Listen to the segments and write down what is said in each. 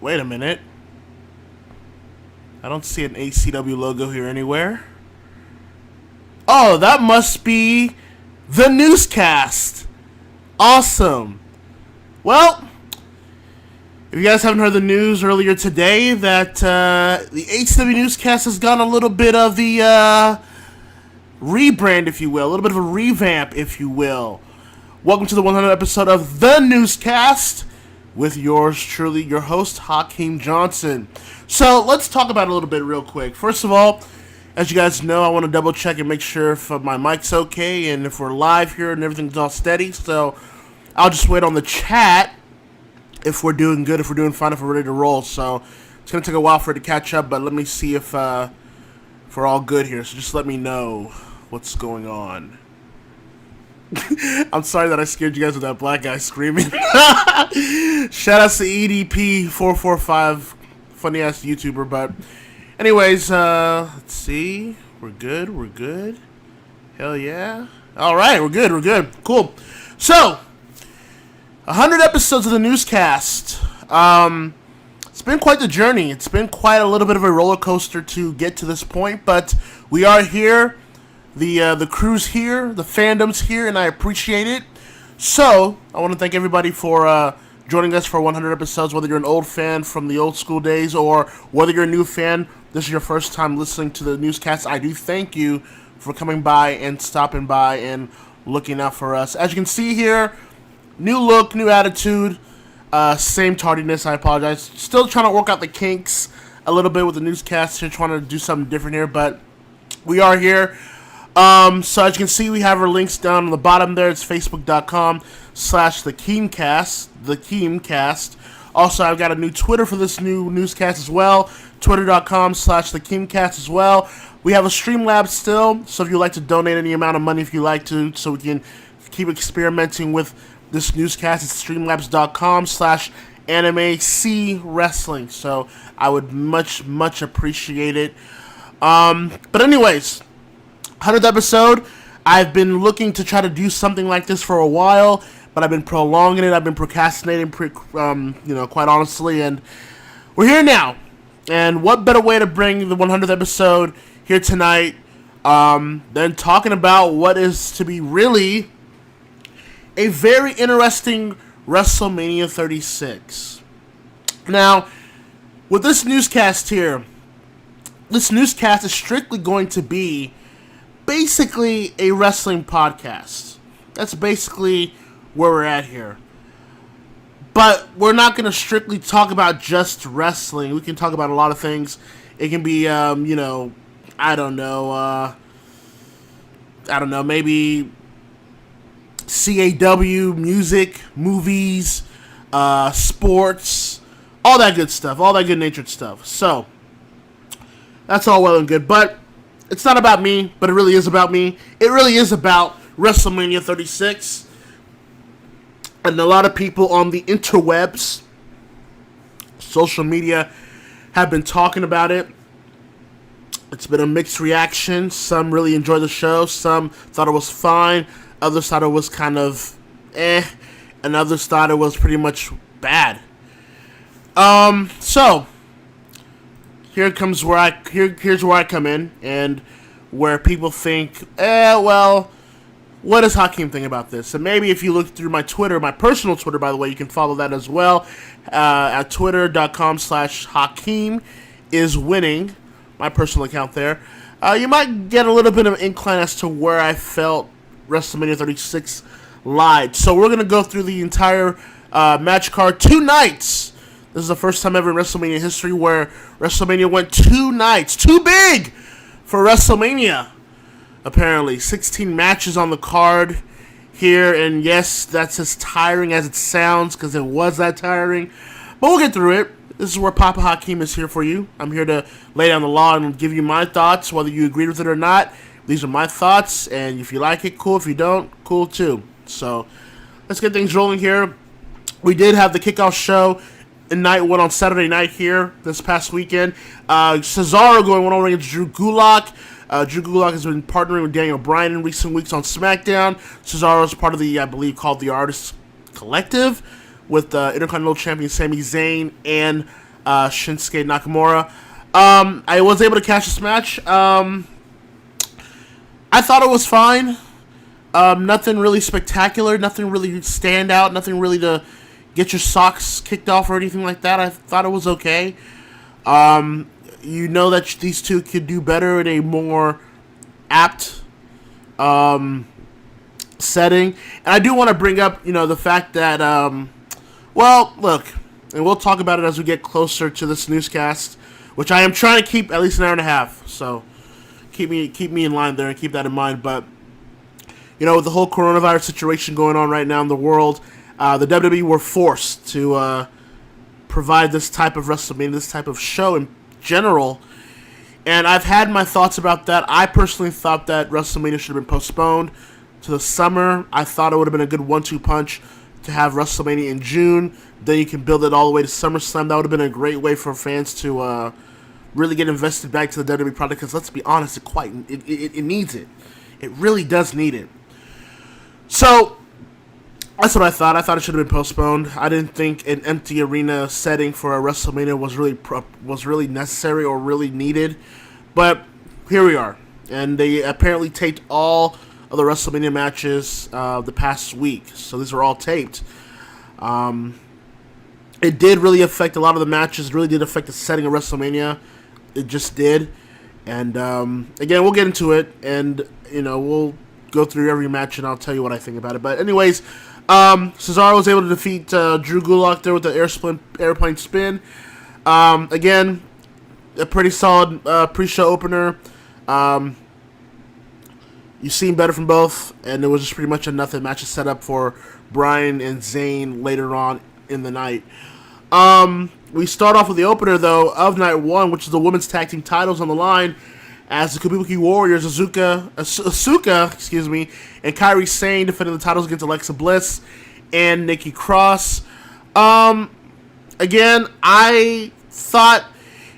Wait a minute. I don't see an ACW logo here anywhere. Oh, that must be the newscast. Awesome. Well, if you guys haven't heard the news earlier today, that the ACW Newscast has gone a little bit of the rebrand, if you will. A little bit of a revamp, if you will. Welcome to the 100th episode of the newscast with yours truly, your host, Hakeem Johnson. So, let's talk about it a little bit real quick. First of all, as you guys know, I want to double check and make sure if my mic's okay and if we're live here and everything's all steady. So, I'll just wait on the chat if we're doing good, if we're doing fine, if we're ready to roll. So, it's going to take a while for it to catch up, but let me see if we're all good here. So, just let me know what's going on. I'm sorry that I scared you guys with that black guy screaming. Shout out to EDP445, funny ass YouTuber. But anyways, let's see. We're good. Hell yeah. Alright, we're good. Cool. So, 100 episodes of the newscast. It's been quite the journey. It's been quite a little bit of a roller coaster to get to this point, but we are here. The crew's here, the fandom's here, and I appreciate it. So, I want to thank everybody for joining us for 100 episodes, whether you're an old fan from the old school days or whether you're a new fan, this is your first time listening to the newscast. I do thank you for coming by and stopping by and looking out for us. As you can see here, new look, new attitude, same tardiness, I apologize. Still trying to work out the kinks a little bit with the newscast here, trying to do something different here, but we are here. So as you can see, we have our links down on the bottom there. It's facebook.com/thekeemcast. Also, I've got a new Twitter for this new newscast as well. Twitter.com/thekeemcast as well. We have a Streamlabs still, so if you'd like to donate any amount of money if you like to, so we can keep experimenting with this newscast, it's streamlabs.com/animec-wrestling. So I would much appreciate it. But anyways, 100th episode. I've been looking to try to do something like this for a while, but I've been prolonging it. I've been procrastinating, quite honestly, and we're here now. And what better way to bring the 100th episode here tonight than talking about what is to be really a very interesting Wrestlemania 36. Now, with this newscast here, this newscast is strictly going to be basically a wrestling podcast. That's basically where we're at here. But we're not going to strictly talk about just wrestling. We can talk about a lot of things. It can be, maybe CAW, music, movies, sports, all that good stuff, all that good-natured stuff. So, that's all well and good. But it's not about me, but it really is about me. It really is about WrestleMania 36. And a lot of people on the interwebs, social media, have been talking about it. It's been a mixed reaction. Some really enjoyed the show. Some thought it was fine. Others thought it was kind of and others thought it was pretty much bad. So here's where I come in, and where people think, well, what does Hakeem think about this? And maybe if you look through my Twitter, my personal Twitter, by the way, you can follow that as well, at twitter.com/Hakeem is winning, my personal account there. You might get a little bit of an incline as to where I felt WrestleMania 36 lied. So we're going to go through the entire match card, 2 nights. This is the first time ever in WrestleMania history where WrestleMania went 2 nights. Too big for WrestleMania, apparently. 16 matches on the card here, and yes, that's as tiring as it sounds, because it was that tiring. But we'll get through it. This is where Papa Hakeem is here for you. I'm here to lay down the law and give you my thoughts, whether you agree with it or not. These are my thoughts, and if you like it, cool. If you don't, cool too. So let's get things rolling here. We did have the kickoff show in night 1 on Saturday night here this past weekend. Cesaro going 1-on-1 against Drew Gulak. Drew Gulak has been partnering with Daniel Bryan in recent weeks on SmackDown. Cesaro is part of the, I believe, called the Artists Collective, with Intercontinental Champion Sami Zayn and Shinsuke Nakamura. I was able to catch this match. I thought it was fine. Nothing really spectacular, nothing really stand out, nothing really to get your socks kicked off or anything like that. I thought it was okay. You know that these two could do better in a more apt setting. And I do want to bring up, the fact that, well, look, and we'll talk about it as we get closer to this newscast, which I am trying to keep at least an hour and a half. So keep me in line there and keep that in mind. But with the whole coronavirus situation going on right now in the world, the WWE were forced to provide this type of WrestleMania, this type of show in general. And I've had my thoughts about that. I personally thought that WrestleMania should have been postponed to the summer. I thought it would have been a good 1-2 punch to have WrestleMania in June. Then you can build it all the way to SummerSlam. That would have been a great way for fans to really get invested back to the WWE product. Because let's be honest, it needs it. It really does need it. So that's what I thought. I thought it should have been postponed. I didn't think an empty arena setting for a WrestleMania was really necessary or really needed. But here we are. And they apparently taped all of the WrestleMania matches the past week. So these were all taped. It did really affect a lot of the matches. It really did affect the setting of WrestleMania. It just did. And again, we'll get into it. And, we'll go through every match and I'll tell you what I think about it. But anyways, Cesaro was able to defeat Drew Gulak there with the airplane spin. Again, a pretty solid pre-show opener. You've seen better from both, and it was just pretty much a nothing match set up for Bryan and Zayn later on in the night. We start off with the opener, though, of night 1, which is the women's tag team titles on the line, as the Kabuki Warriors, Asuka, and Kairi Sane defending the titles against Alexa Bliss and Nikki Cross. Again, I thought,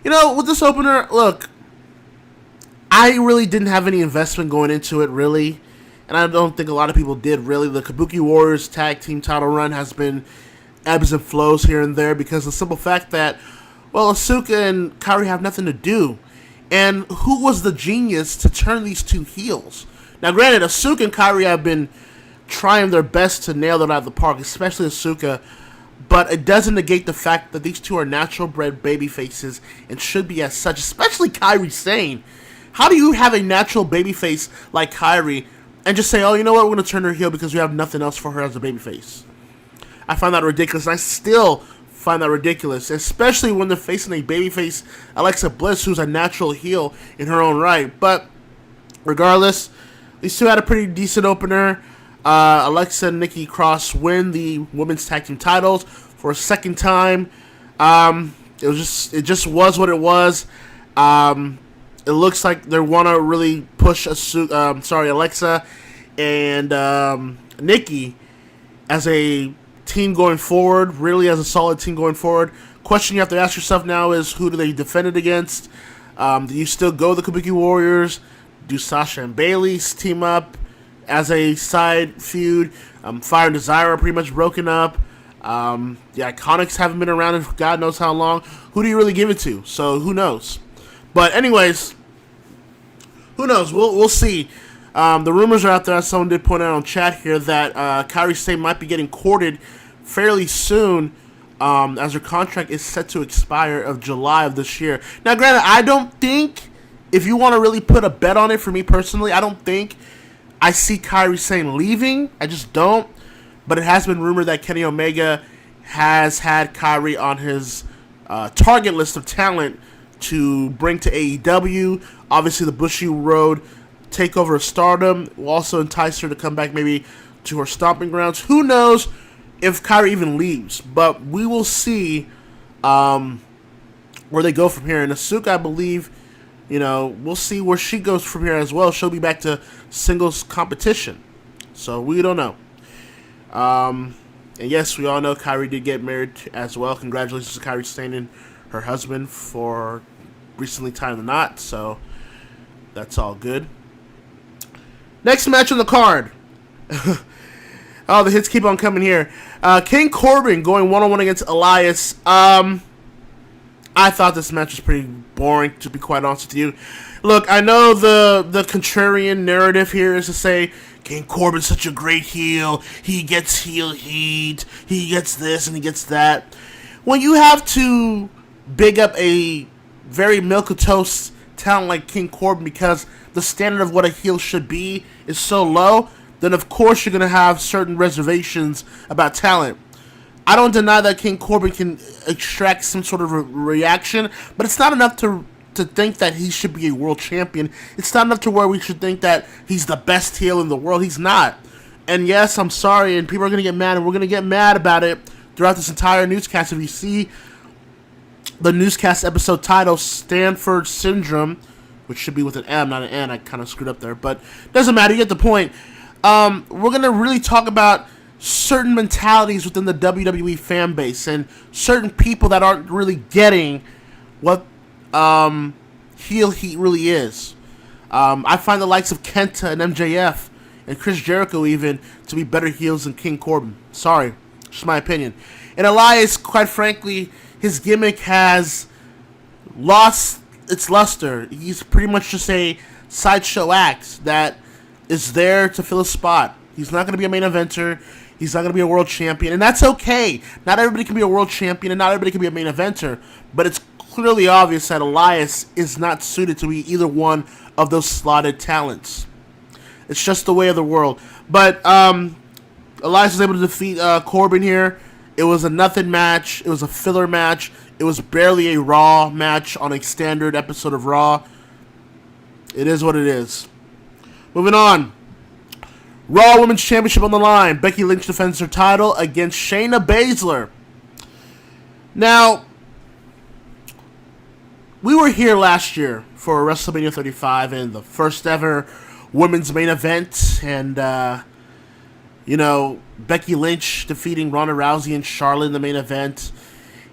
with this opener, look, I really didn't have any investment going into it, really, and I don't think a lot of people did, really. The Kabuki Warriors tag team title run has been ebbs and flows here and there because of the simple fact that, well, Asuka and Kairi have nothing to do. And who was the genius to turn these two heels? Now, granted, Asuka and Kairi have been trying their best to nail it out of the park, especially Asuka, but it doesn't negate the fact that these two are natural-bred baby faces and should be as such, especially Kairi Sane. How do you have a natural baby face like Kairi and just say, oh, you know what, we're going to turn her heel because we have nothing else for her as a baby face? I find that ridiculous, and I still find that ridiculous, especially when they're facing a babyface Alexa Bliss, who's a natural heel in her own right. But regardless, these two had a pretty decent opener. Alexa and Nikki Cross win the women's tag team titles for a second time. It just was what it was. It looks like they want to really push Alexa and Nikki as a team going forward, really as a solid team going forward. Question you have to ask yourself now is, who do they defend it against? Do you still go the Kabuki Warriors? Do Sasha and Bayley's team up as a side feud? Fire and Desire are pretty much broken up. The Iconics haven't been around in God knows how long. Who do you really give it to? So who knows? But anyways, who knows? We'll see. The rumors are out there, as someone did point out on chat here, that Kairi Sane might be getting courted fairly soon, as her contract is set to expire of July of this year. Now, granted, I don't think, if you want to really put a bet on it, for me personally, I don't think I see Kairi Sane leaving. I just don't. But it has been rumored that Kenny Omega has had Kairi on his target list of talent to bring to AEW. Obviously, the Bushy Road takeover of Stardom will also entice her to come back maybe to her stomping grounds. Who knows if Kairi even leaves, but we will see where they go from here. And Asuka, I believe, we'll see where she goes from here as well. She'll be back to singles competition, so we don't know. And yes, we all know Kairi did get married as well. Congratulations to Kairi Sane and her husband for recently tying the knot, so that's all good. Next match on the card. Oh, the hits keep on coming here. King Corbin going one-on-one against Elias. I thought this match was pretty boring, to be quite honest with you. Look, I know the contrarian narrative here is to say, King Corbin's such a great heel. He gets heel heat. He gets this and he gets that. When you have to big up a very milquetoast talent like King Corbin because the standard of what a heel should be is so low, then of course you're going to have certain reservations about talent. I don't deny that King Corbin can extract some sort of reaction, but it's not enough to think that he should be a world champion. It's not enough to where we should think that he's the best heel in the world. He's not. And yes, I'm sorry, and people are going to get mad, and we're going to get mad about it throughout this entire newscast. If you see the newscast episode title, Stamford Syndrome, which should be with an M, not an N. I kind of screwed up there, but doesn't matter. You get the point. We're going to really talk about certain mentalities within the WWE fan base and certain people that aren't really getting what heel heat really is. I find the likes of Kenta and MJF and Chris Jericho even to be better heels than King Corbin. Sorry, just my opinion. And Elias, quite frankly, his gimmick has lost its luster. He's pretty much just a sideshow act that is there to fill a spot. He's not going to be a main eventer. He's not going to be a world champion, and that's okay. Not everybody can be a world champion, and not everybody can be a main eventer, but it's clearly obvious that Elias is not suited to be either one of those slotted talents. It's just the way of the world. But Elias was able to defeat Corbin here. It was a nothing match. It was a filler match. It was barely a Raw match on a standard episode of Raw. It is what it is. Moving on. Raw Women's Championship on the line. Becky Lynch defends her title against Shayna Baszler. Now, we were here last year for WrestleMania 35 and the first ever women's main event. And, Becky Lynch defeating Ronda Rousey and Charlotte in the main event.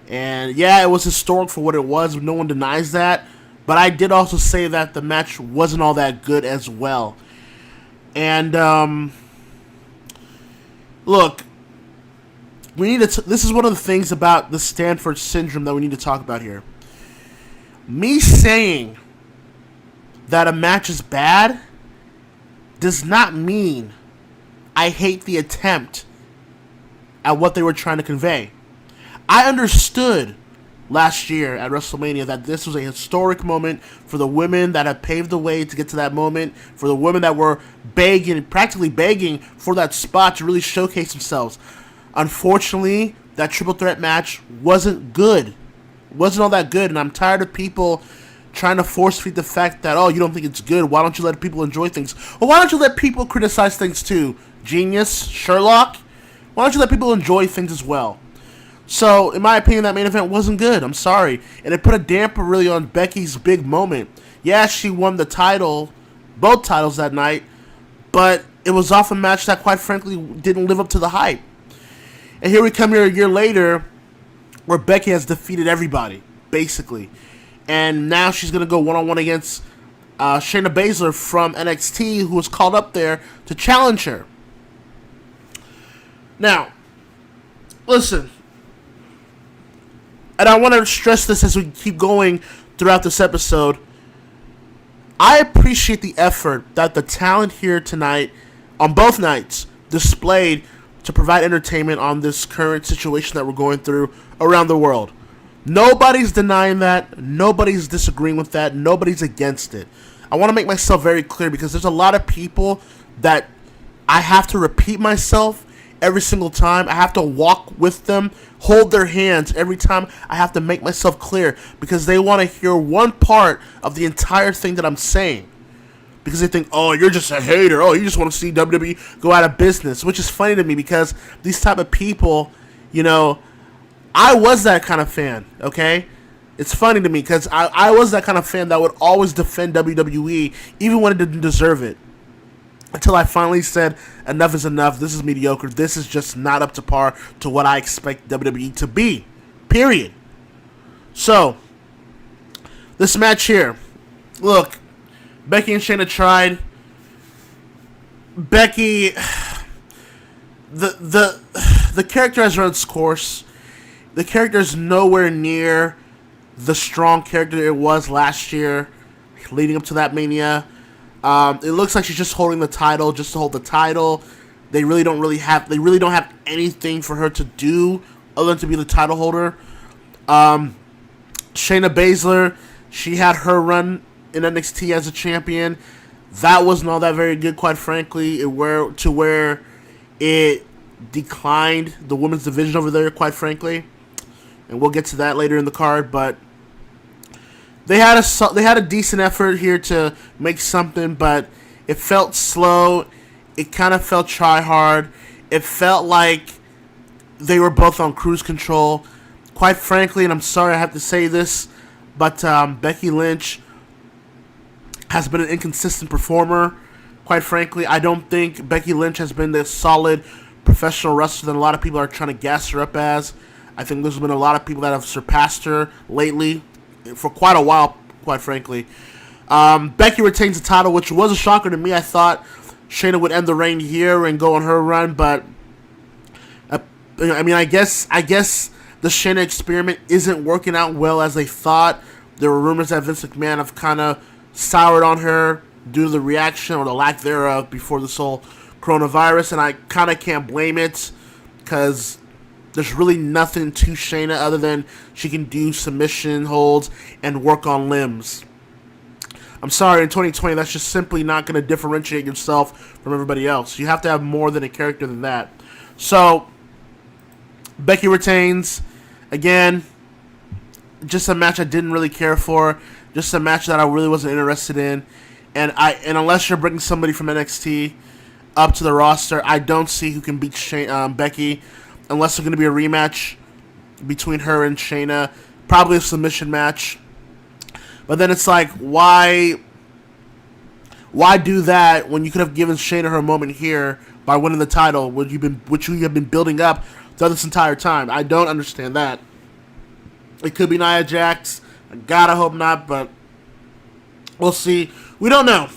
And, yeah, it was historic for what it was. No one denies that. But I did also say that the match wasn't all that good as well. And, look, we need to. This is one of the things about the Stamford Syndrome that we need to talk about here. Me saying that a match is bad does not mean I hate the attempt at what they were trying to convey. I understood last year at WrestleMania that this was a historic moment for the women that have paved the way to get to that moment, for the women that were practically begging for that spot to really showcase themselves. Unfortunately, that triple threat match wasn't good. Wasn't all that good, and I'm tired of people trying to force feed the fact that, oh, you don't think it's good, why don't you let people enjoy things? Well, why don't you let people criticize things too? Genius, Sherlock? Why don't you let people enjoy things as well? So, in my opinion, that main event wasn't good. I'm sorry. And it put a damper really on Becky's big moment. Yeah, she won the title, both titles that night, but it was off a match that, quite frankly, didn't live up to the hype. And here we come here a year later, where Becky has defeated everybody, basically. and now she's going to go one-on-one against Shayna Baszler from NXT, who was called up there to challenge her. Now, listen, and I want to stress this as we keep going throughout this episode. I appreciate the effort that the talent here tonight, on both nights, displayed to provide entertainment on this current situation that we're going through around the world. Nobody's denying that. Nobody's disagreeing with that. Nobody's against it. I want to make myself very clear because there's a lot of people that I have to repeat myself every single time. I have to walk with them, hold their hands every time. I have to make myself clear because they want to hear one part of the entire thing that I'm saying. Because they think, oh, you're just a hater. Oh, you just want to see WWE go out of business. Which is funny to me because these type of people, you know, I was that kind of fan, okay? It's funny to me because I was that kind of fan that would always defend WWE even when it didn't deserve it. Until I finally said, enough is enough. This is mediocre. This is just not up to par to what I expect WWE to be. Period. So, this match here. Look, Becky and Shayna tried. Becky, the character has run its course. The character is nowhere near the strong character it was last year, leading up to that Mania. It looks like she's just holding the title just to hold the title. They really don't have anything for her to do other than to be the title holder. Shayna Baszler, she had her run in NXT as a champion. That wasn't all that very good, quite frankly. Where it declined the women's division over there, quite frankly. And we'll get to that later in the card, but they had a decent effort here to make something, but it felt slow. It kind of felt try hard. It felt like they were both on cruise control. Quite frankly, and I'm sorry I have to say this, but Becky Lynch has been an inconsistent performer. Quite frankly, I don't think Becky Lynch has been the solid professional wrestler that a lot of people are trying to gas her up as. I think there's been a lot of people that have surpassed her lately for quite a while, quite frankly. Becky retains the title, which was a shocker to me. I thought Shayna would end the reign here and go on her run, but I guess the Shayna experiment isn't working out well as they thought. There were rumors that Vince McMahon have kind of soured on her due to the reaction or the lack thereof before this whole coronavirus, and I kind of can't blame it because there's really nothing to Shayna other than she can do submission holds and work on limbs. I'm sorry, in 2020, that's just simply not going to differentiate yourself from everybody else. You have to have more than a character than that. So, Becky retains. Again, just a match I didn't really care for. Just a match that I really wasn't interested in. And unless you're bringing somebody from NXT up to the roster, I don't see who can beat Becky. Unless there's going to be a rematch between her and Shayna. Probably a submission match. But then it's like, why do that when you could have given Shayna her moment here by winning the title, which you have been building up throughout this entire time? I don't understand that. It could be Nia Jax. I gotta hope not, but we'll see. We don't know.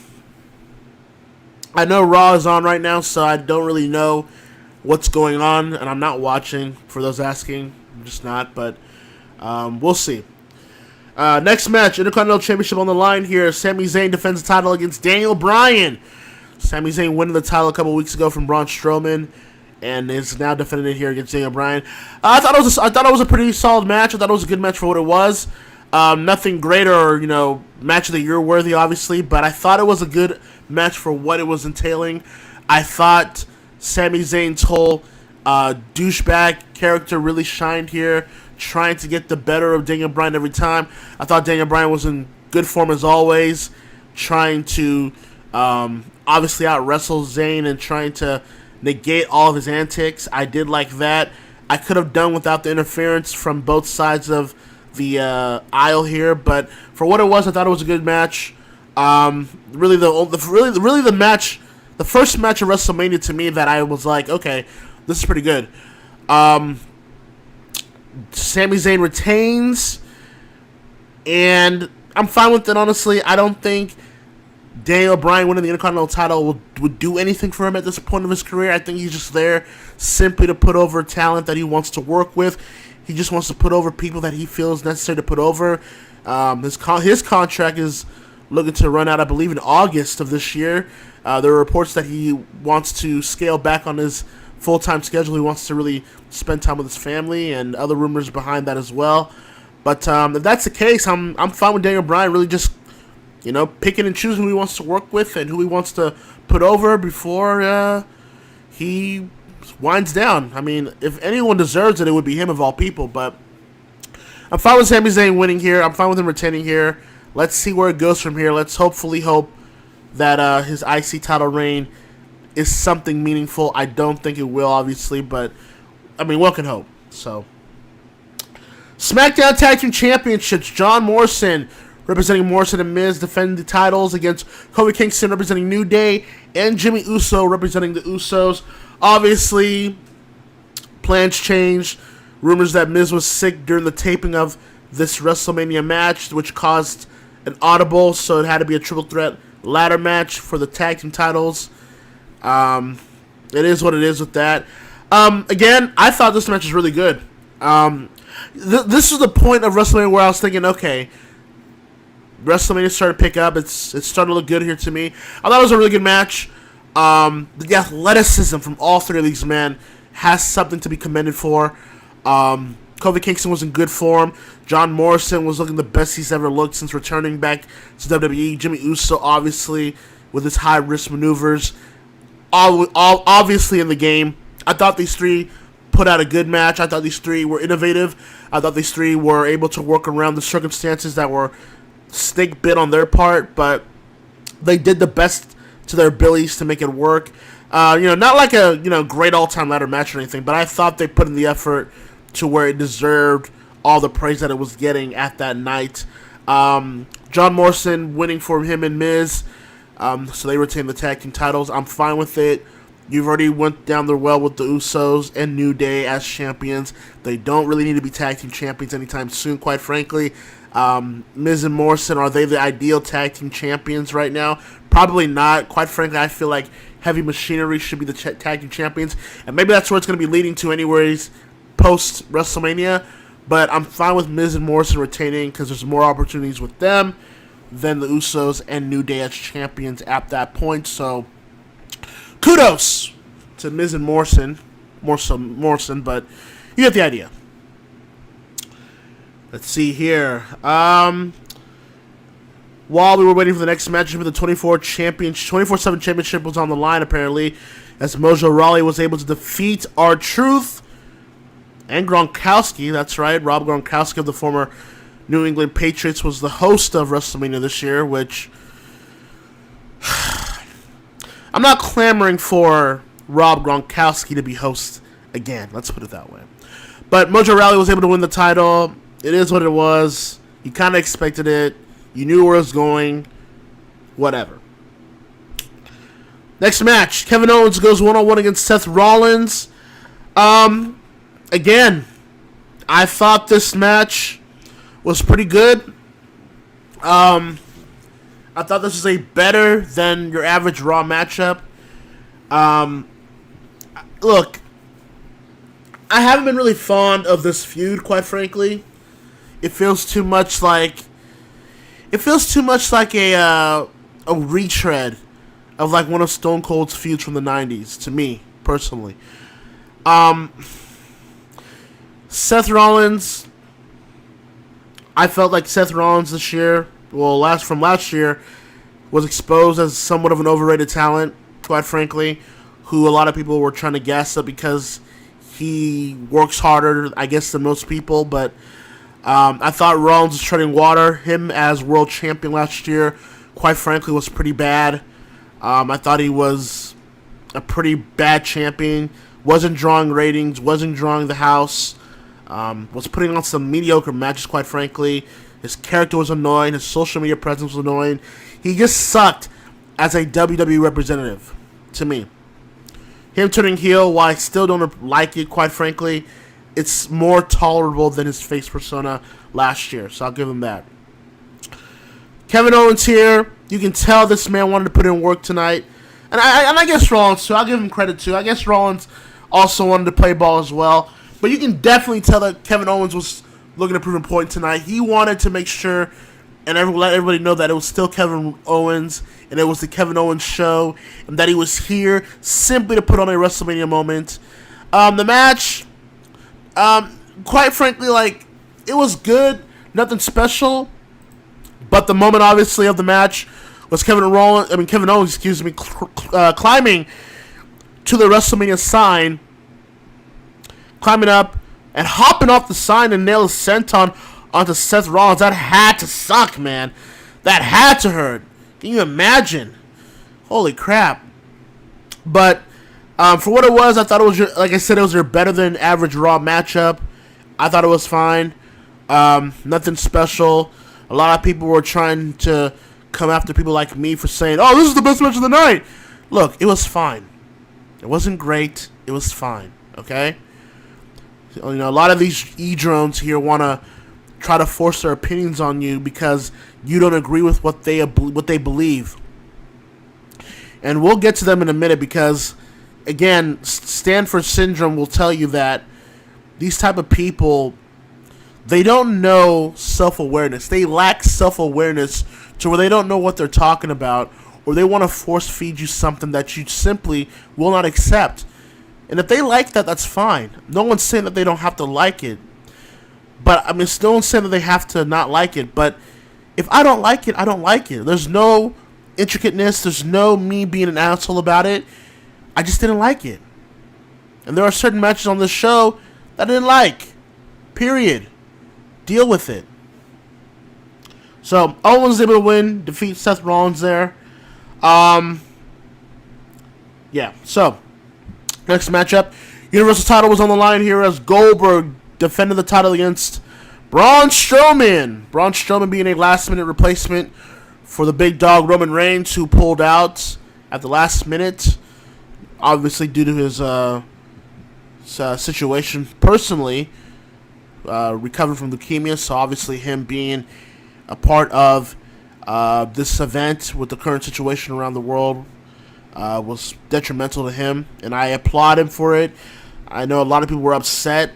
I know Raw is on right now, so I don't really know what's going on, and I'm not watching, for those asking. I'm just not, but we'll see. Next match, Intercontinental Championship on the line here. Sami Zayn defends the title against Daniel Bryan. Sami Zayn winning the title a couple weeks ago from Braun Strowman, and is now defending it here against Daniel Bryan. I thought it was a pretty solid match. I thought it was a good match for what it was. Nothing great or match of the year worthy, obviously, but I thought it was a good match for what it was entailing. I thought Sami Zayn's whole douchebag character really shined here, trying to get the better of Daniel Bryan every time. I thought Daniel Bryan was in good form as always, trying to obviously out-wrestle Zayn and trying to negate all of his antics. I did like that. I could have done without the interference from both sides of the aisle here, but for what it was, I thought it was a good match. Really the match. The first match of WrestleMania to me that I was like, okay, this is pretty good. Sami Zayn retains. And I'm fine with it, honestly. I don't think Daniel Bryan winning the Intercontinental title would do anything for him at this point of his career. I think he's just there simply to put over talent that he wants to work with. He just wants to put over people that he feels necessary to put over. His contract is looking to run out, I believe, in August of this year. There are reports that he wants to scale back on his full-time schedule. He wants to really spend time with his family, and other rumors behind that as well. But if that's the case, I'm fine with Daniel Bryan really just, picking and choosing who he wants to work with and who he wants to put over before he winds down. I mean, if anyone deserves it, it would be him of all people. But I'm fine with Sami Zayn winning here. I'm fine with him retaining here. Let's see where it goes from here. Let's hopefully hope that his IC title reign is something meaningful. I don't think it will, obviously, but, I mean, one can hope. So, SmackDown Tag Team Championships, John Morrison representing Morrison and Miz defending the titles against Kofi Kingston representing New Day and Jimmy Uso representing the Usos. Obviously, plans changed. Rumors that Miz was sick during the taping of this WrestleMania match, which caused an audible, so it had to be a triple threat ladder match for the tag team titles. It is what it is with that. Again, I thought this match was really good. This was the point of WrestleMania where I was thinking, okay, WrestleMania started to pick up. It's starting to look good here to me. I thought it was a really good match. The athleticism from all three of these men has something to be commended for. Kofi Kingston was in good form. John Morrison was looking the best he's ever looked since returning back to WWE. Jimmy Uso, obviously, with his high-risk maneuvers, all obviously in the game. I thought these three put out a good match. I thought these three were innovative. I thought these three were able to work around the circumstances that were snake bit on their part, but they did the best to their abilities to make it work. Not like a great all-time ladder match or anything, but I thought they put in the effort to where it deserved all the praise that it was getting at that night. John Morrison winning for him and Miz, so they retain the tag team titles. I'm fine with it. You've already went down the well with the Usos and New Day as champions. They don't really need to be tag team champions anytime soon, quite frankly. Miz and Morrison, are they the ideal tag team champions right now? Probably not. Quite frankly, I feel like Heavy Machinery should be the tag team champions, and maybe that's where it's going to be leading to anyways post-WrestleMania. But I'm fine with Miz and Morrison retaining because there's more opportunities with them than the Usos and New Day as champions at that point. So, kudos to Miz and Morrison, but you get the idea. Let's see here. While we were waiting for the next match, the 24/7 championship was on the line, apparently, as Mojo Rawley was able to defeat R-Truth and Gronkowski. That's right, Rob Gronkowski of the former New England Patriots was the host of WrestleMania this year, which I'm not clamoring for Rob Gronkowski to be host again. Let's put it that way. But Mojo Rawley was able to win the title. It is what it was. You kind of expected it. You knew where it was going. Whatever. Next match. Kevin Owens goes one-on-one against Seth Rollins. Again, I thought this match was pretty good. I thought this was a better than your average Raw matchup. Look, I haven't been really fond of this feud, quite frankly. It feels too much like a retread of like one of Stone Cold's feuds from the 90s, to me, personally. Seth Rollins, I felt like Seth Rollins this year, from last year, was exposed as somewhat of an overrated talent, quite frankly, who a lot of people were trying to gas up because he works harder, I guess, than most people, but I thought Rollins was treading water. Him as world champion last year, quite frankly, was pretty bad. I thought he was a pretty bad champion. Wasn't drawing ratings. Wasn't drawing the house. Was putting on some mediocre matches, quite frankly. His character was annoying. His social media presence was annoying. He just sucked as a WWE representative, to me. Him turning heel, while I still don't like it, quite frankly, it's more tolerable than his face persona last year, so I'll give him that. Kevin Owens here. You can tell this man wanted to put in work tonight. And I guess Rollins, too. I'll give him credit, too. I guess Rollins also wanted to play ball as well. But you can definitely tell that Kevin Owens was looking to prove a point tonight. He wanted to make sure and let everybody know that it was still Kevin Owens, and it was the Kevin Owens show, and that he was here simply to put on a WrestleMania moment. The match, quite frankly, like, it was good, nothing special, but the moment, obviously, of the match was Kevin Owens, climbing to the WrestleMania sign, climbing up, and hopping off the sign and nail a senton onto Seth Rollins. That had to suck, man. That had to hurt. Can you imagine? Holy crap. But for what it was, I thought it was, like I said, it was your better than average Raw matchup. I thought it was fine. Nothing special. A lot of people were trying to come after people like me for saying, oh, this is the best match of the night. Look, it was fine. It wasn't great. It was fine. Okay? You know, a lot of these E-drones here want to try to force their opinions on you because you don't agree with what they believe. And we'll get to them in a minute because, again, Stamford Syndrome will tell you that these type of people, they don't know self-awareness. They lack self-awareness to where they don't know what they're talking about, or they want to force-feed you something that you simply will not accept. And if they like that, that's fine. No one's saying that they don't have to like it. But, I mean, no one's saying that they have to not like it. But if I don't like it, I don't like it. There's no intricateness. There's no me being an asshole about it. I just didn't like it. And there are certain matches on this show that I didn't like. Period. Deal with it. So, Owens was able to win. Defeat Seth Rollins there. Yeah, so next matchup, Universal title was on the line here as Goldberg defended the title against Braun Strowman. Braun Strowman being a last-minute replacement for the big dog Roman Reigns, who pulled out at the last minute, obviously due to his situation personally, recovering from leukemia. So obviously him being a part of this event with the current situation around the world was detrimental to him, and I applaud him for it. I know a lot of people were upset.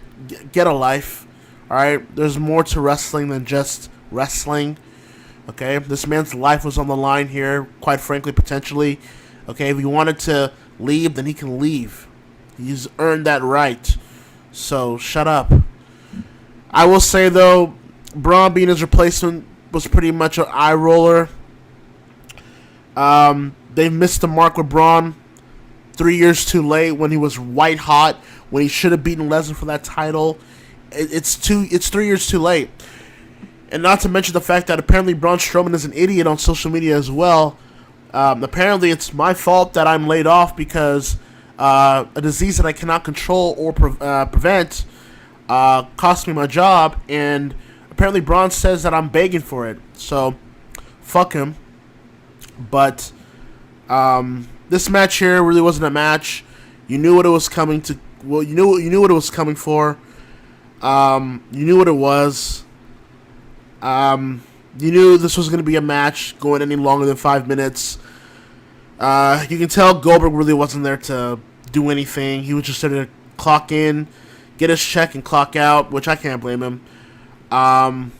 Get a life, alright? There's more to wrestling than just wrestling, okay? This man's life was on the line here, quite frankly, potentially. Okay, if he wanted to leave, then he can leave. He's earned that right. So, shut up. I will say, though, Braun being his replacement was pretty much an eye roller. They missed the mark with Braun 3 years too late when he was white hot, when he should have beaten Lesnar for that title. It's 3 years too late. And not to mention the fact that apparently Braun Strowman is an idiot on social media as well. Apparently it's my fault that I'm laid off because a disease that I cannot control or prevent cost me my job, and apparently Braun says that I'm begging for it. So, fuck him. But this match here really wasn't a match. You knew what it was coming to. Well, you knew what it was coming for. You knew what it was. You knew this was going to be a match going any longer than 5 minutes. You can tell Goldberg really wasn't there to do anything. He was just there to clock in, get his check, and clock out, which I can't blame him. Braun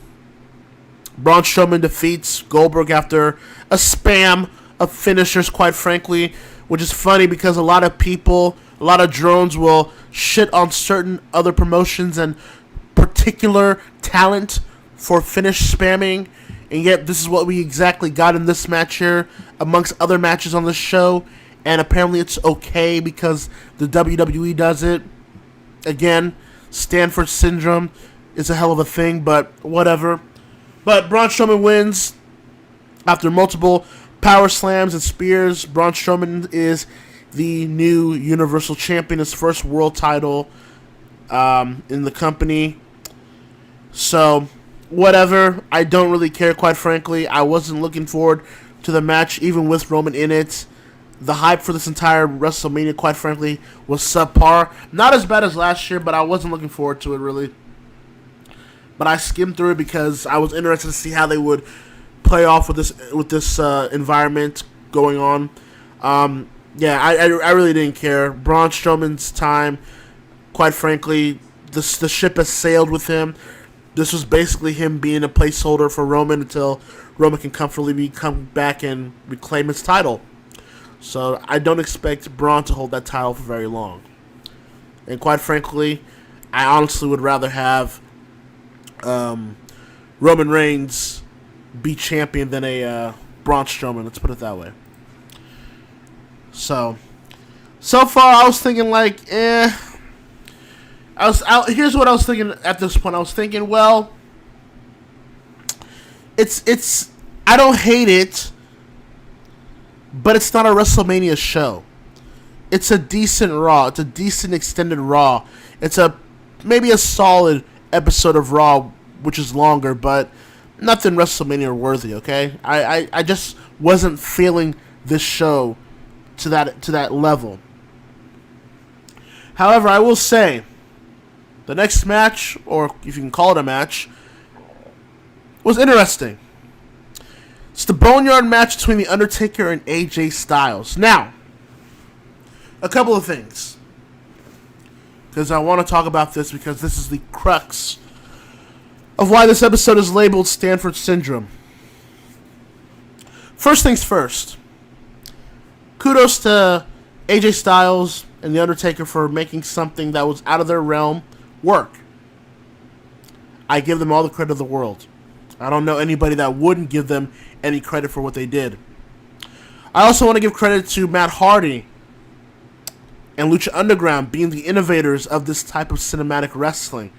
Strowman defeats Goldberg after a spam of finishers, quite frankly, which is funny because a lot of people, a lot of drones will shit on certain other promotions and particular talent for finish spamming, and yet this is what we exactly got in this match here, amongst other matches on this show, and apparently it's okay because the WWE does it. Again, Stamford Syndrome is a hell of a thing, but whatever. But Braun Strowman wins after multiple power slams and spears. Braun Strowman is the new Universal Champion, his first world title in the company. So, whatever. I don't really care, quite frankly. I wasn't looking forward to the match, even with Roman in it. The hype for this entire WrestleMania, quite frankly, was subpar. Not as bad as last year, but I wasn't looking forward to it, really. But I skimmed through it because I was interested to see how they would play off with this environment going on. I really didn't care. Braun Strowman's time, quite frankly, the ship has sailed with him. This was basically him being a placeholder for Roman until Roman can comfortably come back and reclaim his title. So I don't expect Braun to hold that title for very long. And quite frankly, I honestly would rather have Roman Reigns be champion than a Braun Strowman. Let's put it that way. So far I was thinking here's what I was thinking at this point. I was thinking, well, it's I don't hate it, but it's not a WrestleMania show. It's a decent Raw. It's a decent extended Raw. It's maybe a solid episode of Raw, which is longer, but nothing WrestleMania worthy, okay? I just wasn't feeling this show to that level. However, I will say the next match, or if you can call it a match, was interesting. It's the Boneyard match between The Undertaker and AJ Styles. Now, a couple of things, because I want to talk about this, because this is the crux of why this episode is labeled Stamford Syndrome. First things first. Kudos to AJ Styles and The Undertaker for making something that was out of their realm work. I give them all the credit of the world. I don't know anybody that wouldn't give them any credit for what they did. I also want to give credit to Matt Hardy and Lucha Underground being the innovators of this type of cinematic wrestling.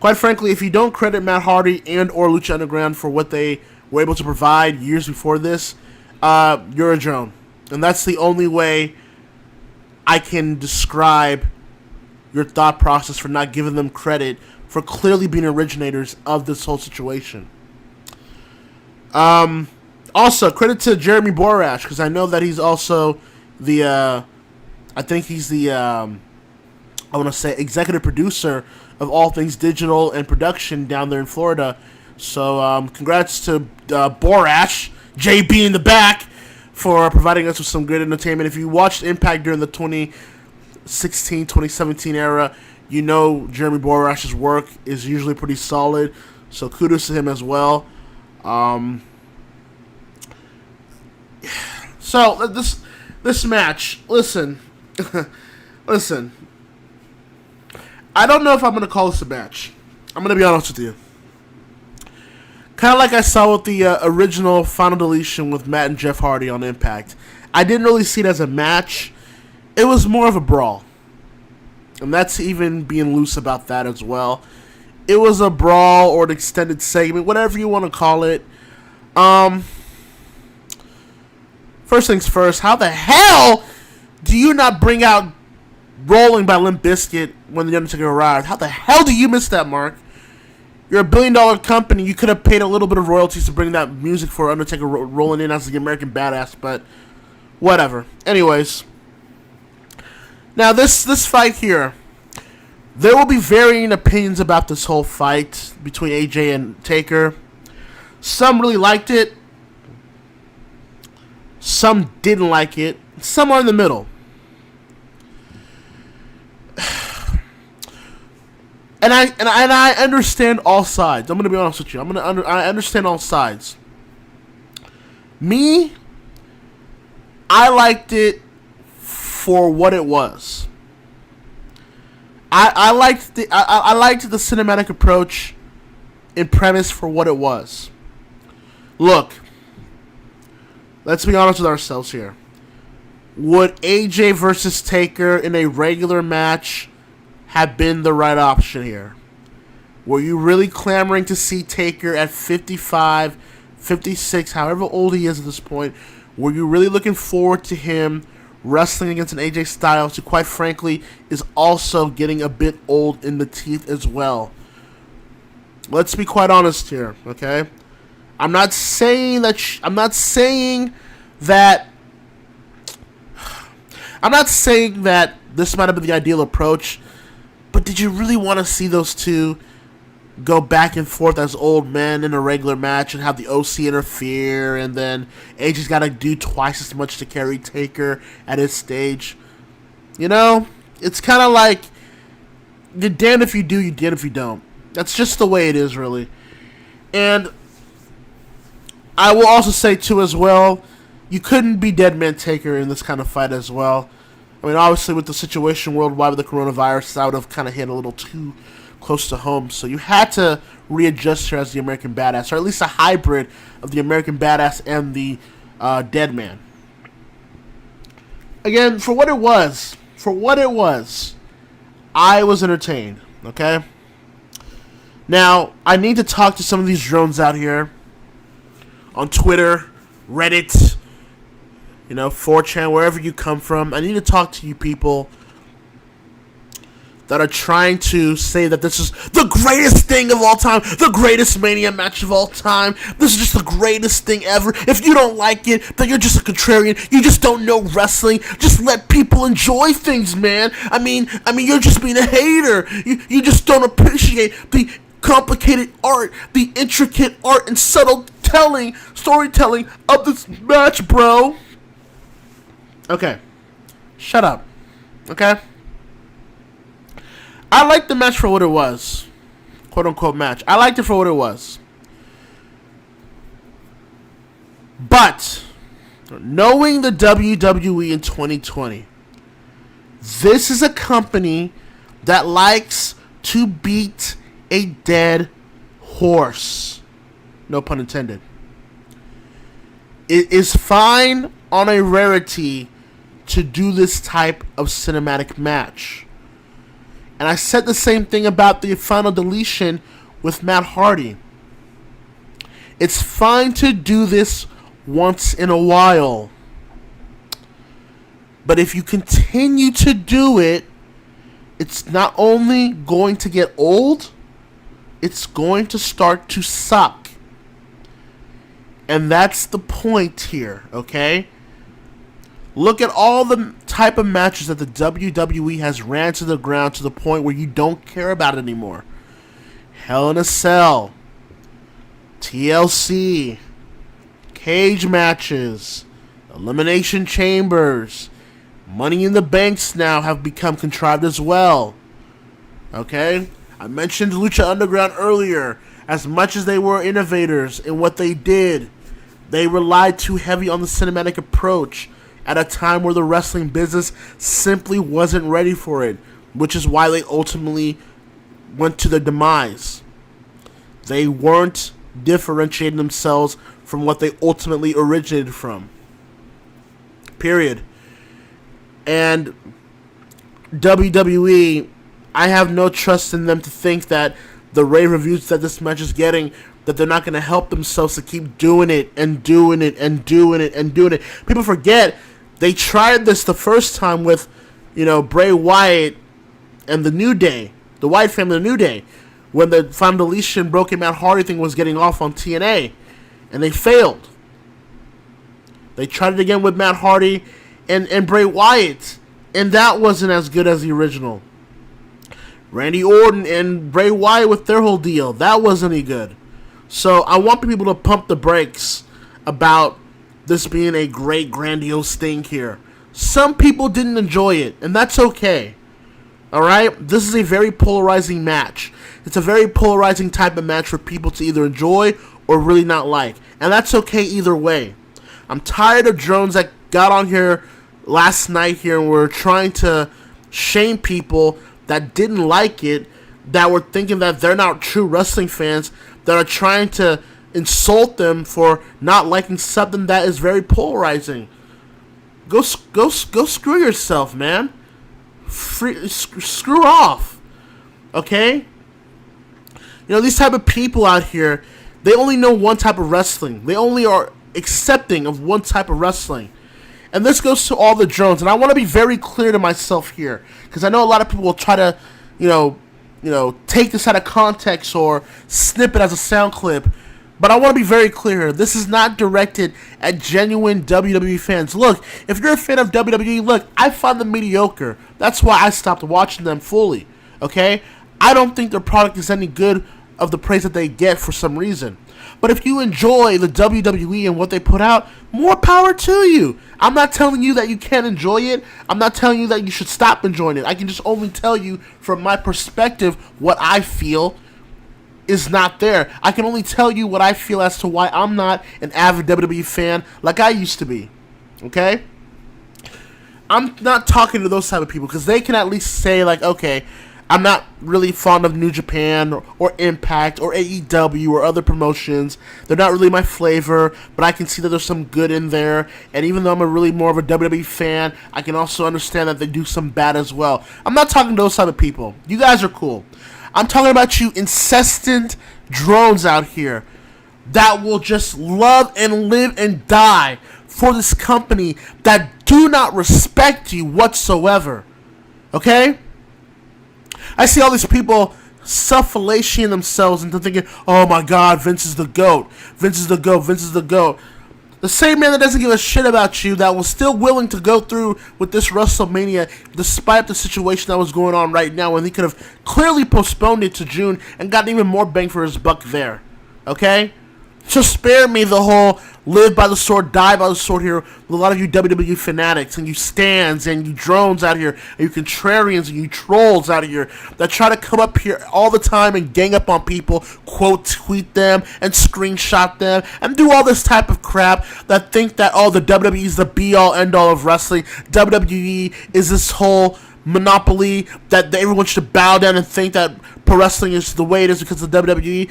Quite frankly, if you don't credit Matt Hardy and or Lucha Underground for what they were able to provide years before this, you're a drone. And that's the only way I can describe your thought process for not giving them credit for clearly being originators of this whole situation. Also, credit to Jeremy Borash, because I know that he's also the, I think he's the, I want to say, executive producer of all things digital and production down there in Florida. So, congrats to Borash, JB in the back, for providing us with some great entertainment. If you watched Impact during the 2016-2017 era, you know Jeremy Borash's work is usually pretty solid. So kudos to him as well. So this match, listen. Listen. I don't know if I'm going to call this a match. I'm going to be honest with you. Kind of like I saw with the original Final Deletion with Matt and Jeff Hardy on Impact. I didn't really see it as a match. It was more of a brawl. And that's even being loose about that as well. It was a brawl or an extended segment, whatever you want to call it. First things first, how the hell do you not bring out Rolling by Limp Bizkit when The Undertaker arrived? How the hell do you miss that, Mark? You're a $1 billion company. You could have paid a little bit of royalties to bring that music for Undertaker rolling in as the American Badass, but whatever. Anyways, now this fight here, there will be varying opinions about this whole fight between AJ and Taker. Some really liked it. Some didn't like it. Some are in the middle. And I understand all sides. I'm gonna be honest with you. I understand all sides. Me, I liked it for what it was. I liked the cinematic approach in premise for what it was. Look, let's be honest with ourselves here. Would AJ versus Taker in a regular match have been the right option here? Were you really clamoring to see Taker at 55, 56, however old he is at this point? Were you really looking forward to him wrestling against an AJ Styles who, quite frankly, is also getting a bit old in the teeth as well? Let's be quite honest here, okay? I'm not saying that this might have been the ideal approach. But did you really want to see those two go back and forth as old men in a regular match and have the OC interfere, and then AJ's got to do twice as much to carry Taker at his stage. You know, it's kind of like, you're damned if you do, you're damned if you don't. That's just the way it is, really. And I will also say, too, as well, you couldn't be Dead Man Taker in this kind of fight as well. I mean, obviously, with the situation worldwide with the coronavirus, that would have kind of hit a little too close to home. So you had to readjust her as the American Badass, or at least a hybrid of the American Badass and the Dead Man. Again, for what it was, I was entertained, okay? Now, I need to talk to some of these drones out here on Twitter, Reddit, 4chan, wherever you come from. I need to talk to you people that are trying to say that this is the greatest thing of all time, the greatest Mania match of all time. This is just the greatest thing ever. If you don't like it, then you're just a contrarian. You just don't know wrestling. Just let people enjoy things, man. I mean, you're just being a hater. You just don't appreciate the complicated art, the intricate art and subtle storytelling of this match, bro. Okay. Shut up. Okay? I liked the match for what it was. Quote unquote match. I liked it for what it was. But, knowing the WWE in 2020, this is a company that likes to beat a dead horse. No pun intended. It is fine on a rarity to do this type of cinematic match. And I said the same thing about the final deletion with Matt Hardy. It's fine to do this once in a while. But if you continue to do it, it's not only going to get old, it's going to start to suck. And that's the point here, okay? Look at all the type of matches that the WWE has ran to the ground to the point where you don't care about it anymore. Hell in a Cell, TLC, cage matches, Elimination Chambers, Money in the Banks now have become contrived as well. Okay? I mentioned Lucha Underground earlier. As much as they were innovators in what they did, they relied too heavy on the cinematic approach at a time where the wrestling business simply wasn't ready for it, which is why they ultimately went to their demise. They weren't differentiating themselves from what they ultimately originated from. Period. And WWE, I have no trust in them to think that the rave reviews that this match is getting, that they're not going to help themselves to keep doing it and doing it and doing it and doing it. People forget they tried this the first time with, Bray Wyatt and the New Day, the Wyatt family, the New Day, when the final deletion broken Matt Hardy thing was getting off on TNA, and they failed. They tried it again with Matt Hardy and Bray Wyatt, and that wasn't as good as the original. Randy Orton and Bray Wyatt with their whole deal, that wasn't any good. So I want people to pump the brakes about this being a great, grandiose thing here. Some people didn't enjoy it, and that's okay. Alright? This is a very polarizing match. It's a very polarizing type of match for people to either enjoy or really not like. And that's okay either way. I'm tired of drones that got on here last night here and were trying to shame people that didn't like it, that were thinking that they're not true wrestling fans, that are trying to insult them for not liking something that is very polarizing. Go screw yourself, man. Screw off. Okay? These type of people out here, they only know one type of wrestling. They only are accepting of one type of wrestling. And this goes to all the drones. And I want to be very clear to myself here, because I know a lot of people will try to, take this out of context or snip it as a sound clip. But I want to be very clear. This is not directed at genuine WWE fans. Look, if you're a fan of WWE, look, I find them mediocre. That's why I stopped watching them fully. Okay? I don't think their product is any good of the praise that they get for some reason. But if you enjoy the WWE and what they put out, more power to you. I'm not telling you that you can't enjoy it. I'm not telling you that you should stop enjoying it. I can just only tell you from my perspective what I feel is not there. I can only tell you what I feel as to why I'm not an avid WWE fan like I used to be. Okay? I'm not talking to those type of people because they can at least say, like, okay, I'm not really fond of New Japan or Impact or AEW or other promotions. They're not really my flavor, but I can see that there's some good in there. And even though I'm really more of a WWE fan, I can also understand that they do some bad as well. I'm not talking to those type of people. You guys are cool. I'm talking about you incessant drones out here that will just love and live and die for this company that do not respect you whatsoever. Okay? I see all these people self-fellatiating themselves into thinking, oh my god, Vince is the GOAT. Vince is the GOAT. Vince is the GOAT. The same man that doesn't give a shit about you, that was still willing to go through with this WrestleMania despite the situation that was going on right now, when he could have clearly postponed it to June and gotten even more bang for his buck there. Okay? So spare me the whole live by the sword, die by the sword here with a lot of you WWE fanatics and you stans and you drones out here and you contrarians and you trolls out here that try to come up here all the time and gang up on people, quote tweet them and screenshot them and do all this type of crap that think that, oh, the WWE is the be-all end-all of wrestling. WWE is this whole monopoly that everyone should bow down and think that pro wrestling is the way it is because of the WWE.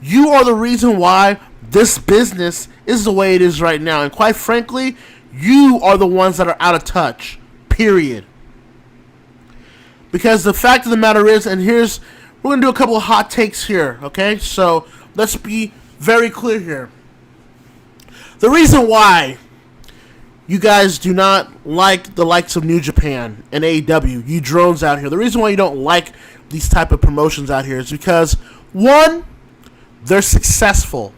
You are the reason why this business is the way it is right now. And quite frankly, you are the ones that are out of touch. Period. Because the fact of the matter is, and we're going to do a couple of hot takes here, okay? So let's be very clear here. The reason why you guys do not like the likes of New Japan and AEW, you drones out here, the reason why you don't like these type of promotions out here is because, one, they're successful.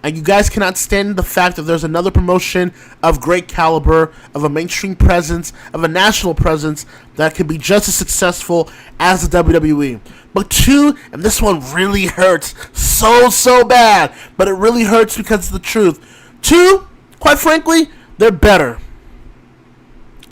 And you guys cannot stand the fact that there's another promotion of great caliber, of a mainstream presence, of a national presence that could be just as successful as the WWE. But two, and this one really hurts so bad, but it really hurts because it's the truth. Two, quite frankly, they're better.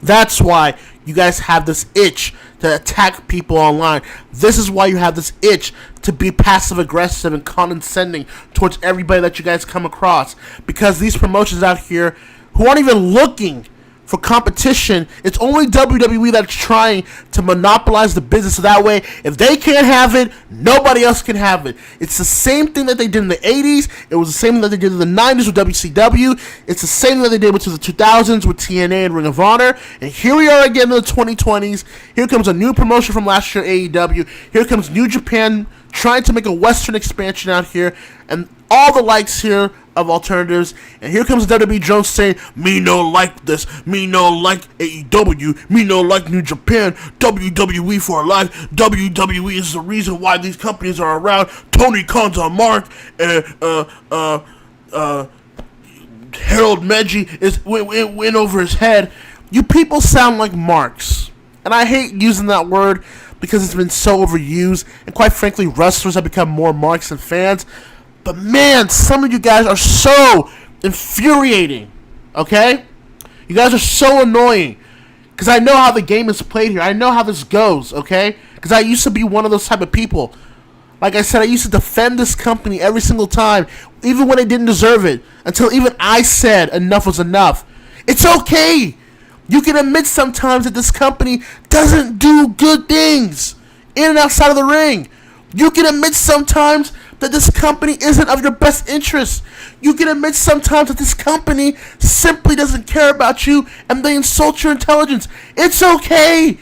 That's why you guys have this itch to attack people online. This is why you have this itch to be passive-aggressive and condescending towards everybody that you guys come across. Because these promotions out here who aren't even looking for competition, it's only WWE that's trying to monopolize the business. So that way, if they can't have it, nobody else can have it. It's the same thing that they did in the 80s. It was the same thing that they did in the 90s with WCW. It's the same thing that they did with the 2000s with TNA and Ring of Honor. And here we are again in the 2020s. Here comes a new promotion from last year, AEW. Here comes New Japan trying to make a Western expansion out here. And all the likes here of alternatives, and here comes WWE Jones saying, me no like this, me no like AEW, me no like New Japan, WWE for life, WWE is the reason why these companies are around, Tony Khan's on mark, Harold Meji is win over his head. You people sound like marks, and I hate using that word because it's been so overused, and quite frankly, wrestlers have become more marks than fans. But man, some of you guys are so infuriating, okay? You guys are so annoying. Because I know how the game is played here. I know how this goes, okay? Because I used to be one of those type of people. Like I said, I used to defend this company every single time, even when they didn't deserve it. Until even I said enough was enough. It's okay. You can admit sometimes that this company doesn't do good things in and outside of the ring. You can admit sometimes that this company isn't of your best interest. You can admit sometimes that this company simply doesn't care about you and they insult your intelligence. It's okay.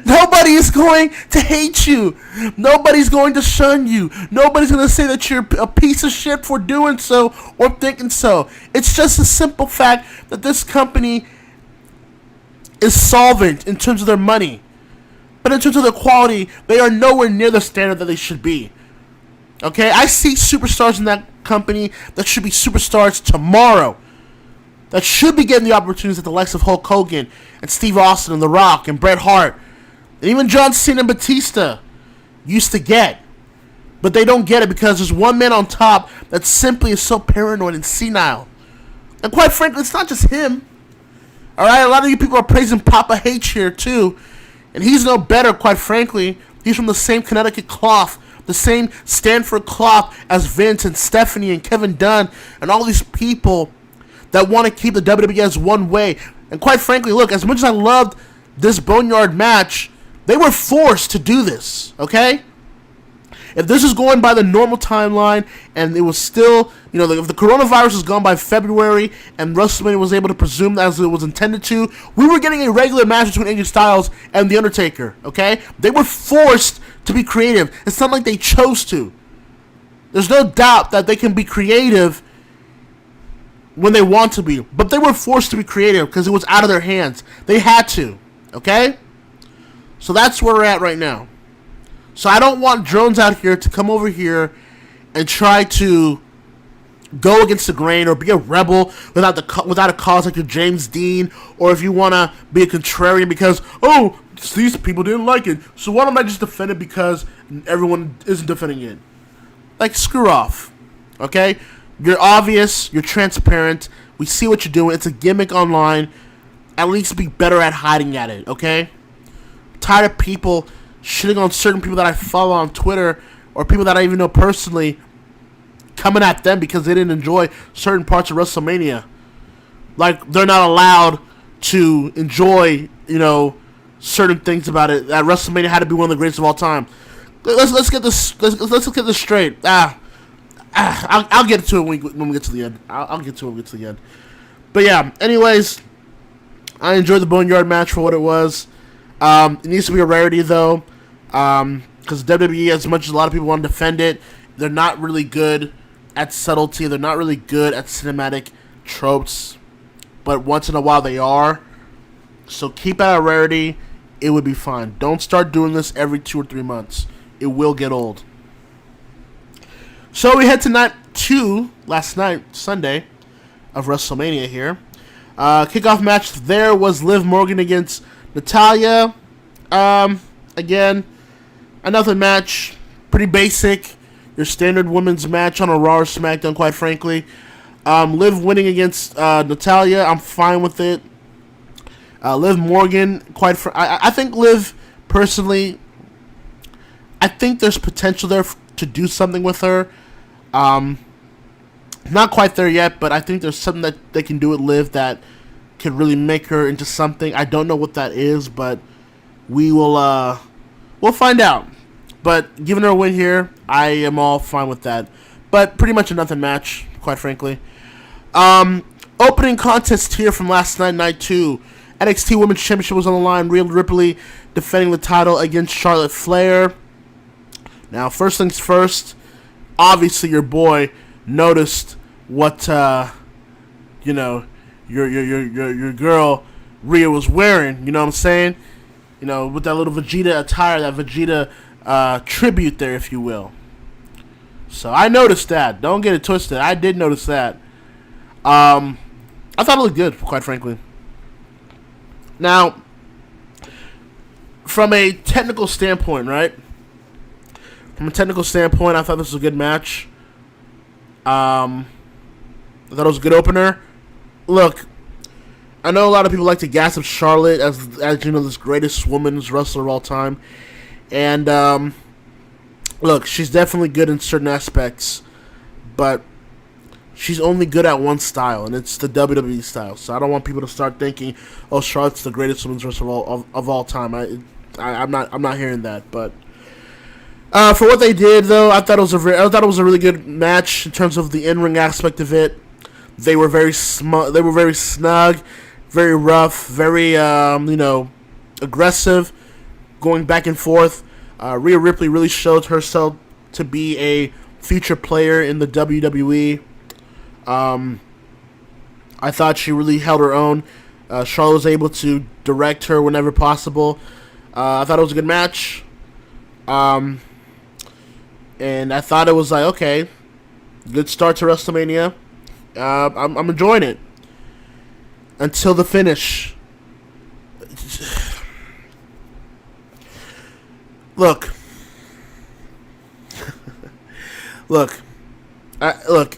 Nobody is going to hate you. Nobody's going to shun you. Nobody's going to say that you're a piece of shit for doing so or thinking so. It's just a simple fact that this company is solvent in terms of their money. But in terms of their quality, they are nowhere near the standard that they should be. Okay, I see superstars in that company that should be superstars tomorrow. That should be getting the opportunities that the likes of Hulk Hogan and Steve Austin and The Rock and Bret Hart and even John Cena and Batista used to get. But they don't get it because there's one man on top that simply is so paranoid and senile. And quite frankly, it's not just him. Alright, a lot of you people are praising Papa H here too. And he's no better, quite frankly. He's from the same Connecticut cloth, the same Stamford cloth as Vince and Stephanie and Kevin Dunn and all these people that want to keep the WWE as one way. And quite frankly, look, as much as I loved this Boneyard match, they were forced to do this, okay? If this is going by the normal timeline and it was still, if the coronavirus was gone by February and WrestleMania was able to presume as it was intended to, we were getting a regular match between AJ Styles and The Undertaker, okay? They were forced to be creative. It's not like they chose to. There's no doubt that they can be creative when they want to be, but they were forced to be creative because it was out of their hands. They had to, okay? So that's where we're at right now. So I don't want drones out here to come over here and try to go against the grain or be a rebel without a cause like your James Dean, or if you want to be a contrarian because, oh, these people didn't like it, so why don't I just defend it because everyone isn't defending it? Like, screw off, okay? You're obvious, you're transparent, we see what you're doing, it's a gimmick online, at least be better at hiding at it, okay? I'm tired of people shitting on certain people that I follow on Twitter or people that I even know personally, coming at them because they didn't enjoy certain parts of WrestleMania. Like, they're not allowed to enjoy, certain things about it. That WrestleMania had to be one of the greatest of all time. Let's get this. Let's get this straight. I'll get to it when we get to the end. I'll get to it when we get to the end. But yeah. Anyways, I enjoyed the Boneyard match for what it was. It needs to be a rarity though. Because WWE, as much as a lot of people want to defend it, they're not really good at subtlety. They're not really good at cinematic tropes. But once in a while they are. So keep it a rarity. It would be fine. Don't start doing this every 2 or 3 months. It will get old. So we head to night 2, last night, Sunday, of WrestleMania here. Kickoff match there was Liv Morgan against Natalya. Again, another match, pretty basic. Your standard women's match on a Raw or SmackDown, quite frankly. Liv winning against Natalya, I'm fine with it. Liv Morgan, I think Liv, personally, I think there's potential there to do something with her. Not quite there yet, but I think there's something that they can do with Liv that could really make her into something. I don't know what that is, but we'll find out. But giving her a win here, I am all fine with that. But pretty much a nothing match, quite frankly. Opening contest here from last night, night 2. NXT Women's Championship was on the line. Rhea Ripley defending the title against Charlotte Flair. Now, first things first, obviously your boy noticed what your girl Rhea was wearing. You know what I'm saying? With that little Vegeta attire, that Vegeta tribute there, if you will. So I noticed that. Don't get it twisted. I did notice that. I thought it looked good, quite frankly. Now, from a technical standpoint, right? From a technical standpoint, I thought this was a good match. I thought it was a good opener. Look, I know a lot of people like to gas up Charlotte as this greatest women's wrestler of all time. And, look, she's definitely good in certain aspects. But she's only good at one style, and it's the WWE style. So I don't want people to start thinking, "Oh, Charlotte's the greatest women's wrestler of all time." I'm not hearing that. But for what they did, though, I thought it was a really good match in terms of the in-ring aspect of it. They were very They were very snug, very rough, very aggressive, going back and forth. Rhea Ripley really showed herself to be a future player in the WWE. I thought she really held her own. Charlotte was able to direct her whenever possible. I thought it was a good match. And I thought it was like, okay, good start to WrestleMania. I'm enjoying it. Until the finish. Look. Look, look.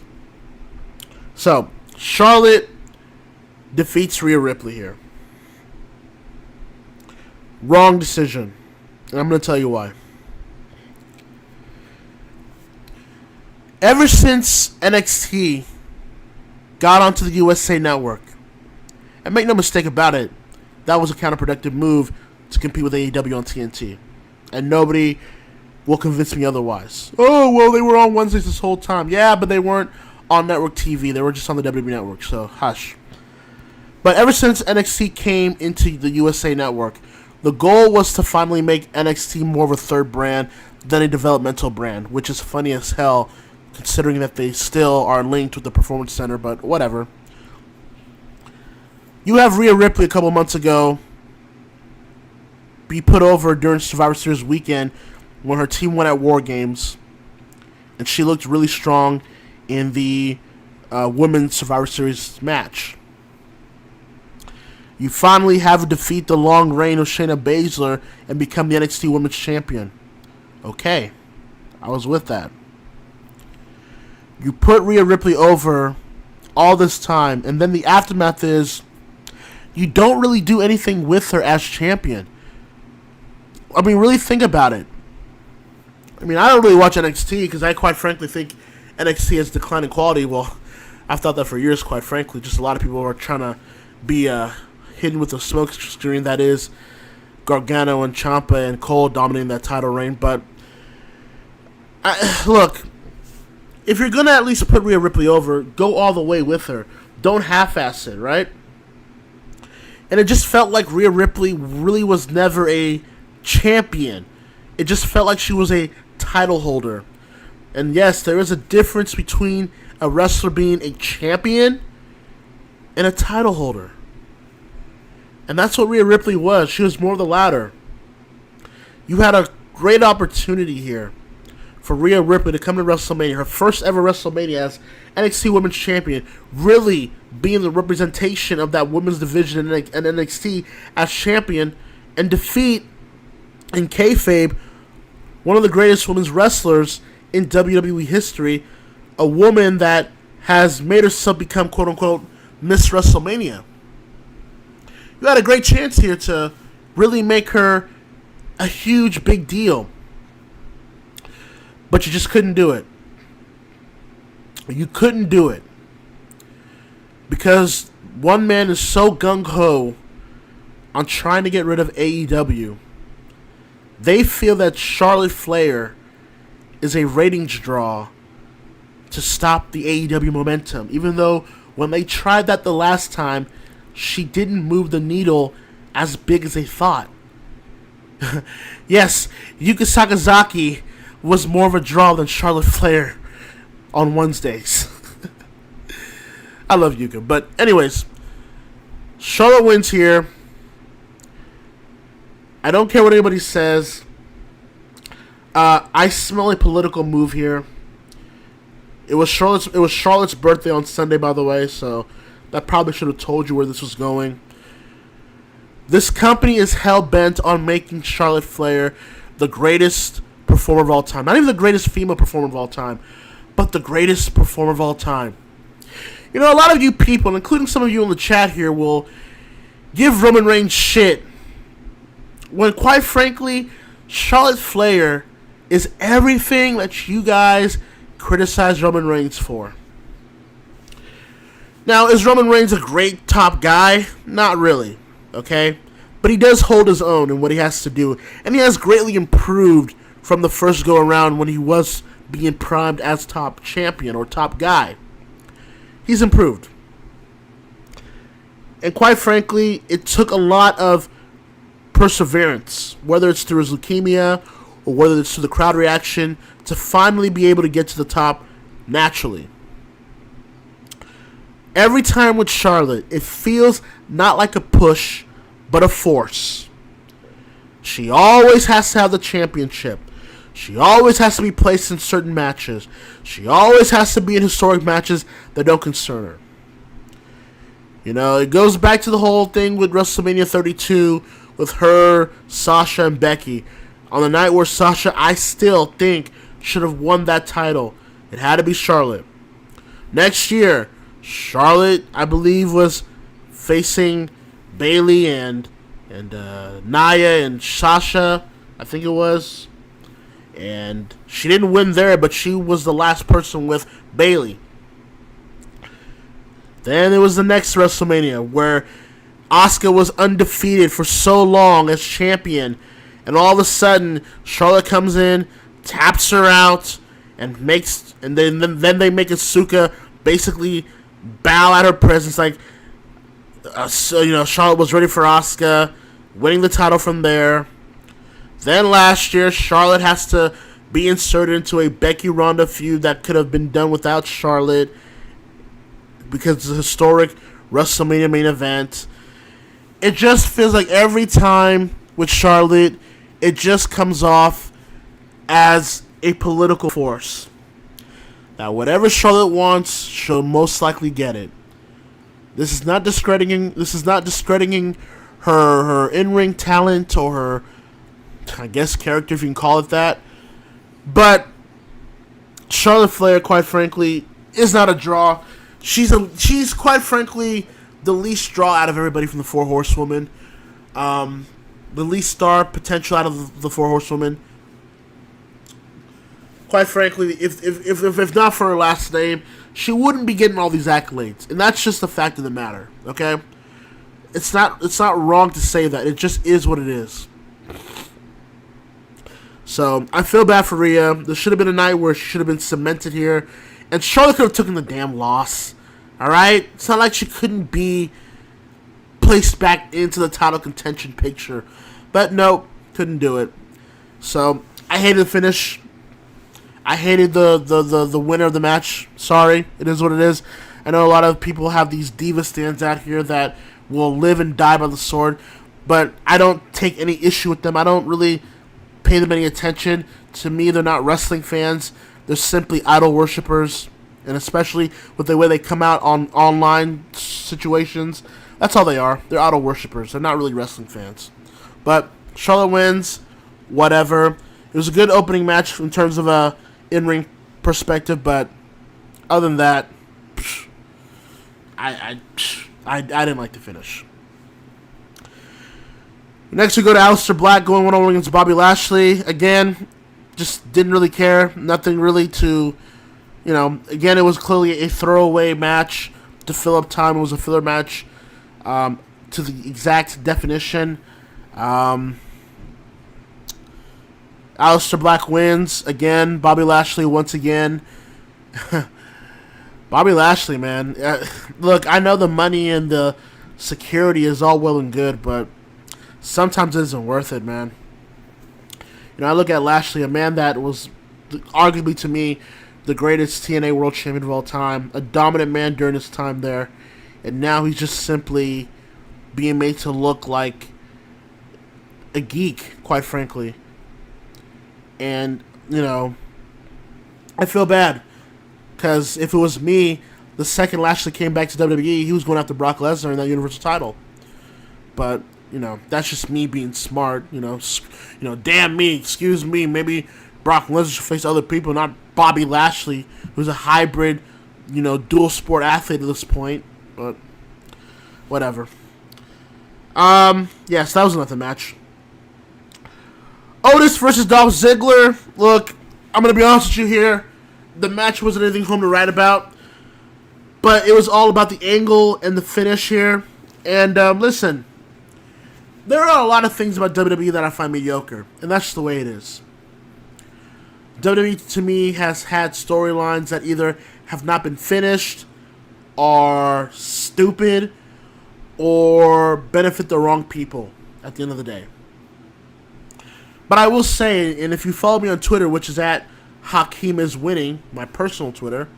So Charlotte defeats Rhea Ripley here. Wrong decision. And I'm going to tell you why. Ever since NXT got onto the USA Network, and make no mistake about it, that was a counterproductive move to compete with AEW on TNT. And nobody will convince me otherwise. Oh, well, they were on Wednesdays this whole time. Yeah, but they weren't on network TV. They were just on the WWE Network, so hush. But ever since NXT came into the USA Network, the goal was to finally make NXT more of a third brand than a developmental brand, which is funny as hell, considering that they still are linked with the Performance Center, but whatever. You have Rhea Ripley a couple months ago be put over during Survivor Series weekend when her team won at War Games, and she looked really strong in the Women's Survivor Series match. You finally have her defeat the long reign of Shayna Baszler and become the NXT Women's Champion. Okay, I was with that. You put Rhea Ripley over all this time, and then the aftermath is you don't really do anything with her as champion. I mean, really think about it. I mean, I don't really watch NXT because I quite frankly think NXT has declined in quality. Well, I've thought that for years, quite frankly. Just a lot of people are trying to be hidden with the smoke screen that is Gargano and Ciampa and Cole dominating that title reign. But, look, if you're going to at least put Rhea Ripley over, go all the way with her. Don't half-ass it, right? And it just felt like Rhea Ripley really was never a champion. It just felt like she was a title holder. And yes, there is a difference between a wrestler being a champion and a title holder. And that's what Rhea Ripley was. She was more of the latter. You had a great opportunity here for Rhea Ripley to come to WrestleMania, her first ever WrestleMania as NXT Women's Champion, really being the representation of that women's division in NXT as champion, and defeat, in kayfabe, one of the greatest women's wrestlers in WWE history, a woman that has made herself become, quote-unquote, Miss WrestleMania. You had a great chance here to really make her a huge, big deal. But you just couldn't do it. You couldn't do it. Because one man is so gung-ho on trying to get rid of AEW. They feel that Charlotte Flair is a ratings draw to stop the AEW momentum. Even though when they tried that the last time, she didn't move the needle as big as they thought. Yes, Yuka Sakazaki was more of a draw than Charlotte Flair on Wednesdays. I love Yuka. But anyways, Charlotte wins here. I don't care what anybody says. I smell a political move here. It was Charlotte's birthday on Sunday, by the way, so that probably should have told you where this was going. This company is hell-bent on making Charlotte Flair the greatest performer of all time. Not even the greatest female performer of all time, but the greatest performer of all time. You know, a lot of you people, including some of you in the chat here, will give Roman Reigns shit when, quite frankly, Charlotte Flair is everything that you guys criticize Roman Reigns for. Now, is Roman Reigns a great top guy? Not really, okay? But he does hold his own in what he has to do, and he has greatly improved from the first go-around when he was being primed as top champion or top guy. He's improved. And quite frankly, it took a lot of perseverance, whether it's through his leukemia or whether it's through the crowd reaction, to finally be able to get to the top naturally. Every time with Charlotte, it feels not like a push, but a force. She always has to have the championship. She always has to be placed in certain matches. She always has to be in historic matches that don't concern her. You know, it goes back to the whole thing with WrestleMania 32 with her, Sasha, and Becky. On the night where Sasha, I still think, should have won that title. It had to be Charlotte. Next year, Charlotte, I believe, was facing Bayley and Nia and Sasha, I think it was. And she didn't win there, but she was the last person with Bayley. Then it was the next WrestleMania where Asuka was undefeated for so long as champion, and all of a sudden Charlotte comes in, taps her out, and then they make Asuka basically bow at her presence, like Charlotte was ready for Asuka, winning the title from there. Then last year, Charlotte has to be inserted into a Becky Ronda feud that could have been done without Charlotte because it's a historic WrestleMania main event. It just feels like every time with Charlotte, it just comes off as a political force. Now, whatever Charlotte wants, she'll most likely get it. This is not discrediting her in-ring talent or her, I guess, character, if you can call it that. But Charlotte Flair, quite frankly, is not a draw. She's quite frankly the least draw out of everybody from the Four Horsewomen. The least star potential out of the Four Horsewomen. Quite frankly, if not for her last name, she wouldn't be getting all these accolades, and that's just the fact of the matter. Okay, it's not wrong to say that. It just is what it is. So I feel bad for Rhea. There should have been a night where she should have been cemented here, and Charlotte could have taken the damn loss. All right, it's not like she couldn't be placed back into the title contention picture, but no, couldn't do it. So I hated the finish. I hated the winner of the match. Sorry, it is what it is. I know a lot of people have these diva stands out here that will live and die by the sword, but I don't take any issue with them. I don't really pay them any attention. To me, they're not wrestling fans. They're simply idol worshippers, and especially with the way they come out on online situations, that's all they are. They're idol worshippers. They're not really wrestling fans. But Charlotte wins. Whatever. It was a good opening match in terms of a in-ring perspective, but other than that, I didn't like the finish. Next we go to Aleister Black going one-on-one against Bobby Lashley. Again, just didn't really care. Nothing really to, again, it was clearly a throwaway match to fill up time. It was a filler match to the exact definition. Aleister Black wins again. Bobby Lashley once again. Bobby Lashley, man. Look, I know the money and the security is all well and good, but sometimes it isn't worth it, man. I look at Lashley, a man that was arguably to me the greatest TNA World Champion of all time, a dominant man during his time there, and now he's just simply being made to look like a geek, quite frankly. And, I feel bad. Because if it was me, the second Lashley came back to WWE, he was going after Brock Lesnar in that Universal title. But, that's just me being smart. Damn me, excuse me. Maybe Brock Lesnar should face other people, not Bobby Lashley, who's a hybrid, dual sport athlete at this point. But, whatever. Yes, that was another match. Otis versus Dolph Ziggler. Look, I'm going to be honest with you here. The match wasn't anything home to write about. But it was all about the angle and the finish here. And listen, there are a lot of things about WWE that I find mediocre. And that's just the way it is. WWE, to me, has had storylines that either have not been finished, are stupid, or benefit the wrong people at the end of the day. But I will say, and if you follow me on Twitter, which is at Hakeem is Winning, my personal Twitter,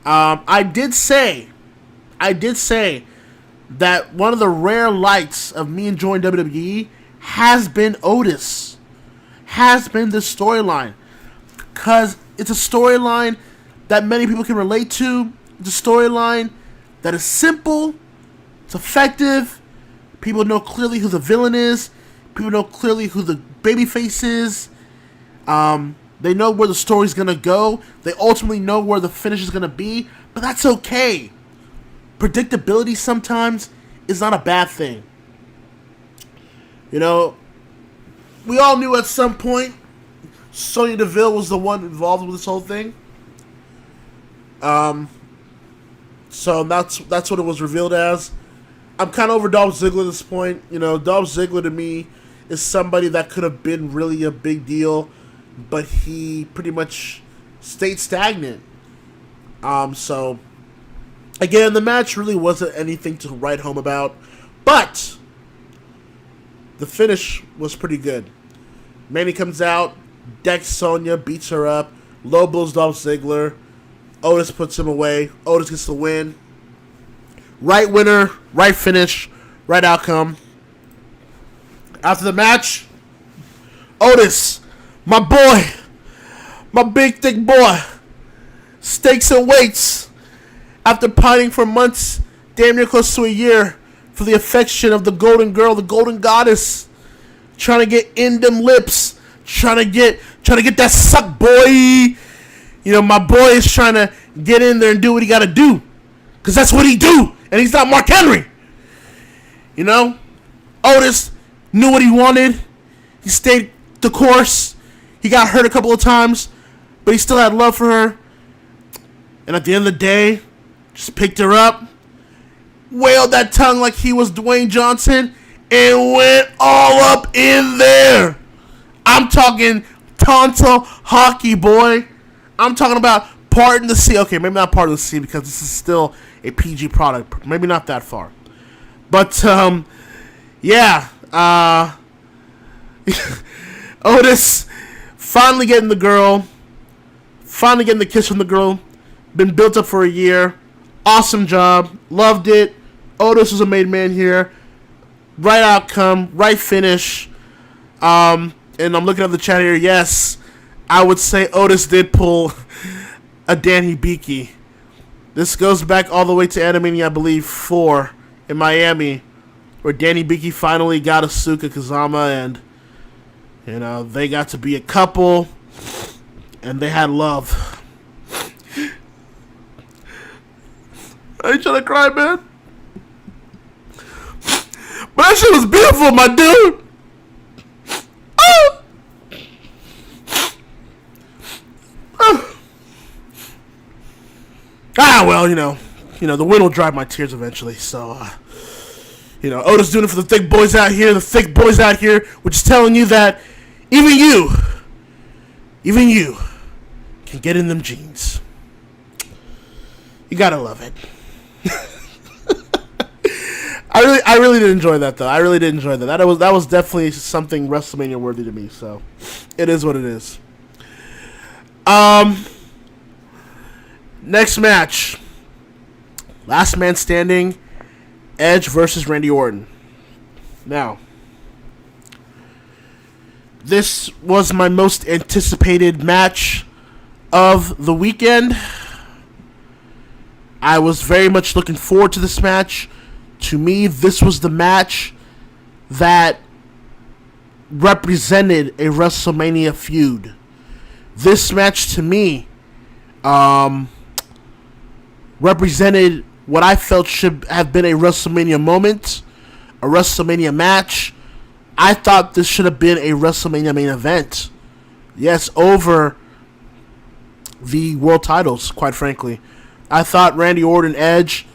I did say that one of the rare lights of me enjoying WWE has been Otis, has been this storyline, because it's a storyline that many people can relate to. It's a storyline that is simple, it's effective. People know clearly who the villain is. People know clearly who the babyface is. They know where the story's going to go. They ultimately know where the finish is going to be. But that's okay. Predictability sometimes is not a bad thing. You know, we all knew at some point Sonya Deville was the one involved with this whole thing. So that's what it was revealed as. I'm kind of over Dolph Ziggler at this point. You know, Dolph Ziggler to me is somebody that could have been really a big deal, but he pretty much stayed stagnant. So again, the match really wasn't anything to write home about, but the finish was pretty good. Manny comes out, decks Sonya, beats her up, low blows Dolph Ziggler. Otis puts him away. Otis gets the win. Right winner, right finish, right outcome. After the match, Otis, my boy, my big thick boy, stakes and weights after pining for months, damn near close to a year, for the affection of the golden girl, the golden goddess, trying to get in them lips, trying to get that suck, boy. You know, my boy is trying to get in there and do what he got to do, because that's what he do, and he's not Mark Henry. You know, Otis knew what he wanted. He stayed the course. He got hurt a couple of times, but he still had love for her. And at the end of the day, just picked her up, wailed that tongue like he was Dwayne Johnson, and went all up in there. I'm talking tonsil hockey, boy. I'm talking about part in the sea. Okay, maybe not part of the sea because this is still a PG product. Maybe not that far. But, yeah. Otis finally getting the girl. Finally getting the kiss from the girl. Been built up for a year. Awesome job. Loved it. Otis was a made man here. Right outcome. Right finish. And I'm looking at the chat here. Yes, I would say Otis did pull a Danny Beaky. This goes back all the way to Animania, I believe, 4 in Miami, where Danny Beaky finally got Asuka Kazama, and, you know, they got to be a couple, and they had love. I ain't trying to cry, man. But that shit was beautiful, my dude. Oh! Well, you know, the wind will dry my tears eventually. So, you know, Otis doing it for the thick boys out here. The thick boys out here, which is telling you that even you can get in them jeans. You gotta love it. I really did enjoy that, though. I really did enjoy that. That was definitely something WrestleMania worthy to me. So, it is what it is. Next match. Last man standing. Edge versus Randy Orton. Now, this was my most anticipated match of the weekend. I was very much looking forward to this match. To me, this was the match that represented a WrestleMania feud. This match, to me, represented what I felt should have been a WrestleMania moment, a WrestleMania match. I thought this should have been a WrestleMania main event. Yes, over the world titles, quite frankly. I thought Randy Orton Edge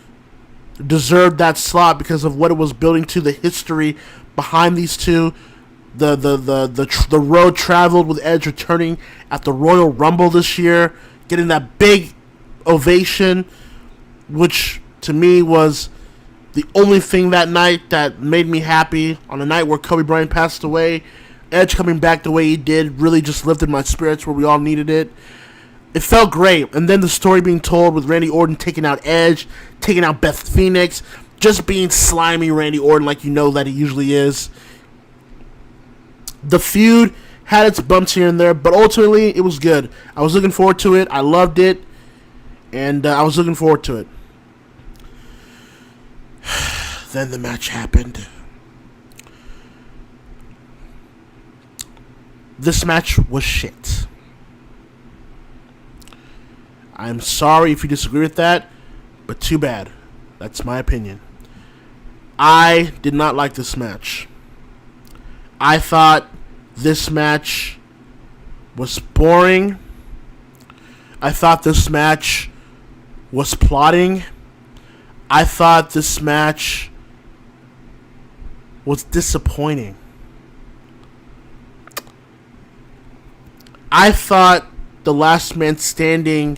deserved that slot because of what it was building to, the history behind these two, the road traveled with Edge returning at the Royal Rumble this year, getting that big ovation, which to me was the only thing that night that made me happy. On the night where Kobe Bryant passed away, Edge coming back the way he did really just lifted my spirits where we all needed it. It felt great. And then the story being told with Randy Orton taking out Edge, taking out Beth Phoenix, just being slimy Randy Orton like you know that he usually is. The feud had its bumps here and there, but ultimately it was good. I was looking forward to it. I loved it. And I was looking forward to it. Then the match happened. This match was shit. I'm sorry if you disagree with that, but too bad. That's my opinion. I did not like this match. I thought this match was boring. I thought this match was plotting. I thought this match was disappointing. I thought the last man standing...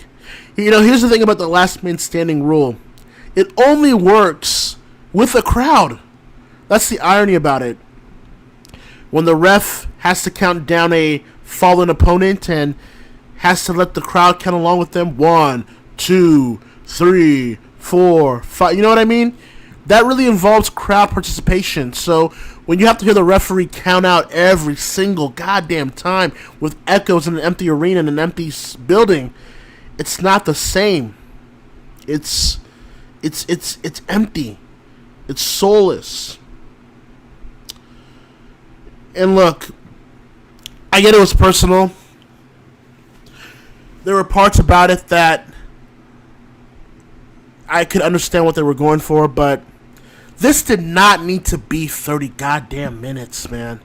here's the thing about the last man standing rule. It only works with a crowd. That's the irony about it. When the ref has to count down a fallen opponent and has to let the crowd count along with them. 1, 2, 3, 4, 5. You know what I mean? That really involves crowd participation. So when you have to hear the referee count out every single goddamn time with echoes in an empty arena and an empty building, it's not the same. It's empty. It's soulless. And look, I get it was personal. There were parts about it that I could understand what they were going for, but this did not need to be 30 goddamn minutes, man.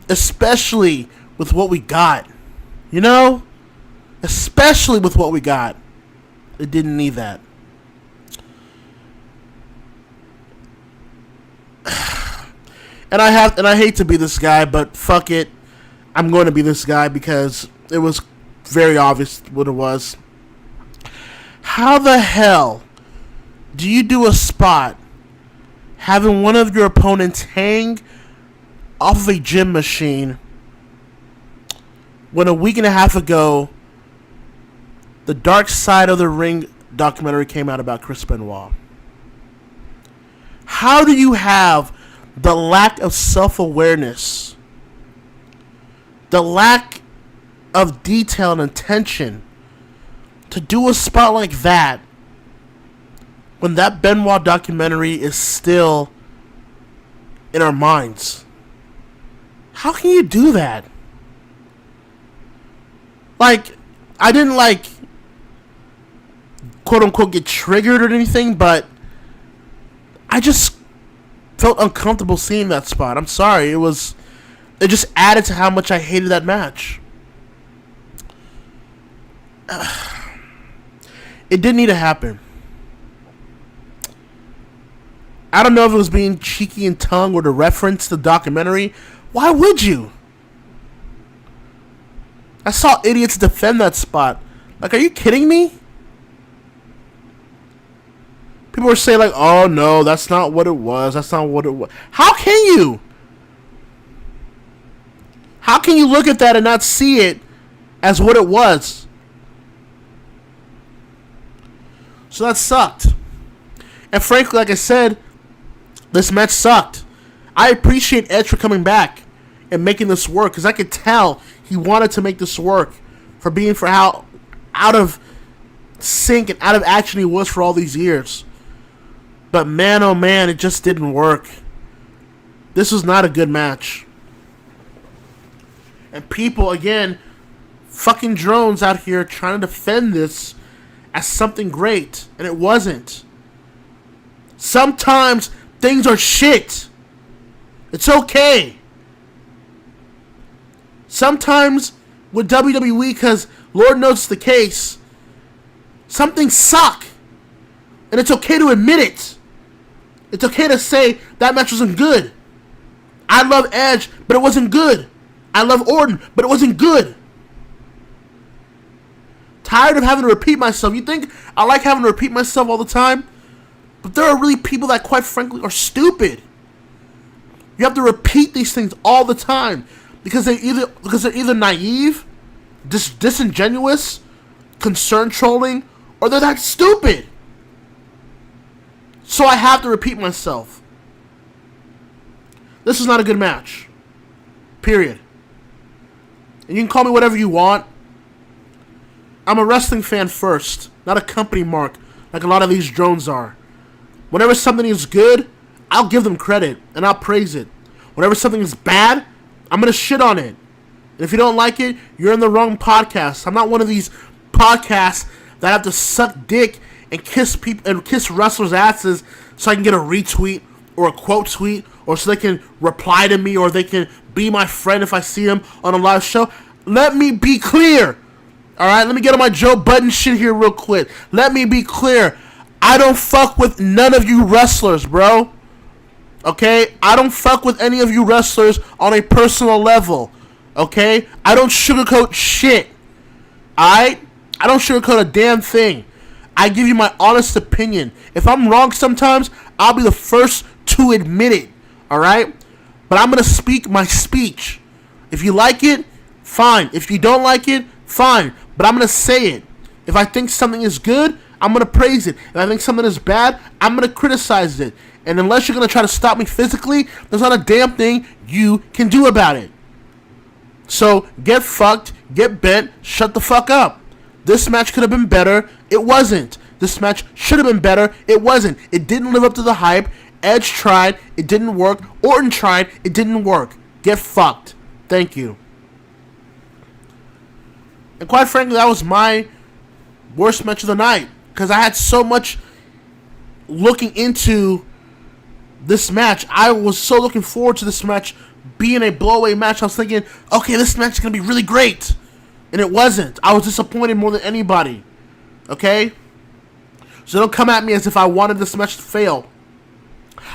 Especially with what we got. Especially with what we got. It didn't need that. And I hate to be this guy, but fuck it. I'm going to be this guy because it was very obvious what it was. How the hell do you do a spot having one of your opponents hang off of a gym machine when a week and a half ago the Dark Side of the Ring documentary came out about Chris Benoit? How do you have the lack of self-awareness, the lack of detail and attention to do a spot like that when that Benoit documentary is still in our minds? How can you do that? I didn't quote unquote get triggered or anything, but I just felt uncomfortable seeing that spot. I'm sorry. It just added to how much I hated that match. It didn't need to happen. I don't know if it was being cheeky in tongue or to reference the documentary. Why would you? I saw idiots defend that spot. Are you kidding me? People were saying oh no, that's not what it was. That's not what it was. How can you? How can you look at that and not see it as what it was? So that sucked. And frankly, like I said, this match sucked. I appreciate Edge for coming back and making this work, because I could tell he wanted to make this work for how out of sync and out of action he was for all these years. But man, oh man, it just didn't work. This was not a good match. And people, again, fucking drones out here trying to defend this as something great. And it wasn't. Sometimes things are shit. It's okay. Sometimes with WWE, because Lord knows it's the case, some things suck. And it's okay to admit it. It's okay to say that match wasn't good. I love Edge, but it wasn't good. I love Orton, but it wasn't good. Tired of having to repeat myself. You think I like having to repeat myself all the time? But there are really people that, quite frankly, are stupid. You have to repeat these things all the time because they're either naive, disingenuous, concern trolling, or they're that stupid. So I have to repeat myself. This is not a good match. Period. And you can call me whatever you want. I'm a wrestling fan first, not a company mark like a lot of these drones are. Whenever something is good, I'll give them credit and I'll praise it. Whenever something is bad, I'm going to shit on it. And if you don't like it, you're in the wrong podcast. I'm not one of these podcasts that I have to suck dick and kiss people and kiss wrestlers' asses so I can get a retweet or a quote tweet, or so they can reply to me, or they can be my friend if I see them on a live show. Let me be clear. Alright, let me get on my Joe Budden shit here real quick. Let me be clear. I don't fuck with none of you wrestlers, bro. Okay? I don't fuck with any of you wrestlers on a personal level. Okay? I don't sugarcoat shit. Alright? I don't sugarcoat a damn thing. I give you my honest opinion. If I'm wrong sometimes, I'll be the first to admit it. Alright? But I'm going to speak my speech. If you like it, fine. If you don't like it, fine. But I'm going to say it. If I think something is good, I'm going to praise it. If I think something is bad, I'm going to criticize it. And unless you're going to try to stop me physically, there's not a damn thing you can do about it. So, get fucked, get bent, shut the fuck up. This match could have been better. It wasn't. This match should have been better. It wasn't. It didn't live up to the hype. Edge tried. It didn't work. Orton tried. It didn't work. Get fucked. Thank you. And quite frankly, that was my worst match of the night. Because I had so much looking into this match. I was so looking forward to this match being a blowaway match. I was thinking, okay, this match is going to be really great. And it wasn't. I was disappointed more than anybody. Okay? So don't come at me as if I wanted this match to fail.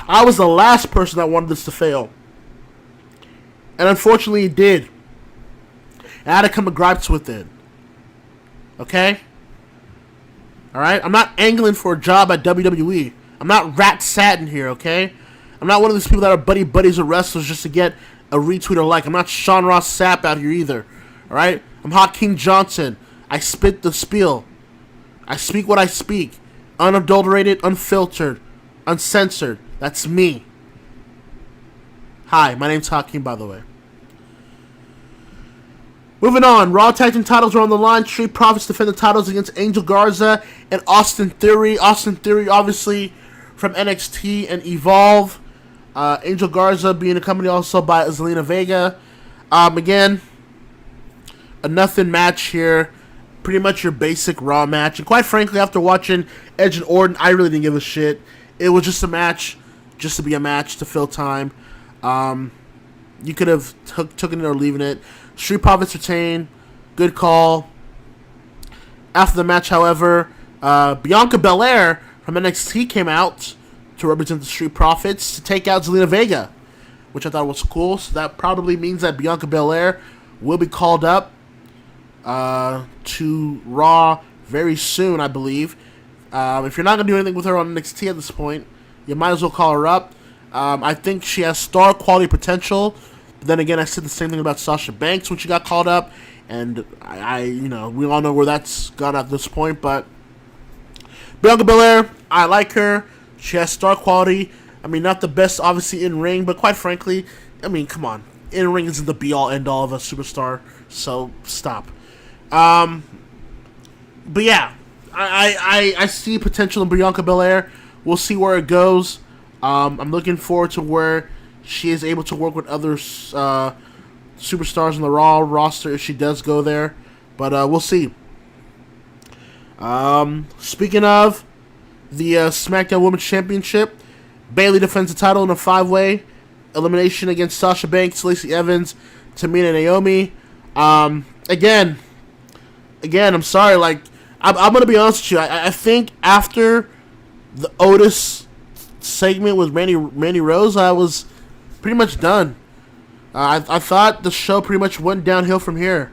I was the last person that wanted this to fail. And unfortunately it did. And I had to come to gripes with it. Okay? Alright? I'm not angling for a job at WWE. I'm not Rat Satin here, okay? I'm not one of these people that are buddies with wrestlers just to get a retweet or like. I'm not Sean Ross Sapp out here either. Alright? I'm Hakeem Johnson. I spit the spiel. I speak what I speak. Unadulterated, unfiltered, uncensored. That's me. Hi, my name's Hakeem, by the way. Moving on. Raw Tag Team titles are on the line. Street Profits defend the titles against Angel Garza and Austin Theory. Austin Theory, obviously, from NXT and Evolve. Angel Garza being accompanied also by Zelina Vega. Again, a nothing match here. Pretty much your basic Raw match. And quite frankly, after watching Edge and Orton, I really didn't give a shit. It was just a match, just to be a match, to fill time. You could have taken it or leaving it. Street Profits retain. Good call. After the match, however, Bianca Belair from NXT came out to represent the Street Profits to take out Zelina Vega, which I thought was cool. So that probably means that Bianca Belair will be called up to Raw very soon, I believe. If you're not going to do anything with her on NXT at this point, you might as well call her up. I think she has star quality potential. But then again, I said the same thing about Sasha Banks when she got called up, and we all know where that's gone at this point. But Bianca Belair, I like her. She has star quality. I mean, not the best, obviously, in ring, but quite frankly, I mean, come on, in ring isn't the be all end all of a superstar. So stop. But yeah, I see potential in Bianca Belair. We'll see where it goes. I'm looking forward to where she is able to work with other superstars in the Raw roster if she does go there. But we'll see. Speaking of the SmackDown Women's Championship, Bayley defends the title in a 5-way elimination against Sasha Banks, Lacey Evans, Tamina, and Naomi. Again, I'm sorry. Like, I'm gonna be honest with you. I think after the Otis segment with Randy Rose, I was pretty much done. I thought the show pretty much went downhill from here.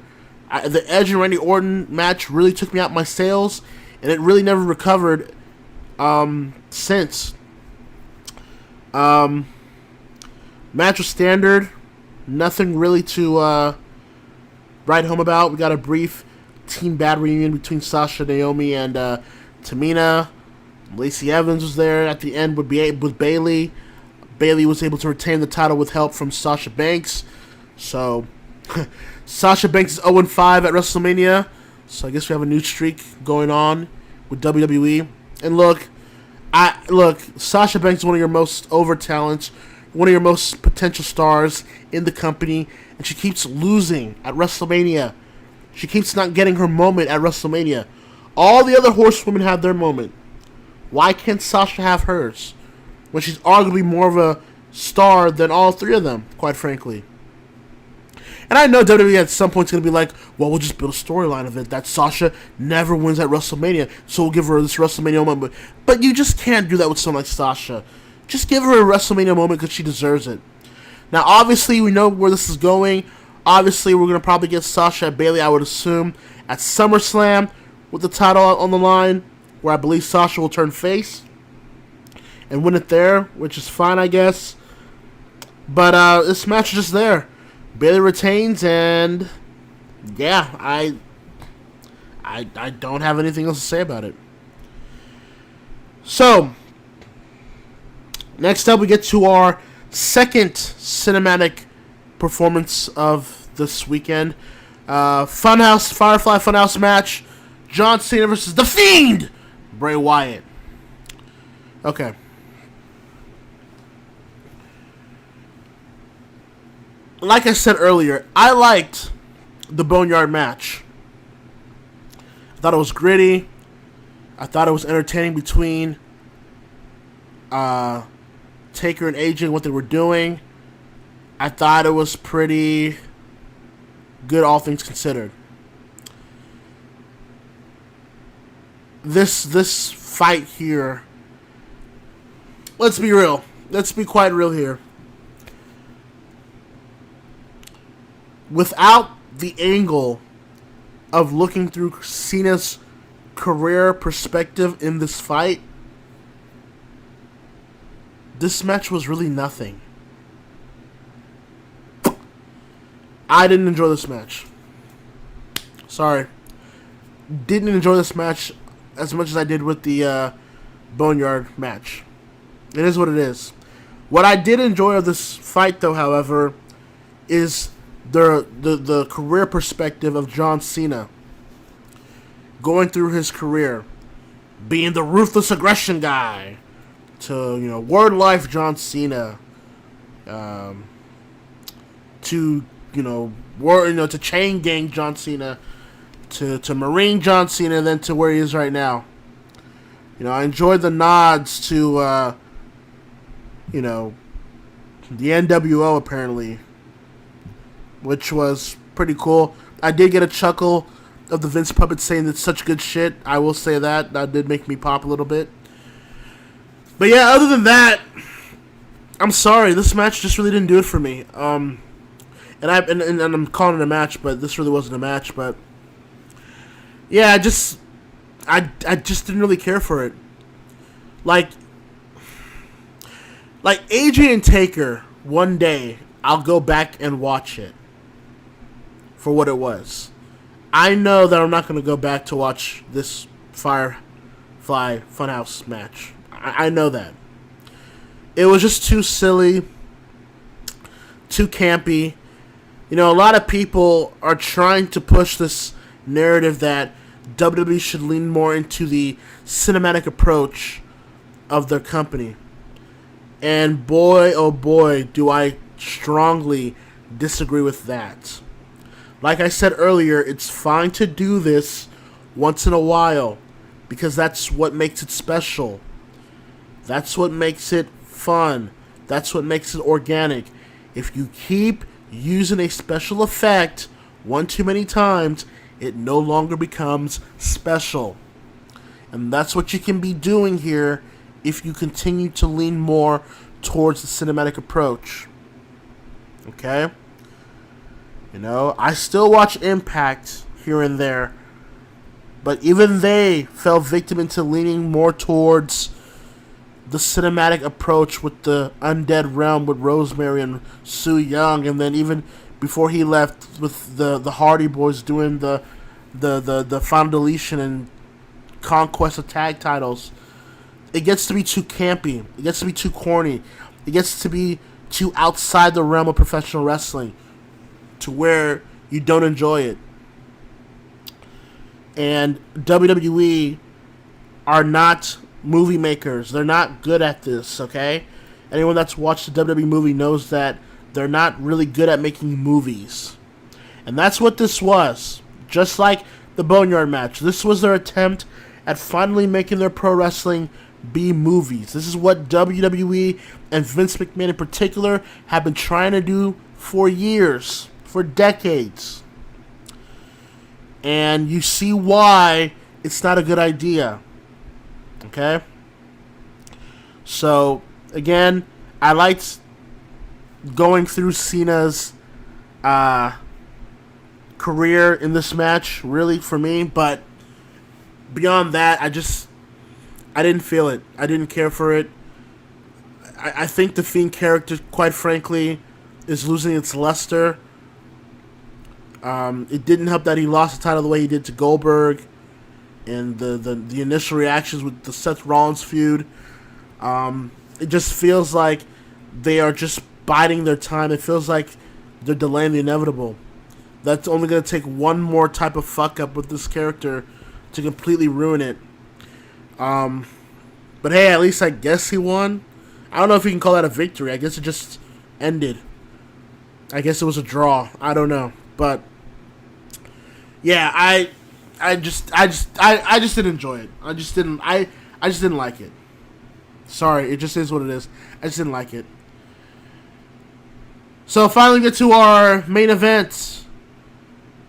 The Edge and Randy Orton match really took me out my sails, and it really never recovered since. Match was standard. Nothing really to write home about. We got a brief team bad reunion between Sasha, Naomi, and Tamina. Lacey Evans was there at the end with Bayley. Bayley was able to retain the title with help from Sasha Banks. So, Sasha Banks is 0-5 at WrestleMania. So I guess we have a new streak going on with WWE. And look, Sasha Banks is one of your most over talents, one of your most potential stars in the company, and she keeps losing at WrestleMania. She keeps not getting her moment at WrestleMania. All the other horsewomen have their moment. Why can't Sasha have hers? When she's arguably more of a star than all three of them, quite frankly. And I know WWE at some point is going to be like, well, we'll just build a storyline of it that Sasha never wins at WrestleMania, so we'll give her this WrestleMania moment. But you just can't do that with someone like Sasha. Just give her a WrestleMania moment because she deserves it. Now, obviously, we know where this is going. Obviously, we're going to probably get Sasha and Bayley, I would assume, at SummerSlam with the title on the line, where I believe Sasha will turn face and win it there, which is fine, I guess. But this match is just there. Bayley retains, and yeah, I don't have anything else to say about it. So, next up we get to our second cinematic performance of this weekend. Firefly Funhouse match. John Cena versus The Fiend, Bray Wyatt. Okay. Like I said earlier, I liked the Boneyard match. I thought it was gritty. I thought it was entertaining between Taker and AJ and what they were doing. I thought it was pretty good, all things considered. This fight here, let's be real. Let's be quite real here. Without the angle of looking through Cena's career perspective in this fight, this match was really nothing. I didn't enjoy this match. Sorry. Didn't enjoy this match as much as I did with the Boneyard match. It is what it is. What I did enjoy of this fight, though, however, is the career perspective of John Cena. Going through his career. Being the ruthless aggression guy. To, word life John Cena. To chain gang John Cena. To Marine John Cena, and then to where he is right now. I enjoyed the nods to, the NWO, apparently. Which was pretty cool. I did get a chuckle of the Vince puppet saying that's such good shit. I will say that. That did make me pop a little bit. But yeah, other than that, I'm sorry. This match just really didn't do it for me. And I'm calling it a match, but this really wasn't a match. But yeah, I just didn't really care for it. Like AJ and Taker, one day I'll go back and watch it for what it was. I know that I'm not going to go back to watch this Firefly Funhouse match. I know that. It was just too silly, too campy. A lot of people are trying to push this narrative that WWE should lean more into the cinematic approach of their company. And boy, oh boy, do I strongly disagree with that. Like I said earlier, it's fine to do this once in a while because that's what makes it special. That's what makes it fun. That's what makes it organic. If you keep using a special effect one too many times, it no longer becomes special. And that's what you can be doing here if you continue to lean more towards the cinematic approach. Okay? I still watch Impact here and there, but even they fell victim into leaning more towards the cinematic approach with the Undead Realm with Rosemary and Su Yung, and then even before he left with the Hardy Boys doing the Final Deletion and Conquest of Tag titles. It gets to be too campy. It gets to be too corny. It gets to be too outside the realm of professional wrestling to where you don't enjoy it. And WWE are not movie makers. They're not good at this, okay? Anyone that's watched the WWE movie knows that they're not really good at making movies. And that's what this was. Just like the Boneyard match. This was their attempt at finally making their pro wrestling be movies. This is what WWE and Vince McMahon in particular have been trying to do for years, for decades. And you see why it's not a good idea. Okay? So, again, I liked going through Cena's career in this match, really, for me. But beyond that, I didn't feel it. I didn't care for it. I think the Fiend character, quite frankly, is losing its luster. It didn't help that he lost the title the way he did to Goldberg, and the initial reactions with the Seth Rollins feud. It just feels like they are just biding their time. It feels like they're delaying the inevitable. That's only going to take one more type of fuck up with this character to completely ruin it. But hey, at least I guess he won. I don't know if you can call that a victory. I guess it just ended. I guess it was a draw. I don't know. But yeah, I just didn't enjoy it. I just didn't like it. Sorry, it just is what it is. I just didn't like it. So finally get to our main event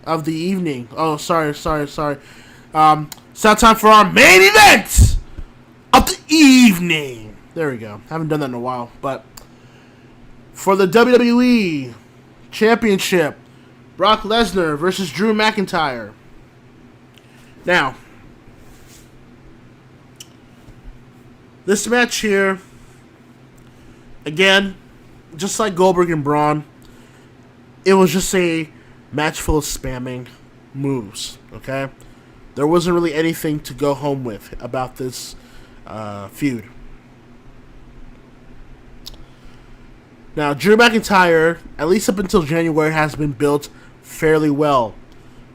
of the evening. Oh, sorry. It's now time for our main event of the evening. There we go. Haven't done that in a while. But for the WWE Championship, Brock Lesnar versus Drew McIntyre. Now, this match here, again, just like Goldberg and Braun, it was just a match full of spamming moves, okay? There wasn't really anything to go home with about this feud. Now, Drew McIntyre, at least up until January, has been built fairly well.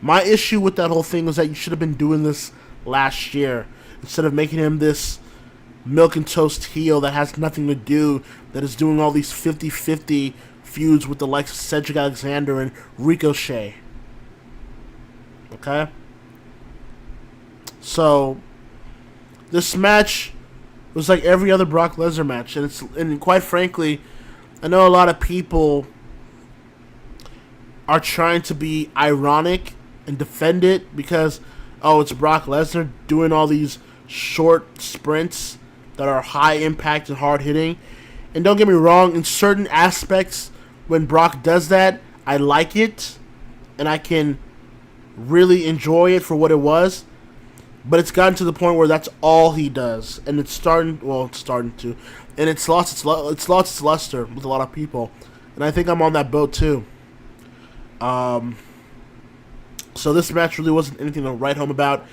My issue with that whole thing was that you should have been doing this last year instead of making him this milk and toast heel that has nothing to do, that is doing all these 50-50 feuds with the likes of Cedric Alexander and Ricochet. Okay? So, this match was like every other Brock Lesnar match, and quite frankly, I know a lot of people are trying to be ironic and defend it because, oh, it's Brock Lesnar doing all these short sprints that are high impact and hard hitting. And don't get me wrong, in certain aspects, when Brock does that, I like it, and I can really enjoy it for what it was. But it's gotten to the point where that's all he does, and it's starting to, and it's lost its luster with a lot of people, and I think I'm on that boat too. So this match really wasn't anything to write home about.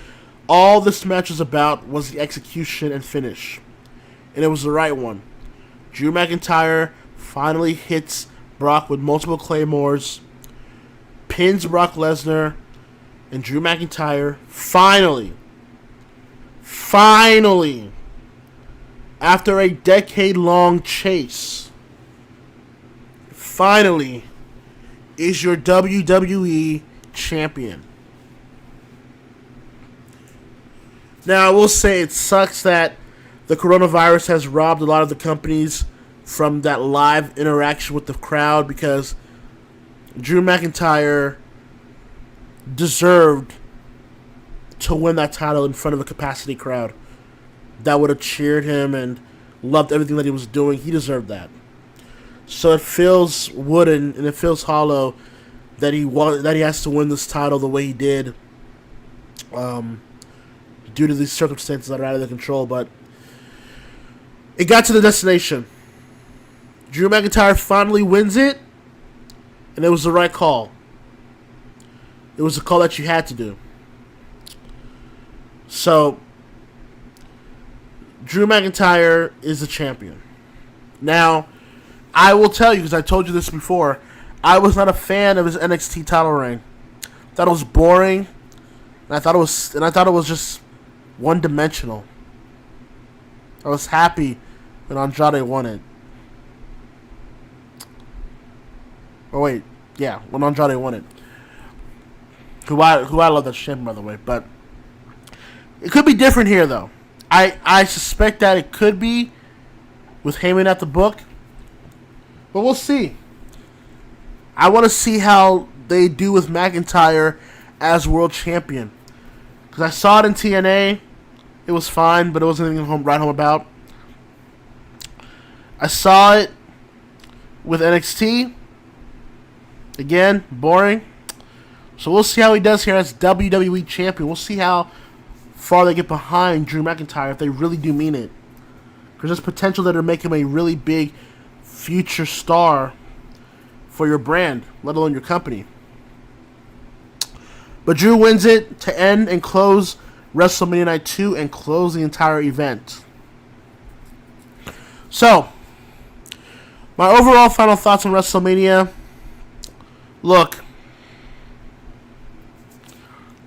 All this match was about was the execution and finish, and it was the right one. Drew McIntyre finally hits Brock with multiple claymores, pins Brock Lesnar, and Drew McIntyre finally, after a decade-long chase, finally is your WWE champion. Now, I will say it sucks that the coronavirus has robbed a lot of the companies from that live interaction with the crowd, because Drew McIntyre deserved to win that title in front of a capacity crowd that would have cheered him and loved everything that he was doing. He deserved that. So it feels wooden and it feels hollow that he has to win this title the way he did, due to these circumstances that are out of their control. But it got to the destination. Drew McIntyre finally wins it, and it was the right call. It was a call that you had to do. So, Drew McIntyre is the champion. Now, I will tell you, because I told you this before, I was not a fan of his NXT title reign. I thought it was boring, and I thought it was just one-dimensional. I was happy when Andrade won it. Oh wait, yeah, when Andrade won it. who I love that champion, by the way. But it could be different here, though. I suspect that it could be with Heyman at the book, but we'll see. I want to see how they do with McIntyre as world champion, because I saw it in TNA. It was fine, but it wasn't anything to write home about. I saw it with NXT. Again, boring. So we'll see how he does here as WWE champion. We'll see how far they get behind Drew McIntyre if they really do mean it. Because there's potential that it'll make him a really big future star for your brand, let alone your company. But Drew wins it to end and close WrestleMania Night 2 and close the entire event. So, my overall final thoughts on WrestleMania. Look,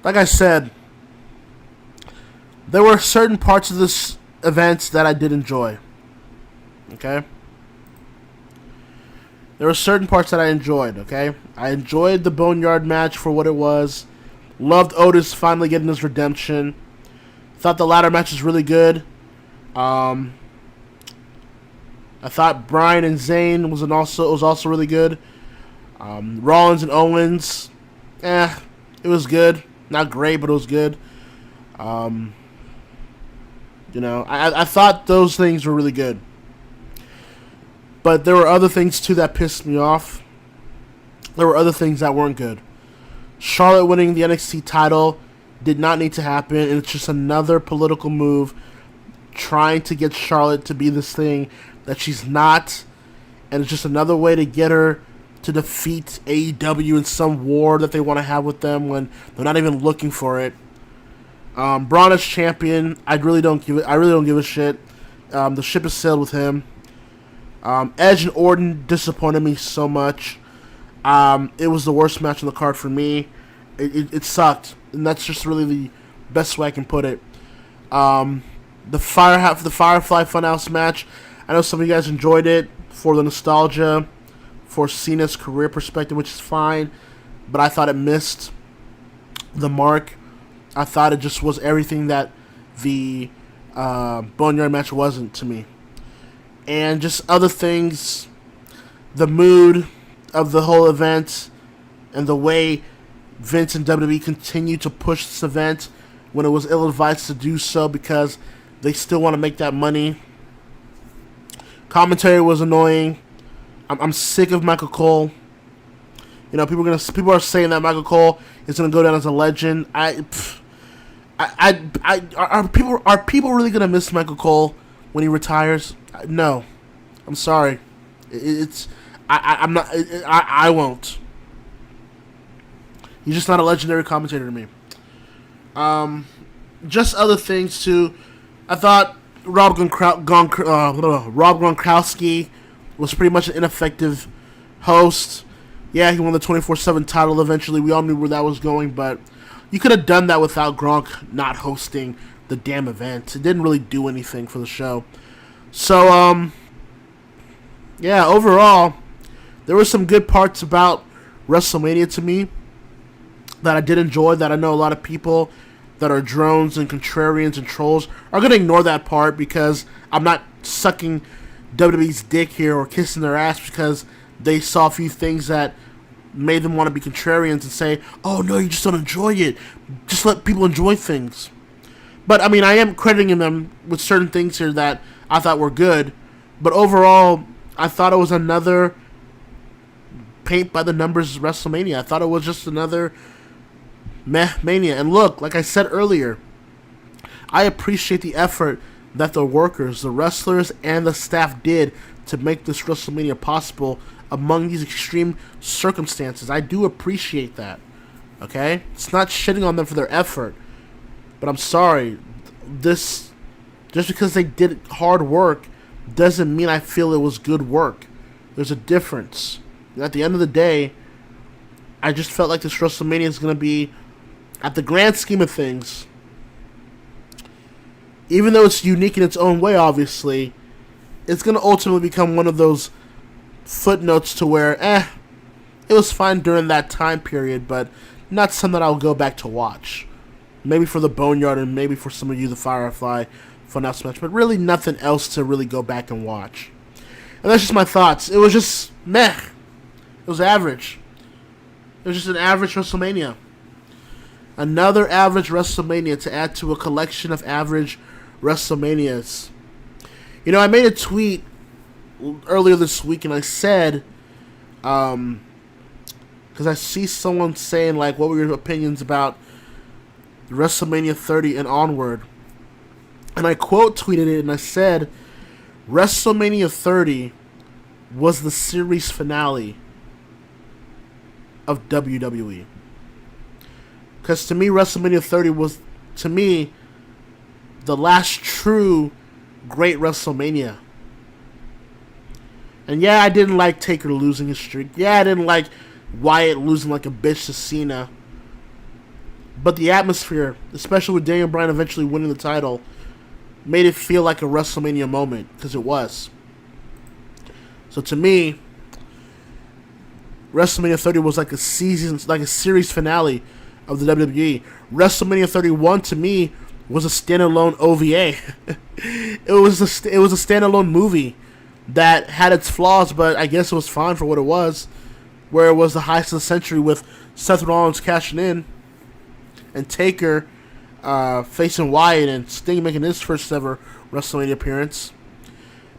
like I said, there were certain parts of this event that I did enjoy. Okay? There were certain parts that I enjoyed, okay? I enjoyed the Boneyard match for what it was. Loved Otis finally getting his redemption. Thought the ladder match was really good. I thought Bryan and Zayn was also really good. Rollins and Owens, it was good. Not great, but it was good. I thought those things were really good. But there were other things, too, that pissed me off. There were other things that weren't good. Charlotte winning the NXT title did not need to happen, and it's just another political move trying to get Charlotte to be this thing that she's not, and it's just another way to get her to defeat AEW in some war that they want to have with them when they're not even looking for it. Braun as champion, I really don't give a shit. The ship has sailed with him. Edge and Orton disappointed me so much. It was the worst match on the card for me. It sucked, and that's just really the best way I can put it. The Firefly Funhouse match, I know some of you guys enjoyed it for the nostalgia, for Cena's career perspective, which is fine, but I thought it missed the mark. I thought it just was everything that the Boneyard match wasn't to me. And just other things, the mood of the whole event, and the way Vince and WWE continue to push this event when it was ill-advised to do so because they still want to make that money. Commentary was annoying. I'm sick of Michael Cole. You know, people are saying that Michael Cole is gonna go down as a legend. Are people really gonna miss Michael Cole when he retires? No, I'm sorry. I'm not. I won't. He's just not a legendary commentator to me. Just other things too. I thought Rob Gronkowski was pretty much an ineffective host. Yeah, he won the 24/7 title eventually. We all knew where that was going, but you could have done that without Gronk not hosting the damn event. It didn't really do anything for the show. So, yeah, overall, there were some good parts about WrestleMania to me that I did enjoy, that I know a lot of people that are drones and contrarians and trolls are going to ignore that part because I'm not sucking WWE's dick here or kissing their ass because they saw a few things that made them want to be contrarians and say, oh, no, you just don't enjoy it. Just let people enjoy things. But, I mean, I am crediting them with certain things here that I thought were good. But overall, I thought it was another paint-by-the-numbers WrestleMania. I thought it was just another mania. And look, like I said earlier, I appreciate the effort that the workers, the wrestlers, and the staff did to make this WrestleMania possible among these extreme circumstances. I do appreciate that. Okay? It's not shitting on them for their effort. But I'm sorry. Just because they did hard work doesn't mean I feel it was good work. There's a difference. And at the end of the day, I just felt like this WrestleMania is going to be, at the grand scheme of things, even though it's unique in its own way, obviously, it's going to ultimately become one of those footnotes to where, it was fine during that time period, but not something I'll go back to watch. Maybe for the Boneyard and maybe for some of you, the Firefly Funhouse match, but really nothing else to really go back and watch. And that's just my thoughts. It was just meh. It was average. It was just an average WrestleMania. Another average WrestleMania to add to a collection of average WrestleManias. You know, I made a tweet earlier this week and I said, because I see someone saying, like, what were your opinions about WrestleMania 30 and onward? And I quote tweeted it and I said, WrestleMania 30 was the series finale of WWE. Because to me, WrestleMania 30 was, to me, the last true great WrestleMania. And yeah, I didn't like Taker losing his streak. Yeah, I didn't like Wyatt losing like a bitch to Cena. But the atmosphere, especially with Daniel Bryan eventually winning the title, made it feel like a WrestleMania moment, because it was. So to me, WrestleMania 30 was like a series finale of the WWE. WrestleMania 31 to me was a standalone OVA. it was a standalone movie that had its flaws, but I guess it was fine for what it was. Where it was the heist of the century with Seth Rollins cashing in and Taker facing Wyatt and Sting making his first ever WrestleMania appearance.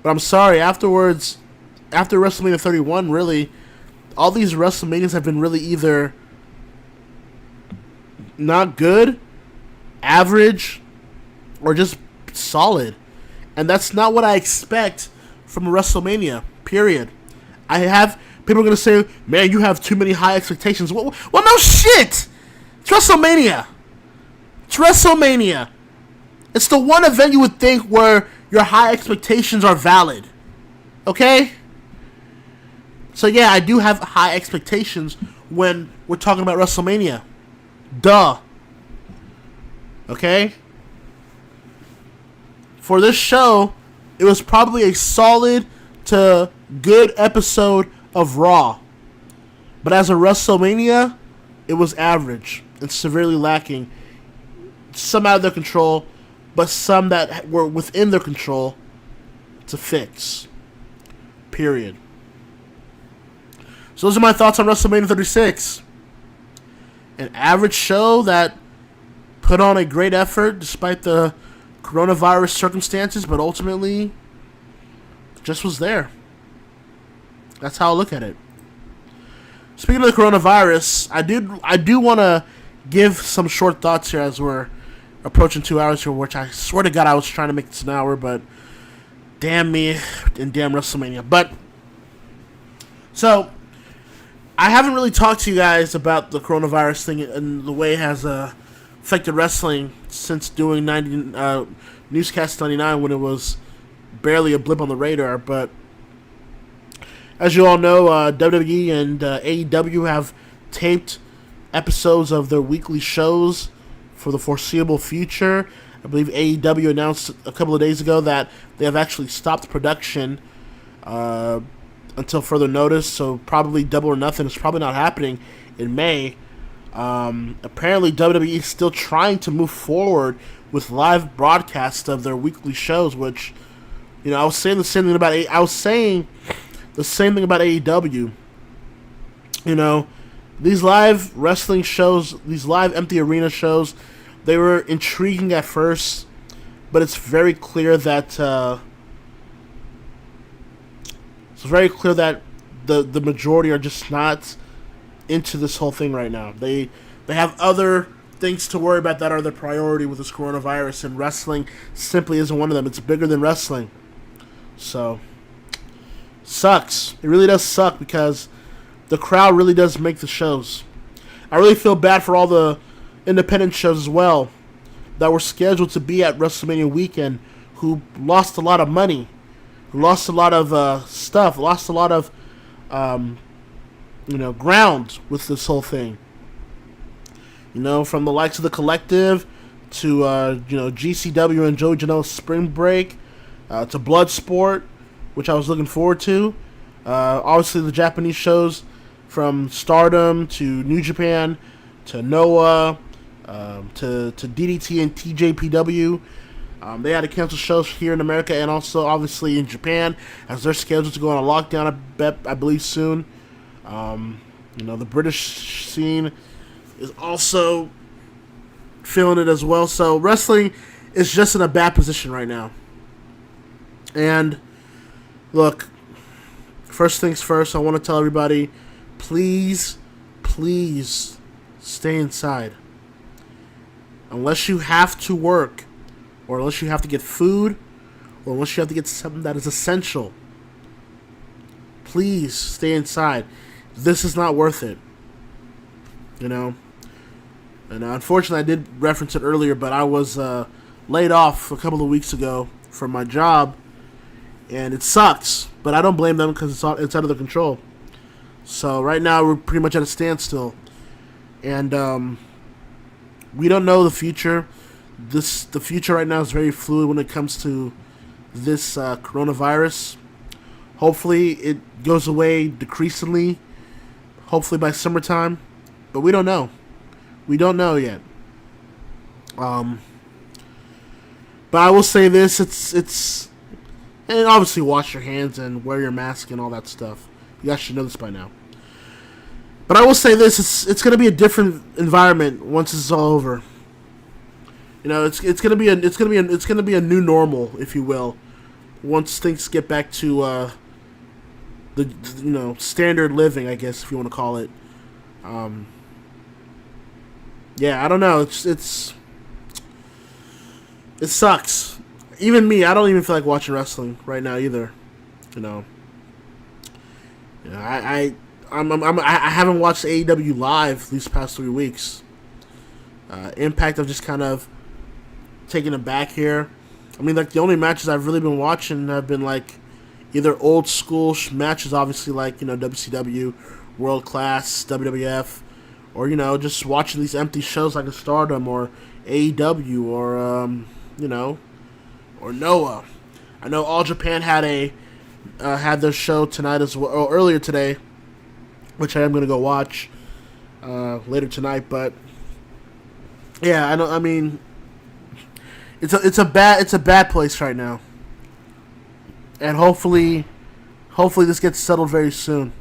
But I'm sorry, after WrestleMania 31, really, all these WrestleManias have been really either not good, average, or just solid. And that's not what I expect from a WrestleMania, period. People are going to say, man, you have too many high expectations. Well, no shit! It's WrestleMania. It's WrestleMania. It's the one event you would think where your high expectations are valid. Okay? So yeah, I do have high expectations when we're talking about WrestleMania. Duh. Okay? For this show, it was probably a solid to good episode of Raw. But as a WrestleMania, it was average and severely lacking. Some out of their control, but some that were within their control to fix. Period. So those are my thoughts on WrestleMania 36. An average show that put on a great effort despite the coronavirus circumstances, but ultimately just was there. That's how I look at it. Speaking of the coronavirus, I do want to give some short thoughts here as we're approaching 2 hours here, which I swear to God I was trying to make this an hour, but damn me and damn WrestleMania. But, so, I haven't really talked to you guys about the coronavirus thing and the way it has affected wrestling since doing Newscast 99 when it was barely a blip on the radar, but as you all know, WWE and AEW have taped episodes of their weekly shows for the foreseeable future. I believe AEW announced a couple of days ago that they have actually stopped production until further notice, so probably Double or Nothing is probably not happening in May. Apparently WWE is still trying to move forward with live broadcasts of their weekly shows, which, you know, I was saying the same thing about AEW. You know, these live wrestling shows, these live empty arena shows, they were intriguing at first, but it's very clear that the majority are just not into this whole thing right now. They have other things to worry about that are their priority with this coronavirus, and wrestling simply isn't one of them. It's bigger than wrestling. So, sucks. It really does suck because the crowd really does make the shows. I really feel bad for all the independent shows as well that were scheduled to be at WrestleMania weekend who lost a lot of money, who lost a lot of stuff, lost a lot of ground with this whole thing. You know, from the likes of the Collective to GCW and Joe Janela's Spring Break to Bloodsport, which I was looking forward to. Obviously, the Japanese shows from Stardom to New Japan to Noah, to DDT and TJPW. They had to cancel shows here in America and also obviously in Japan as they're scheduled to go on a lockdown, I believe soon. The British scene is also feeling it as well. So wrestling is just in a bad position right now. And look, first things first, I want to tell everybody, please stay inside. Unless you have to work, or unless you have to get food, or unless you have to get something that is essential, please stay inside. This is not worth it. And unfortunately, I did reference it earlier, but I was laid off a couple of weeks ago from my job, and it sucks. But I don't blame them because it's out of their control. So right now, we're pretty much at a standstill, and we don't know the future. The future right now is very fluid when it comes to this coronavirus. Hopefully, it goes away decreasingly. Hopefully by summertime, but we don't know. We don't know yet. But I will say this: it's and obviously wash your hands and wear your mask and all that stuff. You guys should know this by now. But I will say this: it's going to be a different environment once this is all over. It's going to be a new normal, if you will, once things get back to the standard living, I guess, if you want to call it. Yeah, I don't know. It sucks. Even me, I don't even feel like watching wrestling right now either. I haven't watched AEW live these past 3 weeks. Impact, I've just kind of taken it back here. I mean, like, the only matches I've really been watching have been like either old school matches, obviously, like WCW, World Class, WWF, or just watching these empty shows like a Stardom or AEW or or Noah. I know All Japan had their show tonight as well, or earlier today, which I am going to go watch later tonight. But yeah, I mean, it's a bad place right now, and hopefully this gets settled very soon.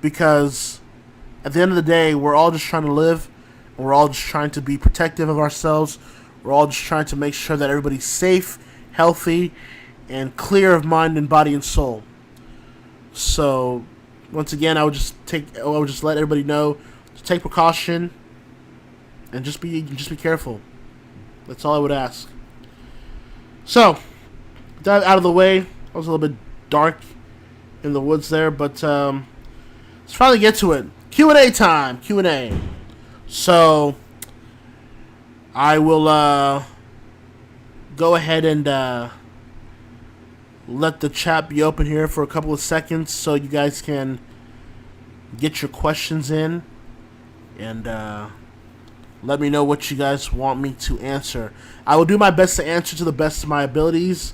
Because at the end of the day, we're all just trying to live, and we're all just trying to be protective of ourselves. We're all just trying to make sure that everybody's safe, healthy, and clear of mind and body and soul. So, once again, I would just let everybody know to take precaution and just be careful. That's all I would ask. So, that out of the way, I was a little bit dark in the woods there, but let's finally get to it. Q&A time. Q&A. So, I will go ahead and let the chat be open here for a couple of seconds so you guys can get your questions in and let me know what you guys want me to answer. I will do my best to answer to the best of my abilities.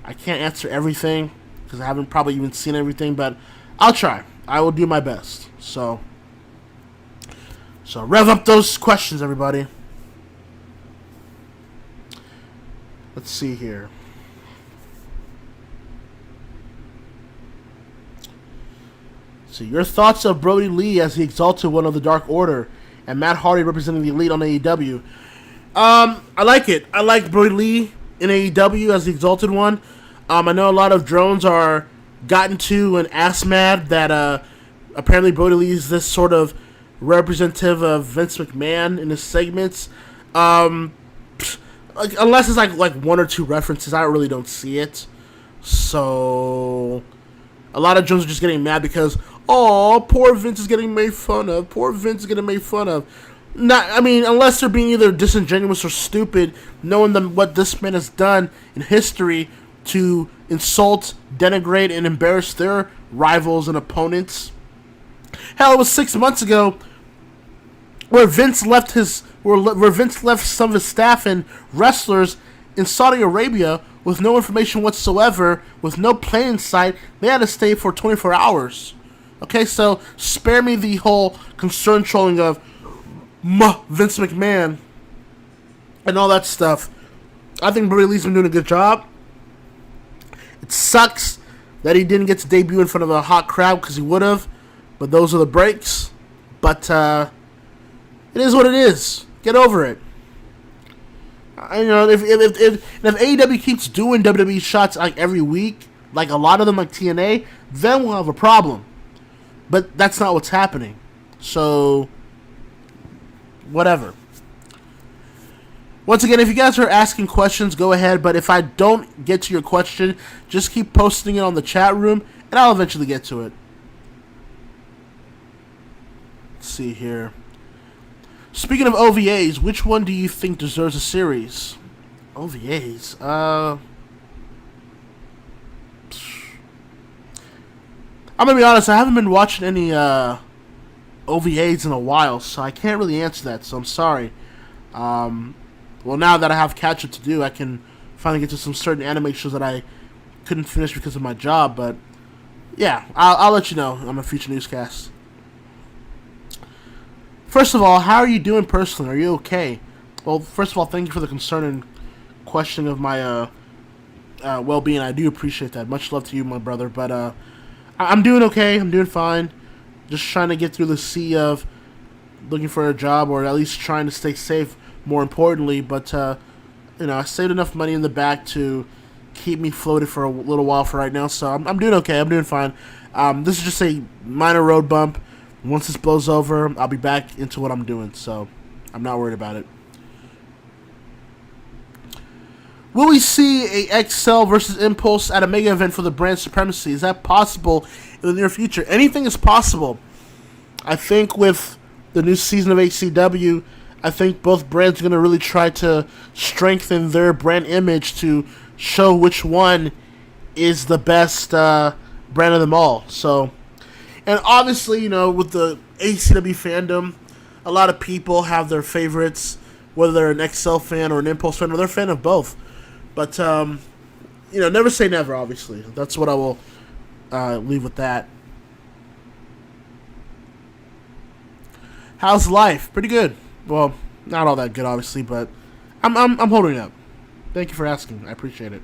I can't answer everything because I haven't probably even seen everything, but I'll try. I will do my best. So rev up those questions, everybody. Let's see here. So your thoughts of Brody Lee as the Exalted One of the Dark Order and Matt Hardy representing the Elite on AEW. I like it. I like Brody Lee in AEW as the Exalted One. I know a lot of drones are gotten to and ass mad that apparently Brody Lee is this sort of representative of Vince McMahon in his segments. Unless it's like one or two references, I really don't see it. So a lot of drones are just getting mad because, oh, poor Vince is getting made fun of. Poor Vince is getting made fun of. Unless they're being either disingenuous or stupid, knowing what this man has done in history to insult, denigrate, and embarrass their rivals and opponents. Hell, it was 6 months ago where Vince left some of his staff and wrestlers in Saudi Arabia with no information whatsoever, with no plane in sight. They had to stay for 24 hours. Okay, so spare me the whole concern trolling of, Vince McMahon and all that stuff. I think Brody Lee's been doing a good job. It sucks that he didn't get to debut in front of a hot crowd because he would have, but those are the breaks. But it is what it is. Get over it. If AEW keeps doing WWE shots like every week, like a lot of them, like TNA, then we'll have a problem. But that's not what's happening. So, whatever. Once again, if you guys are asking questions, go ahead. But if I don't get to your question, just keep posting it on the chat room, and I'll eventually get to it. Let's see here. Speaking of OVAs, which one do you think deserves a series? OVAs? I'm going to be honest, I haven't been watching any OVAs in a while, so I can't really answer that, so I'm sorry. Well, now that I have catch-up to do, I can finally get to some certain anime shows that I couldn't finish because of my job, but yeah, I'll let you know on a future newscast. First of all, how are you doing personally? Are you okay? Well, first of all, thank you for the concern and questioning of my well-being. I do appreciate that. Much love to you, my brother, but I'm doing okay. I'm doing fine. Just trying to get through the sea of looking for a job, or at least trying to stay safe, more importantly. But, I saved enough money in the back to keep me floated for a little while for right now. So I'm doing okay. I'm doing fine. This is just a minor road bump. Once this blows over, I'll be back into what I'm doing. So I'm not worried about it. Will we see a XL versus Impulse at a mega event for the brand supremacy? Is that possible in the near future? Anything is possible. I think with the new season of ACW, I think both brands are going to really try to strengthen their brand image to show which one is the best brand of them all. So, and obviously, with the ACW fandom, a lot of people have their favorites, whether they're an XL fan or an Impulse fan, or they're a fan of both. But, never say never, obviously. That's what I will leave with that. How's life? Pretty good. Well, not all that good, obviously, but I'm holding up. Thank you for asking. I appreciate it.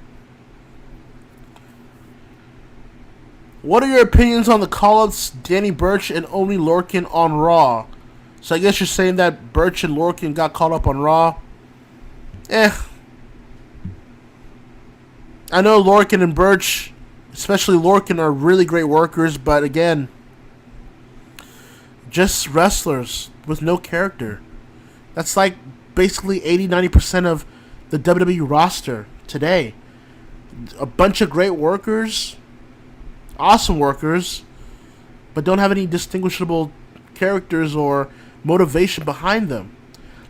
What are your opinions on the call-ups Danny Burch and Only Lorcan on Raw? So I guess you're saying that Burch and Lorcan got called up on Raw? I know Lorcan and Burch, especially Lorcan, are really great workers, but again, just wrestlers with no character. That's like basically 80-90% of the WWE roster today. A bunch of great workers, awesome workers, but don't have any distinguishable characters or motivation behind them.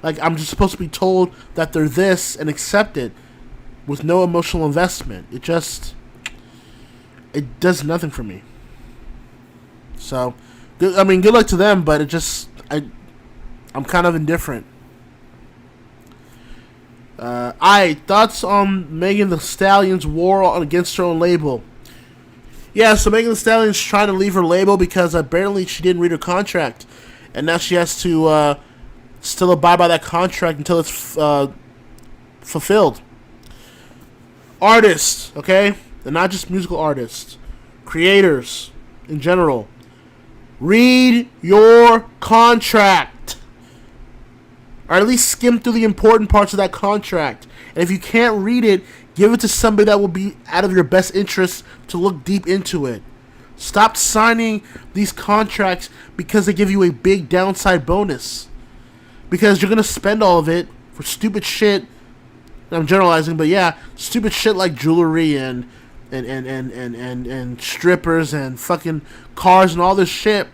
Like, I'm just supposed to be told that they're this and accept it with no emotional investment. It does nothing for me. So, good luck to them, but I'm kind of indifferent. Thoughts on Megan Thee Stallion's war against her own label? Yeah, so Megan Thee Stallion's trying to leave her label because apparently she didn't read her contract, and now she has to still abide by that contract until it's fulfilled. Artists, okay? They're not just musical artists. Creators, in general. Read your contract. Or at least skim through the important parts of that contract. And if you can't read it, give it to somebody that will be out of your best interest to look deep into it. Stop signing these contracts because they give you a big downside bonus. Because you're going to spend all of it for stupid shit. I'm generalizing, but yeah, stupid shit like jewelry and strippers and fucking cars and all this shit.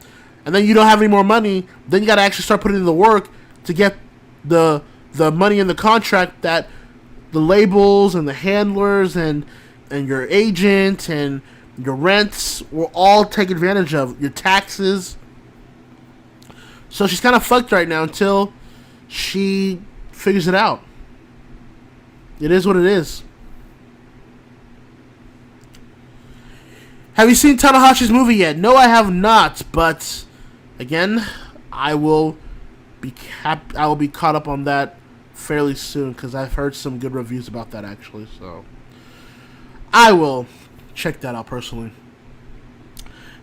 And then you don't have any more money. Then you got to actually start putting in the work to get the money in the contract that the labels and the handlers and your agent and your rents will all take advantage of. Your taxes. So she's kind of fucked right now until she figures it out. It is what it is. Have you seen Tanahashi's movie yet? No, I have not. But, again, I will I will be caught up on that fairly soon because I've heard some good reviews about that actually. So I will check that out personally.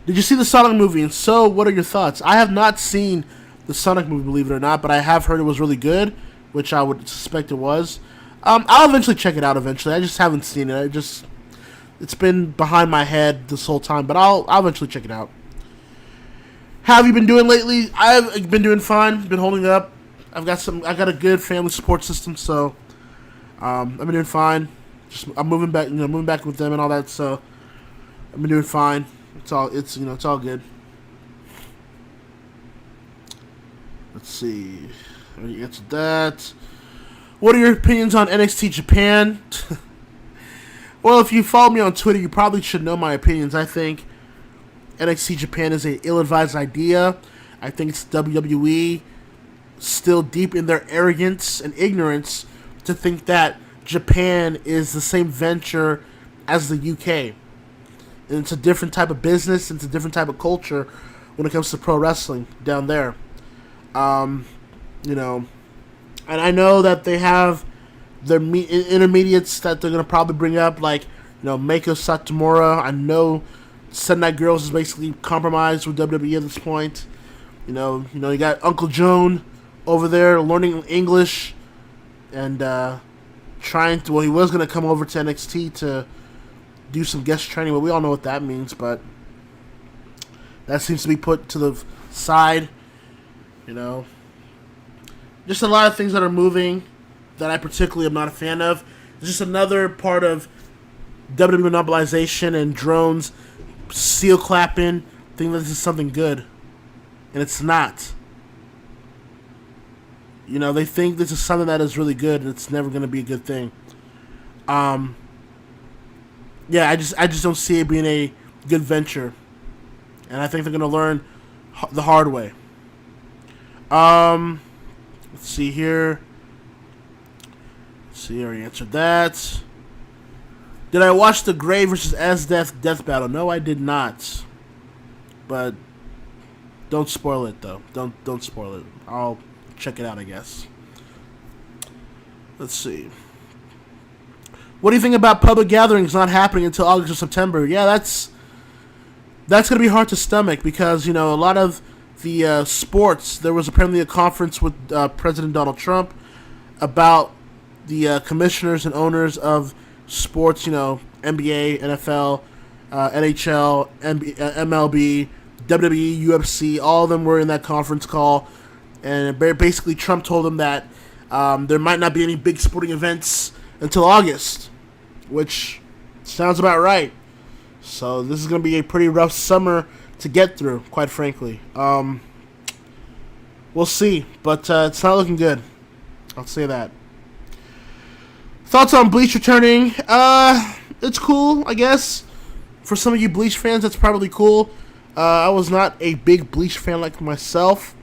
Did you see the Sonic movie? And so, what are your thoughts? I have not seen the Sonic movie, believe it or not, but I have heard it was really good, which I would suspect it was. I'll eventually check it out eventually. I just haven't seen it. It's been behind my head this whole time, but I'll eventually check it out. How have you been doing lately? I've been doing fine. Been holding up. I got a good family support system, so I've been doing fine. I'm moving back with them and all that, so I've been doing fine. It's all good. Let's see. I already answered that. What are your opinions on NXT Japan? Well, if you follow me on Twitter, you probably should know my opinions. I think NXT Japan is an ill-advised idea. I think it's WWE still deep in their arrogance and ignorance to think that Japan is the same venture as the UK. And it's a different type of business. It's a different type of culture when it comes to pro wrestling down there. And I know that they have their intermediates that they're going to probably bring up, like, Meiko Satomura. I know Sunday Night Girls is basically compromised with WWE at this point. You got Uncle Joan over there learning English and he was going to come over to NXT to do some guest training, but we all know what that means, but that seems to be put to the side. Just a lot of things that are moving that I particularly am not a fan of. It's just another part of WWE monopolization and drones seal clapping, thinking that this is something good. And it's not. They think this is something that is really good and it's never going to be a good thing. I just don't see it being a good venture. And I think they're going to learn the hard way. Let's see here. I already answered that. Did I watch the Gray versus death battle? No, I did not. But don't spoil it though. Don't spoil it. I'll check it out, I guess. Let's see. What do you think about public gatherings not happening until August or September? Yeah, that's gonna be hard to stomach because a lot of the sports. There was apparently a conference with President Donald Trump about the commissioners and owners of sports, NBA, NFL, NHL, MLB, WWE, UFC, all of them were in that conference call. And basically Trump told them that there might not be any big sporting events until August, which sounds about right. So this is going to be a pretty rough summer to get through, quite frankly. We'll see, but it's not looking good. I'll say that. Thoughts on Bleach returning? It's cool, I guess. For some of you Bleach fans, that's probably cool. I was not a big Bleach fan like myself.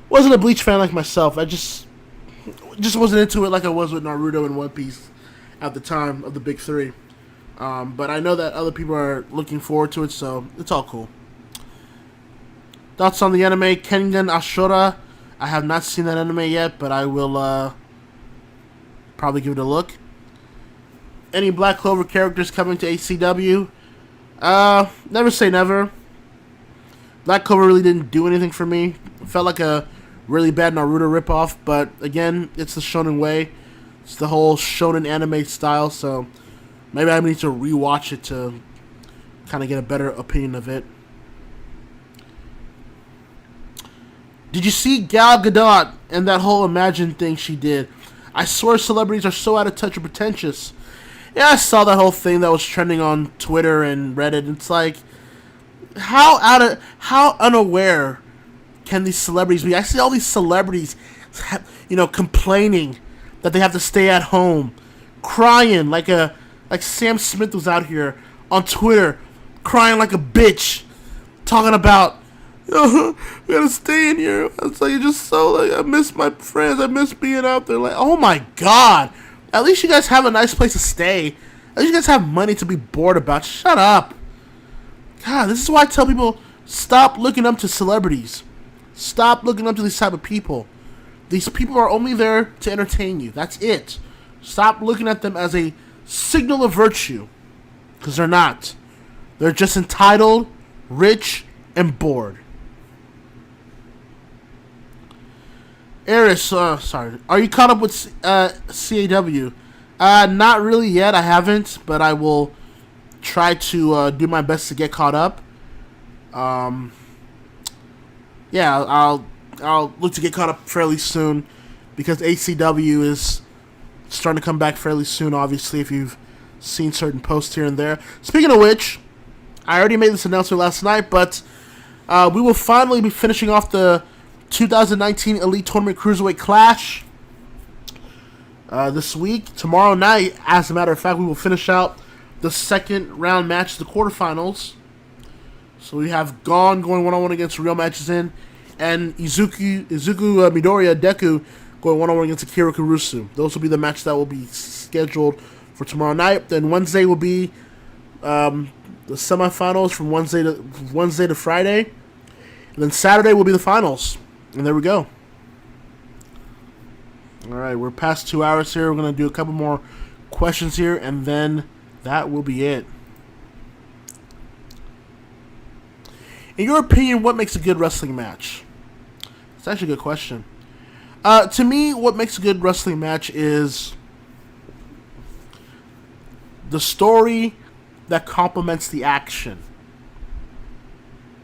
Wasn't a Bleach fan like myself. I just wasn't into it like I was with Naruto and One Piece at the time of the big three. But I know that other people are looking forward to it, so it's all cool. Thoughts on the anime Kengan Ashura? I have not seen that anime yet, but I will probably give it a look. Any Black Clover characters coming to ACW? Never say never. Black Clover really didn't do anything for me. It felt like a really bad Naruto ripoff, but again, it's the shonen way. It's the whole shonen anime style, so maybe I need to rewatch it to kind of get a better opinion of it. Did you see Gal Gadot and that whole Imagine thing she did? I swear celebrities are so out of touch and pretentious. Yeah, I saw that whole thing that was trending on Twitter and Reddit. It's like, how unaware can these celebrities be? I see all these celebrities, complaining that they have to stay at home, crying like Sam Smith was out here on Twitter, crying like a bitch, talking about, we gotta stay in here. It's like, I miss my friends. I miss being out there. Like, oh my God. At least you guys have a nice place to stay. At least you guys have money to be bored about. Shut up. God, this is why I tell people, stop looking up to celebrities. Stop looking up to these type of people. These people are only there to entertain you. That's it. Stop looking at them as a signal of virtue. Because they're not. They're just entitled, rich, and bored. Eris, sorry. Are you caught up with CAW? Not really yet. I haven't, but I will try to do my best to get caught up. Yeah, I'll look to get caught up fairly soon because ACW is starting to come back fairly soon. Obviously, if you've seen certain posts here and there. Speaking of which, I already made this announcement last night, but we will finally be finishing off the 2019 Elite Tournament Cruiserweight Clash this week. Tomorrow night, as a matter of fact, we will finish out the second round match, the quarterfinals. So we have Gon going one-on-one against Real Matches In, and Izuku Midoriya Deku going one-on-one against Akira Kurusu. Those will be the matches that will be scheduled for tomorrow night. Then Wednesday will be the semifinals from Wednesday to Friday. And then Saturday will be the finals. And there we go. Alright, we're past 2 hours here. We're going to do a couple more questions here, and then that will be it. In your opinion, what makes a good wrestling match? It's actually a good question. To me, what makes a good wrestling match is the story that complements the action.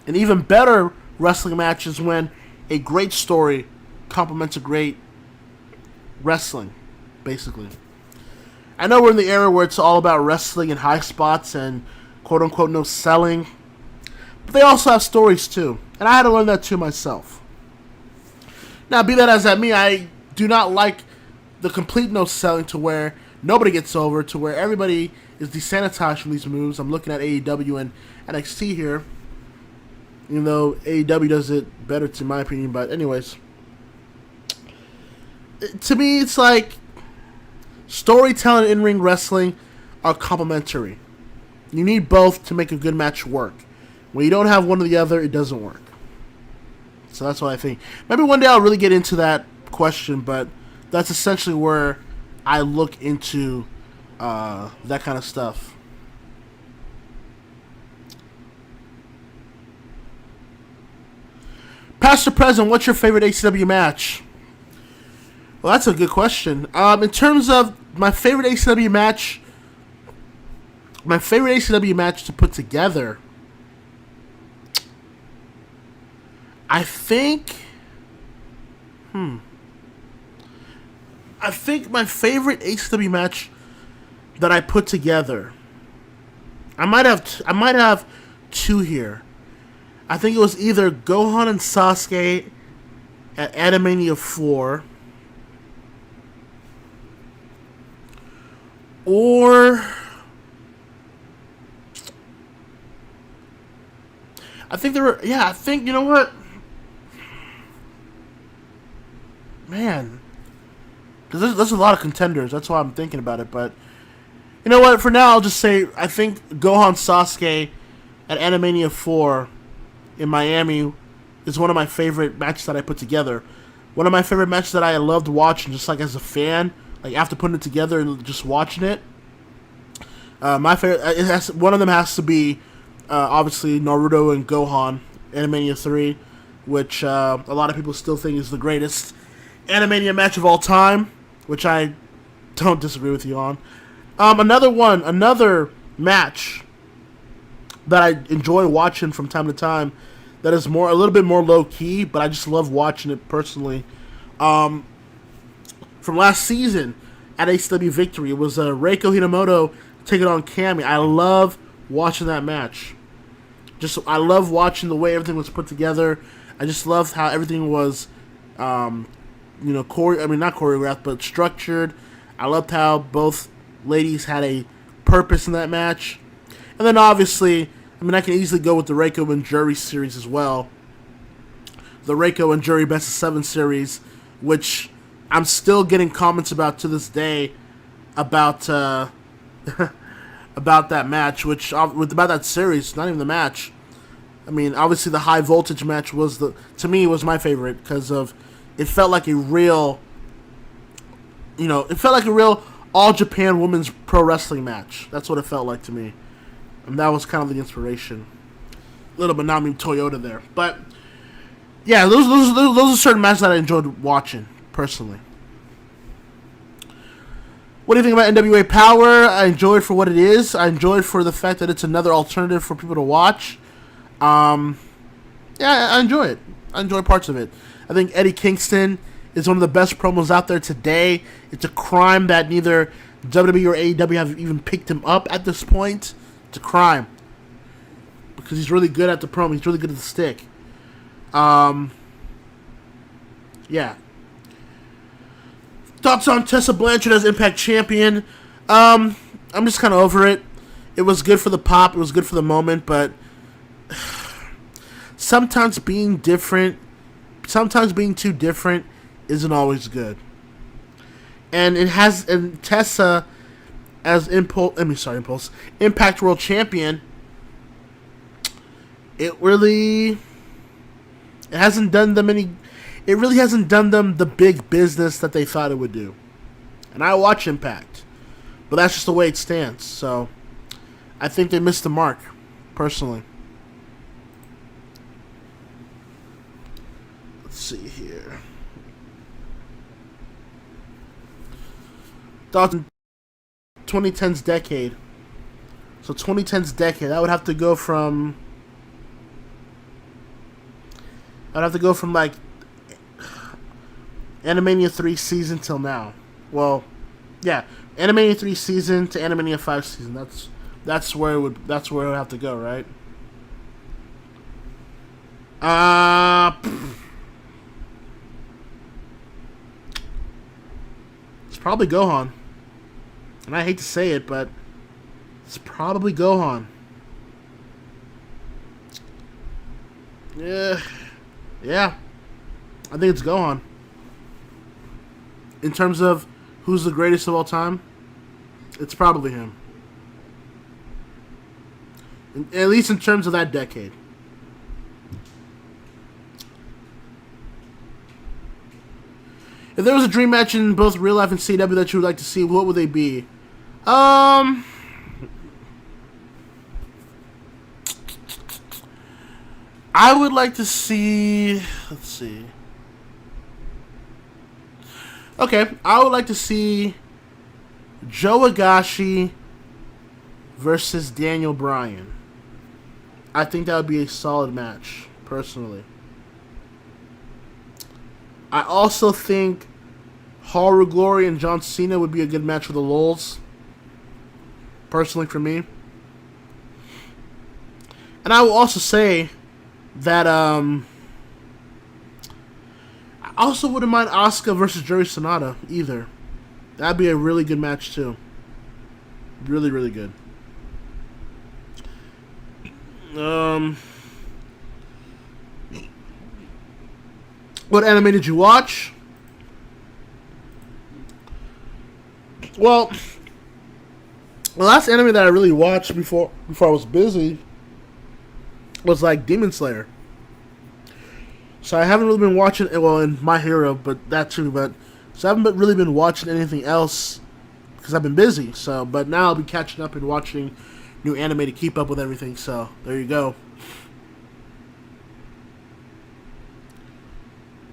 An even better wrestling match is when a great story complements a great wrestling, basically. I know we're in the era where it's all about wrestling and high spots and quote-unquote no selling, but they also have stories too, and I had to learn that too myself. Now, be that as that may, I do not like the complete no selling to where nobody gets over, to where everybody is desanitized from these moves. I'm looking at AEW and NXT here, even though AEW does it better, to my opinion. But anyways, to me, it's like storytelling and in-ring wrestling are complementary. You need both to make a good match work. When you don't have one or the other, it doesn't work. So that's what I think. Maybe one day I'll really get into that question, but that's essentially where I look into that kind of stuff. Past or present, what's your favorite ACW match? Well, that's a good question. In terms of my favorite ACW match to put together, I think my favorite ACW match that I put together, I might have two here. I think it was either Gohan and Sasuke at Animania 4, or I think there were, you know what? Man, because there's a lot of contenders. That's why I'm thinking about it. But you know what? For now, I'll just say I think Gohan Sasuke at Animania 4 in Miami is one of my favorite matches that I put together. One of my favorite matches that I loved watching, just like as a fan, like after putting it together and just watching it. My favorite, one of them has to be obviously Naruto and Gohan Animania 3, which a lot of people still think is the greatest Animania match of all time, which I don't disagree with you on. Another match that I enjoy watching from time to time that is a little bit more low key, but I just love watching it personally. From last season at ACW Victory, it was Reiko Hinamoto taking on Cammy. I love watching that match. I love watching the way everything was put together. I just loved how everything was, not choreographed, but structured. I loved how both ladies had a purpose in that match. And then obviously, I can easily go with the Reiko and Jury series as well. The Reiko and Jury Best of 7 series, which I'm still getting comments about to this day about about that match, about that series, not even the match. I mean, obviously the high voltage match to me was my favorite because of it felt like a real, it felt like a real All Japan Women's Pro Wrestling match. That's what it felt like to me, and that was kind of the inspiration. A little Manami Toyota there, but yeah, those are certain matches that I enjoyed watching personally. What do you think about NWA Power? I enjoy it for what it is. I enjoy it for the fact that it's another alternative for people to watch. Yeah, I enjoy it. I enjoy parts of it. I think Eddie Kingston is one of the best promos out there today. It's a crime that neither WWE or AEW have even picked him up at this point. It's a crime. Because he's really good at the promo. He's really good at the stick. Yeah. Thoughts on Tessa Blanchard as Impact Champion? I'm just kind of over it. It was good for the pop. It was good for the moment, but sometimes being too different isn't always good. And Tessa as Impact World Champion, it really hasn't done them the big business that they thought it would do. And I watch Impact, but that's just the way it stands. So I think they missed the mark, personally. Let's see here. Thoughts on 2010's decade. So 2010's decade, that would have to go from like Animania 3 season till now. Well, yeah, Animania 3 season to Animania 5 season. That's where it would have to go, right? It's probably Gohan. And I hate to say it, but it's probably Gohan. Yeah. I think it's Gohan. In terms of who's the greatest of all time, it's probably him. At least in terms of that decade. If there was a dream match in both real life and CW that you would like to see, what would they be? I would like to see... Let's see. Okay, I would like to see Joe Higashi versus Daniel Bryan. I think that would be a solid match, personally. I also think Haru Glory and John Cena would be a good match for the Lulz. Personally, for me. And I will also say that I also wouldn't mind Asuka versus Juri Sonata either. That'd be a really good match too. Really, really good. What anime did you watch? Well, the last anime that I really watched before I was busy was like Demon Slayer. So I haven't really been watching, well, in My Hero, but that too, so I haven't really been watching anything else because I've been busy. So, but now I'll be catching up and watching new anime to keep up with everything. So there you go.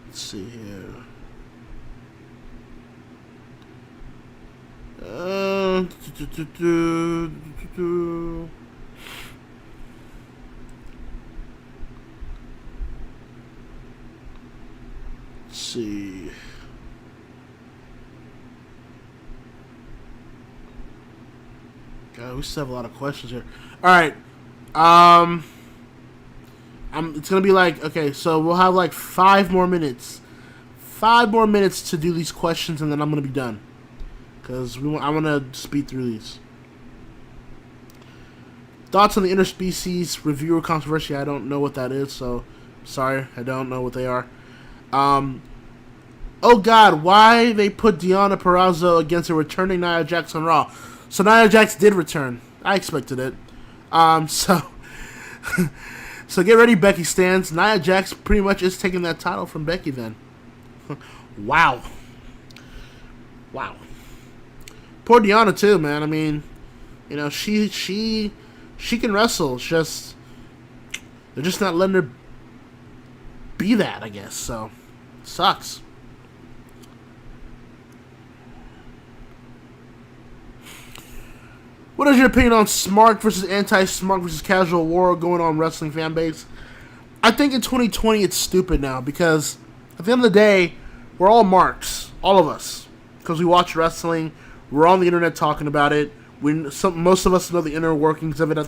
Let's see here. Let's see. God, we still have a lot of questions here. All right. It's gonna be like, okay, so we'll have like 5 more minutes. 5 more minutes to do these questions, and then I'm gonna be done. Because I want to speed through these. Thoughts on the interspecies reviewer controversy? I don't know what that is, so sorry, I don't know what they are. Oh God, why they put Deonna Purrazzo against a returning Nia Jax on Raw? So Nia Jax did return. I expected it. So So get ready, Becky stands. Nia Jax pretty much is taking that title from Becky then. Wow. Wow. Poor Deonna too, man. I mean, you know, she can wrestle. It's just they're just not letting her be that, I guess. So sucks. What is your opinion on smart versus anti-smart versus casual war going on in wrestling fan base? I think in 2020 it's stupid now because at the end of the day, we're all marks, all of us, because we watch wrestling. We're on the internet talking about it. Most of us know the inner workings of it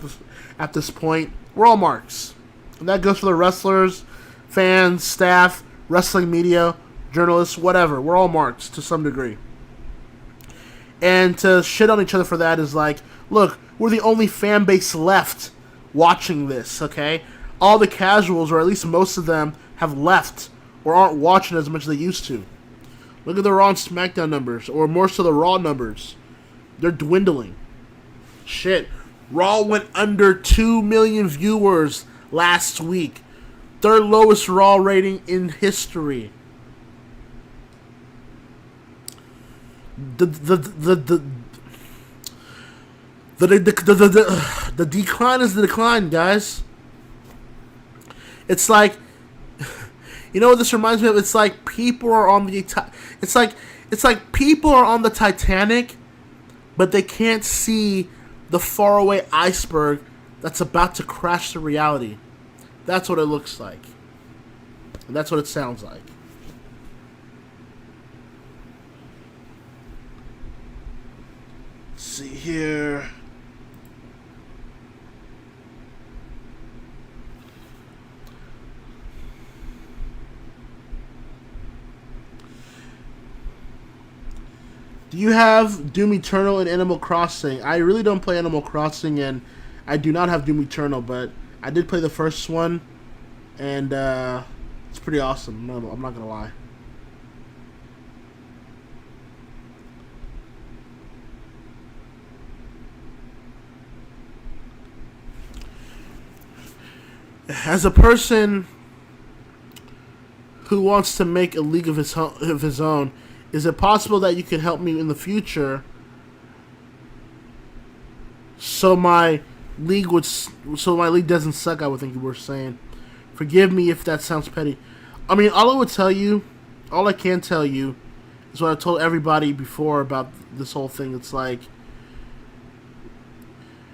at this point. We're all marks, and that goes for the wrestlers, fans, staff, wrestling media, journalists, whatever. We're all marks to some degree. And to shit on each other for that is like, look, we're the only fan base left watching this, okay? All the casuals, or at least most of them, have left or aren't watching as much as they used to. Look at the Raw and SmackDown numbers, or more so the Raw numbers. They're dwindling. Shit. Raw went under 2 million viewers last week. Third lowest Raw rating in history. The decline is the decline, guys. It's like, you know what this reminds me of? It's like people are on the people are on the Titanic, but they can't see the faraway iceberg that's about to crash to reality. That's what it looks like. And that's what it sounds like. Let's see here. Do you have Doom Eternal and Animal Crossing? I really don't play Animal Crossing, and I do not have Doom Eternal, but I did play the first one, and it's pretty awesome. No, I'm not going to lie. As a person who wants to make a league of his own, is it possible that you could help me in the future so my league doesn't suck? I would think you were saying. Forgive me if that sounds petty. I mean, all I can tell you is what I told everybody before about this whole thing. It's like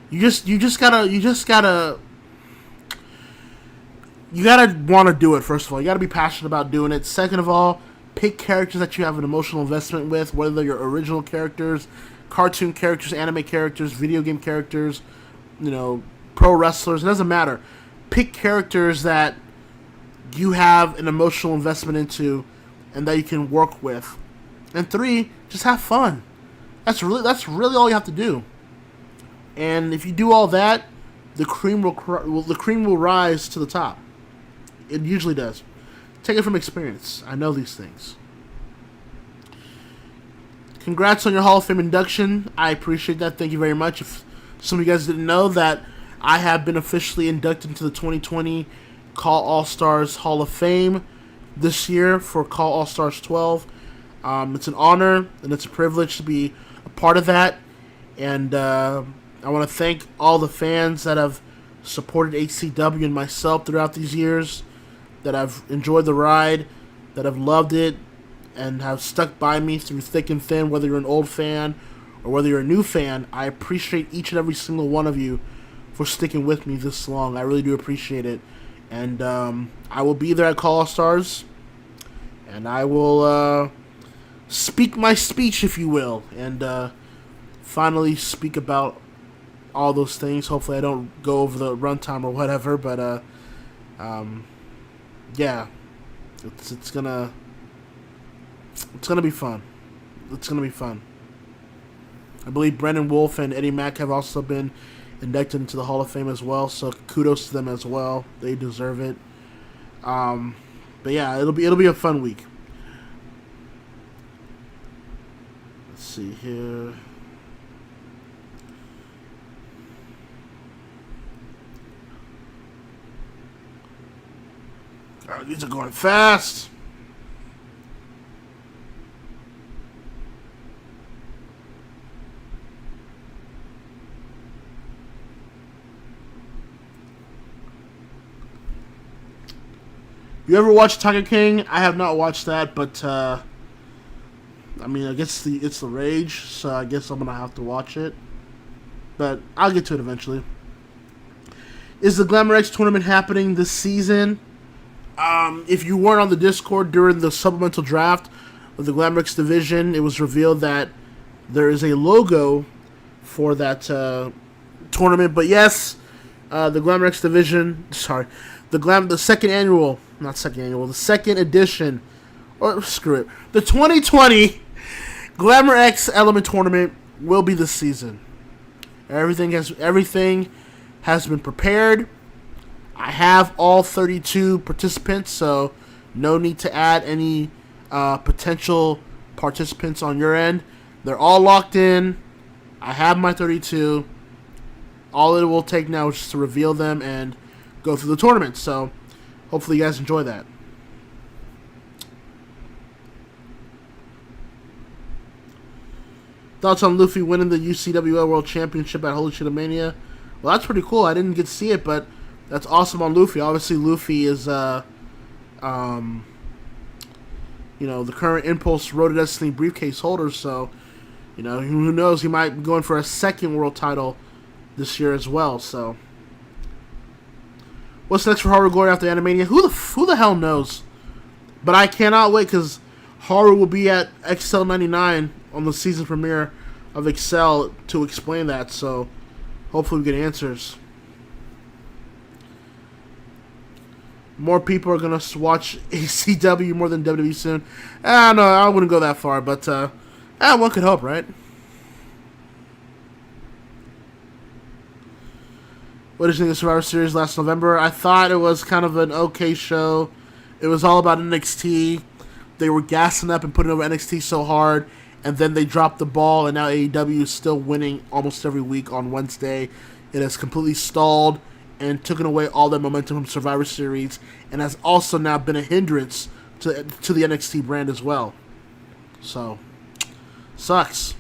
you gotta want to do it. First of all, you gotta be passionate about doing it. Second of all, pick characters that you have an emotional investment with, whether they're your original characters, cartoon characters, anime characters, video game characters, pro wrestlers. It doesn't matter. Pick characters that you have an emotional investment into and that you can work with. And 3, just have fun. That's really all you have to do. And if you do all that, the cream will rise to the top. It usually does. Take it from experience. I know these things. Congrats on your Hall of Fame induction. I appreciate that. Thank you very much. If some of you guys didn't know that I have been officially inducted into the 2020 Call All-Stars Hall of Fame this year for Call All-Stars 12. It's an honor and it's a privilege to be a part of that. And I want to thank all the fans that have supported ACW and myself throughout these years, that have enjoyed the ride, that have loved it, and have stuck by me through thick and thin, whether you're an old fan or whether you're a new fan. I appreciate each and every single one of you for sticking with me this long. I really do appreciate it. And I will be there at Call All Stars, and I will speak my speech, if you will, and finally speak about all those things. Hopefully I don't go over the runtime or whatever, but yeah, it's gonna be fun. It's gonna be fun. I believe Brendan Wolf and Eddie Mack have also been inducted into the Hall of Fame as well, so kudos to them as well. They deserve it. But yeah, it'll be a fun week. Let's see here. Oh, these are going fast. You ever watch Tiger King? I have not watched that, but I mean, I guess it's the rage, so I guess I'm gonna have to watch it. But I'll get to it eventually. Is the Glamour X tournament happening this season? If you weren't on the Discord during the supplemental draft of the Glamour X division, it was revealed that there is a logo for that tournament. But yes, the Glamour X division, the second edition, or screw it, the 2020 Glamour X Element Tournament will be this season. Everything has been prepared. I have all 32 participants, so no need to add any potential participants on your end. They're all locked in. I have my 32. All it will take now is just to reveal them and go through the tournament. So hopefully you guys enjoy that. Thoughts on Luffy winning the UCWL World Championship at Holy Wrestlemania? Well, that's pretty cool. I didn't get to see it, but that's awesome on Luffy. Obviously, Luffy is, the current Impulse Road to Destiny briefcase holder. So, who knows? He might be going for a second world title this year as well. So, what's next for Haru Glory after Animania? Who the hell knows? But I cannot wait because Haru will be at XL 99 on the season premiere of Excel to explain that. So, hopefully, we get answers. More people are going to watch ACW more than WWE soon. No, I wouldn't go that far, but one could hope, right? What did you think of Survivor Series last November? I thought it was kind of an okay show. It was all about NXT. They were gassing up and putting over NXT so hard, and then they dropped the ball, and now AEW is still winning almost every week on Wednesday. It has completely stalled and taken away all that momentum from Survivor Series, and has also now been a hindrance to the NXT brand as well. So, sucks.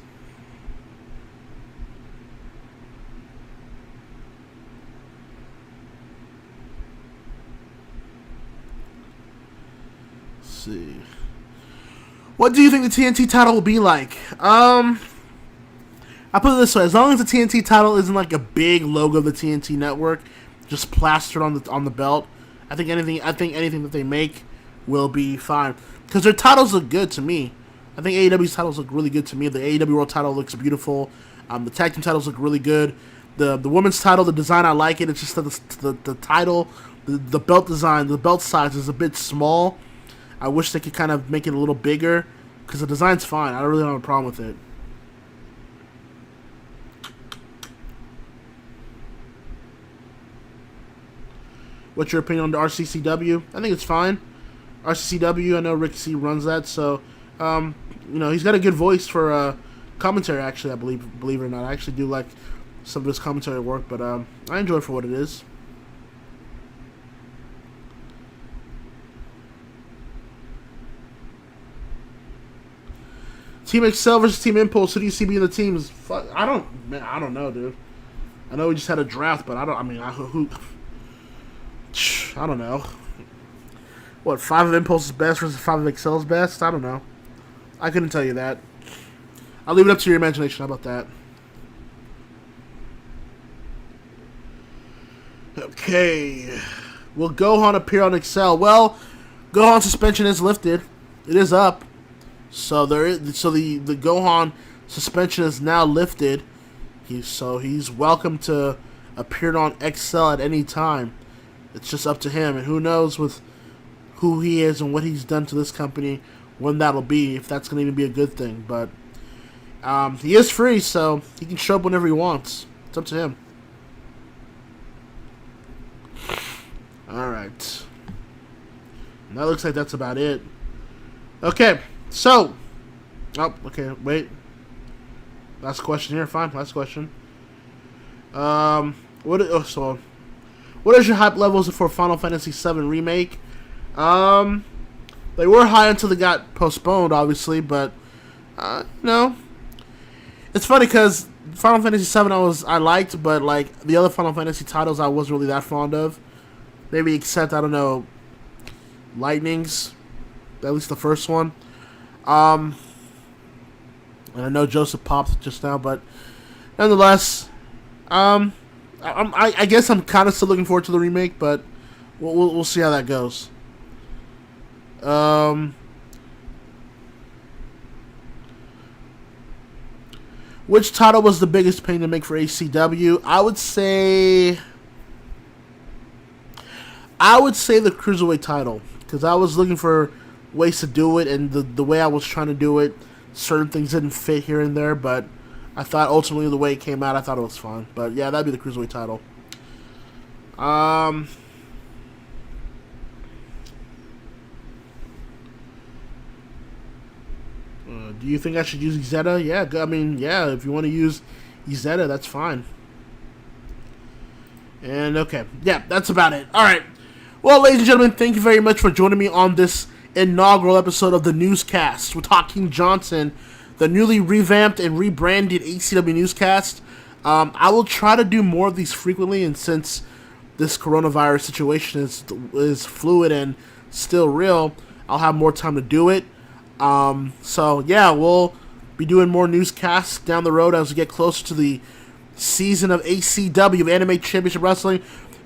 Let's see. What do you think the TNT title will be like? I put it this way: as long as the TNT title isn't like a big logo of the TNT network, just plastered on the belt, I think anything that they make will be fine. Because their titles look good to me. I think AEW's titles look really good to me. The AEW World title looks beautiful. The tag team titles look really good. The women's title, the design, I like it. It's just that the title, the belt design, the belt size is a bit small. I wish they could kind of make it a little bigger, because the design's fine. I really don't have a problem with it. What's your opinion on the RCCW? I think it's fine. RCCW, I know Rick C runs that, so he's got a good voice for commentary. Actually, I believe it or not, I actually do like some of his commentary work, but I enjoy it for what it is. Team Excel versus Team Impulse. Who do you see being the teams? I don't know, dude. I know we just had a draft, but I don't know. What, 5 of Impulse's best versus 5 of Excel's best? I don't know. I couldn't tell you that. I'll leave it up to your imagination. How about that? Okay. Will Gohan appear on Excel? Well, Gohan's suspension is lifted. It is up. So the Gohan suspension is now lifted. He's welcome to appear on Excel at any time. It's just up to him, and who knows with who he is and what he's done to this company, when that'll be, if that's going to even be a good thing. But he is free, so he can show up whenever he wants. It's up to him. Alright. That looks like that's about it. Okay, so. Oh, okay, wait. Last question here, fine, last question. What is your hype levels for Final Fantasy VII Remake? They were high until they got postponed, obviously, but no. It's funny because Final Fantasy VII I liked, but like the other Final Fantasy titles I wasn't really that fond of. Maybe except, I don't know, Lightning's, at least the first one. And I know Joseph popped just now, but nonetheless, I guess I'm kind of still looking forward to the remake, but we'll see how that goes. Which title was the biggest pain to make for ACW? I would say the Cruiserweight title, because I was looking for ways to do it, and the way I was trying to do it, certain things didn't fit here and there, but I thought ultimately the way it came out, I thought it was fine. But yeah, that'd be the Cruiserweight title. Do you think I should use Izetta? Yeah, I mean, yeah, if you want to use Izetta, that's fine. And okay, yeah, that's about it. All right. Well, ladies and gentlemen, thank you very much for joining me on this inaugural episode of the Newscast with Hakeem Johnson, the newly revamped and rebranded ACW Newscast. I will try to do more of these frequently, and since this coronavirus situation is fluid and still real, I'll have more time to do it. So yeah, we'll be doing more newscasts down the road as we get closer to the season of ACW, Anime Championship Wrestling.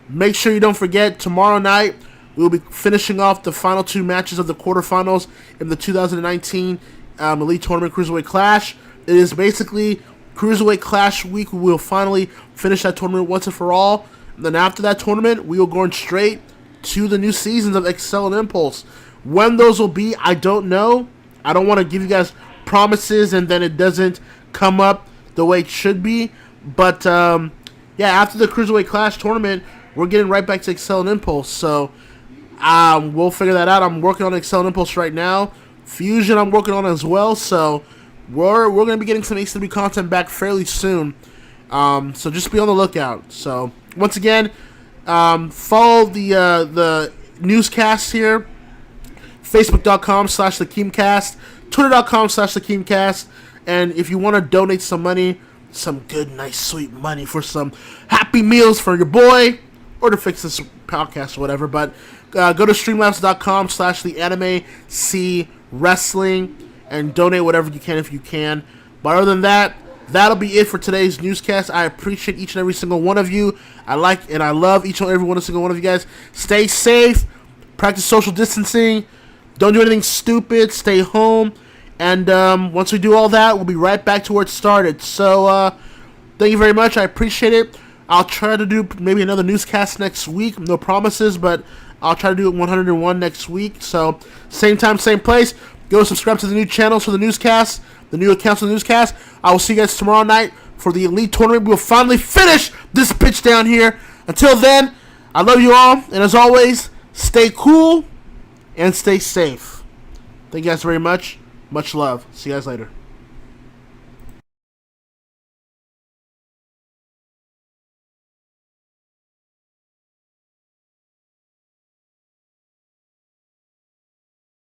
Make sure you don't forget, tomorrow night we'll be finishing off the final two matches of the quarterfinals in the 2019 Elite Tournament Cruiserweight Clash. It is basically Cruiserweight Clash week. We will finally finish that tournament once and for all. And then after that tournament, we will go straight to the new seasons of Excel and Impulse. When those will be, I don't know. I don't want to give you guys promises and then it doesn't come up the way it should be. But, yeah, after the Cruiserweight Clash tournament, we're getting right back to Excel and Impulse. So, we'll figure that out. I'm working on Excel and Impulse right now. Fusion I'm working on as well. So, we're going to be getting some ACW content back fairly soon. So, just be on the lookout. So, once again, follow the newscast here. Facebook.com/TheKeemcast, Twitter.com/TheKeemcast, and if you want to donate some money, some good, nice, sweet money for some Happy Meals for your boy, or to fix this podcast or whatever, but go to Streamlabs.com/TheAnimeC and donate whatever you can if you can. But other than that, that'll be it for today's newscast. I appreciate each and every single one of you. I like and I love each and every single one of you guys. Stay safe, practice social distancing. Don't do anything stupid. Stay home. And once we do all that, we'll be right back to where it started. So, thank you very much. I appreciate it. I'll try to do maybe another newscast next week. No promises, but I'll try to do it 101 next week. So, same time, same place. Go subscribe to the new channels for the newscast, the new accounts for the newscast. I will see you guys tomorrow night for the Elite Tournament. We'll finally finish this pitch down here. Until then, I love you all. And as always, stay cool and stay safe. Thank you guys very much. Much love. See you guys later.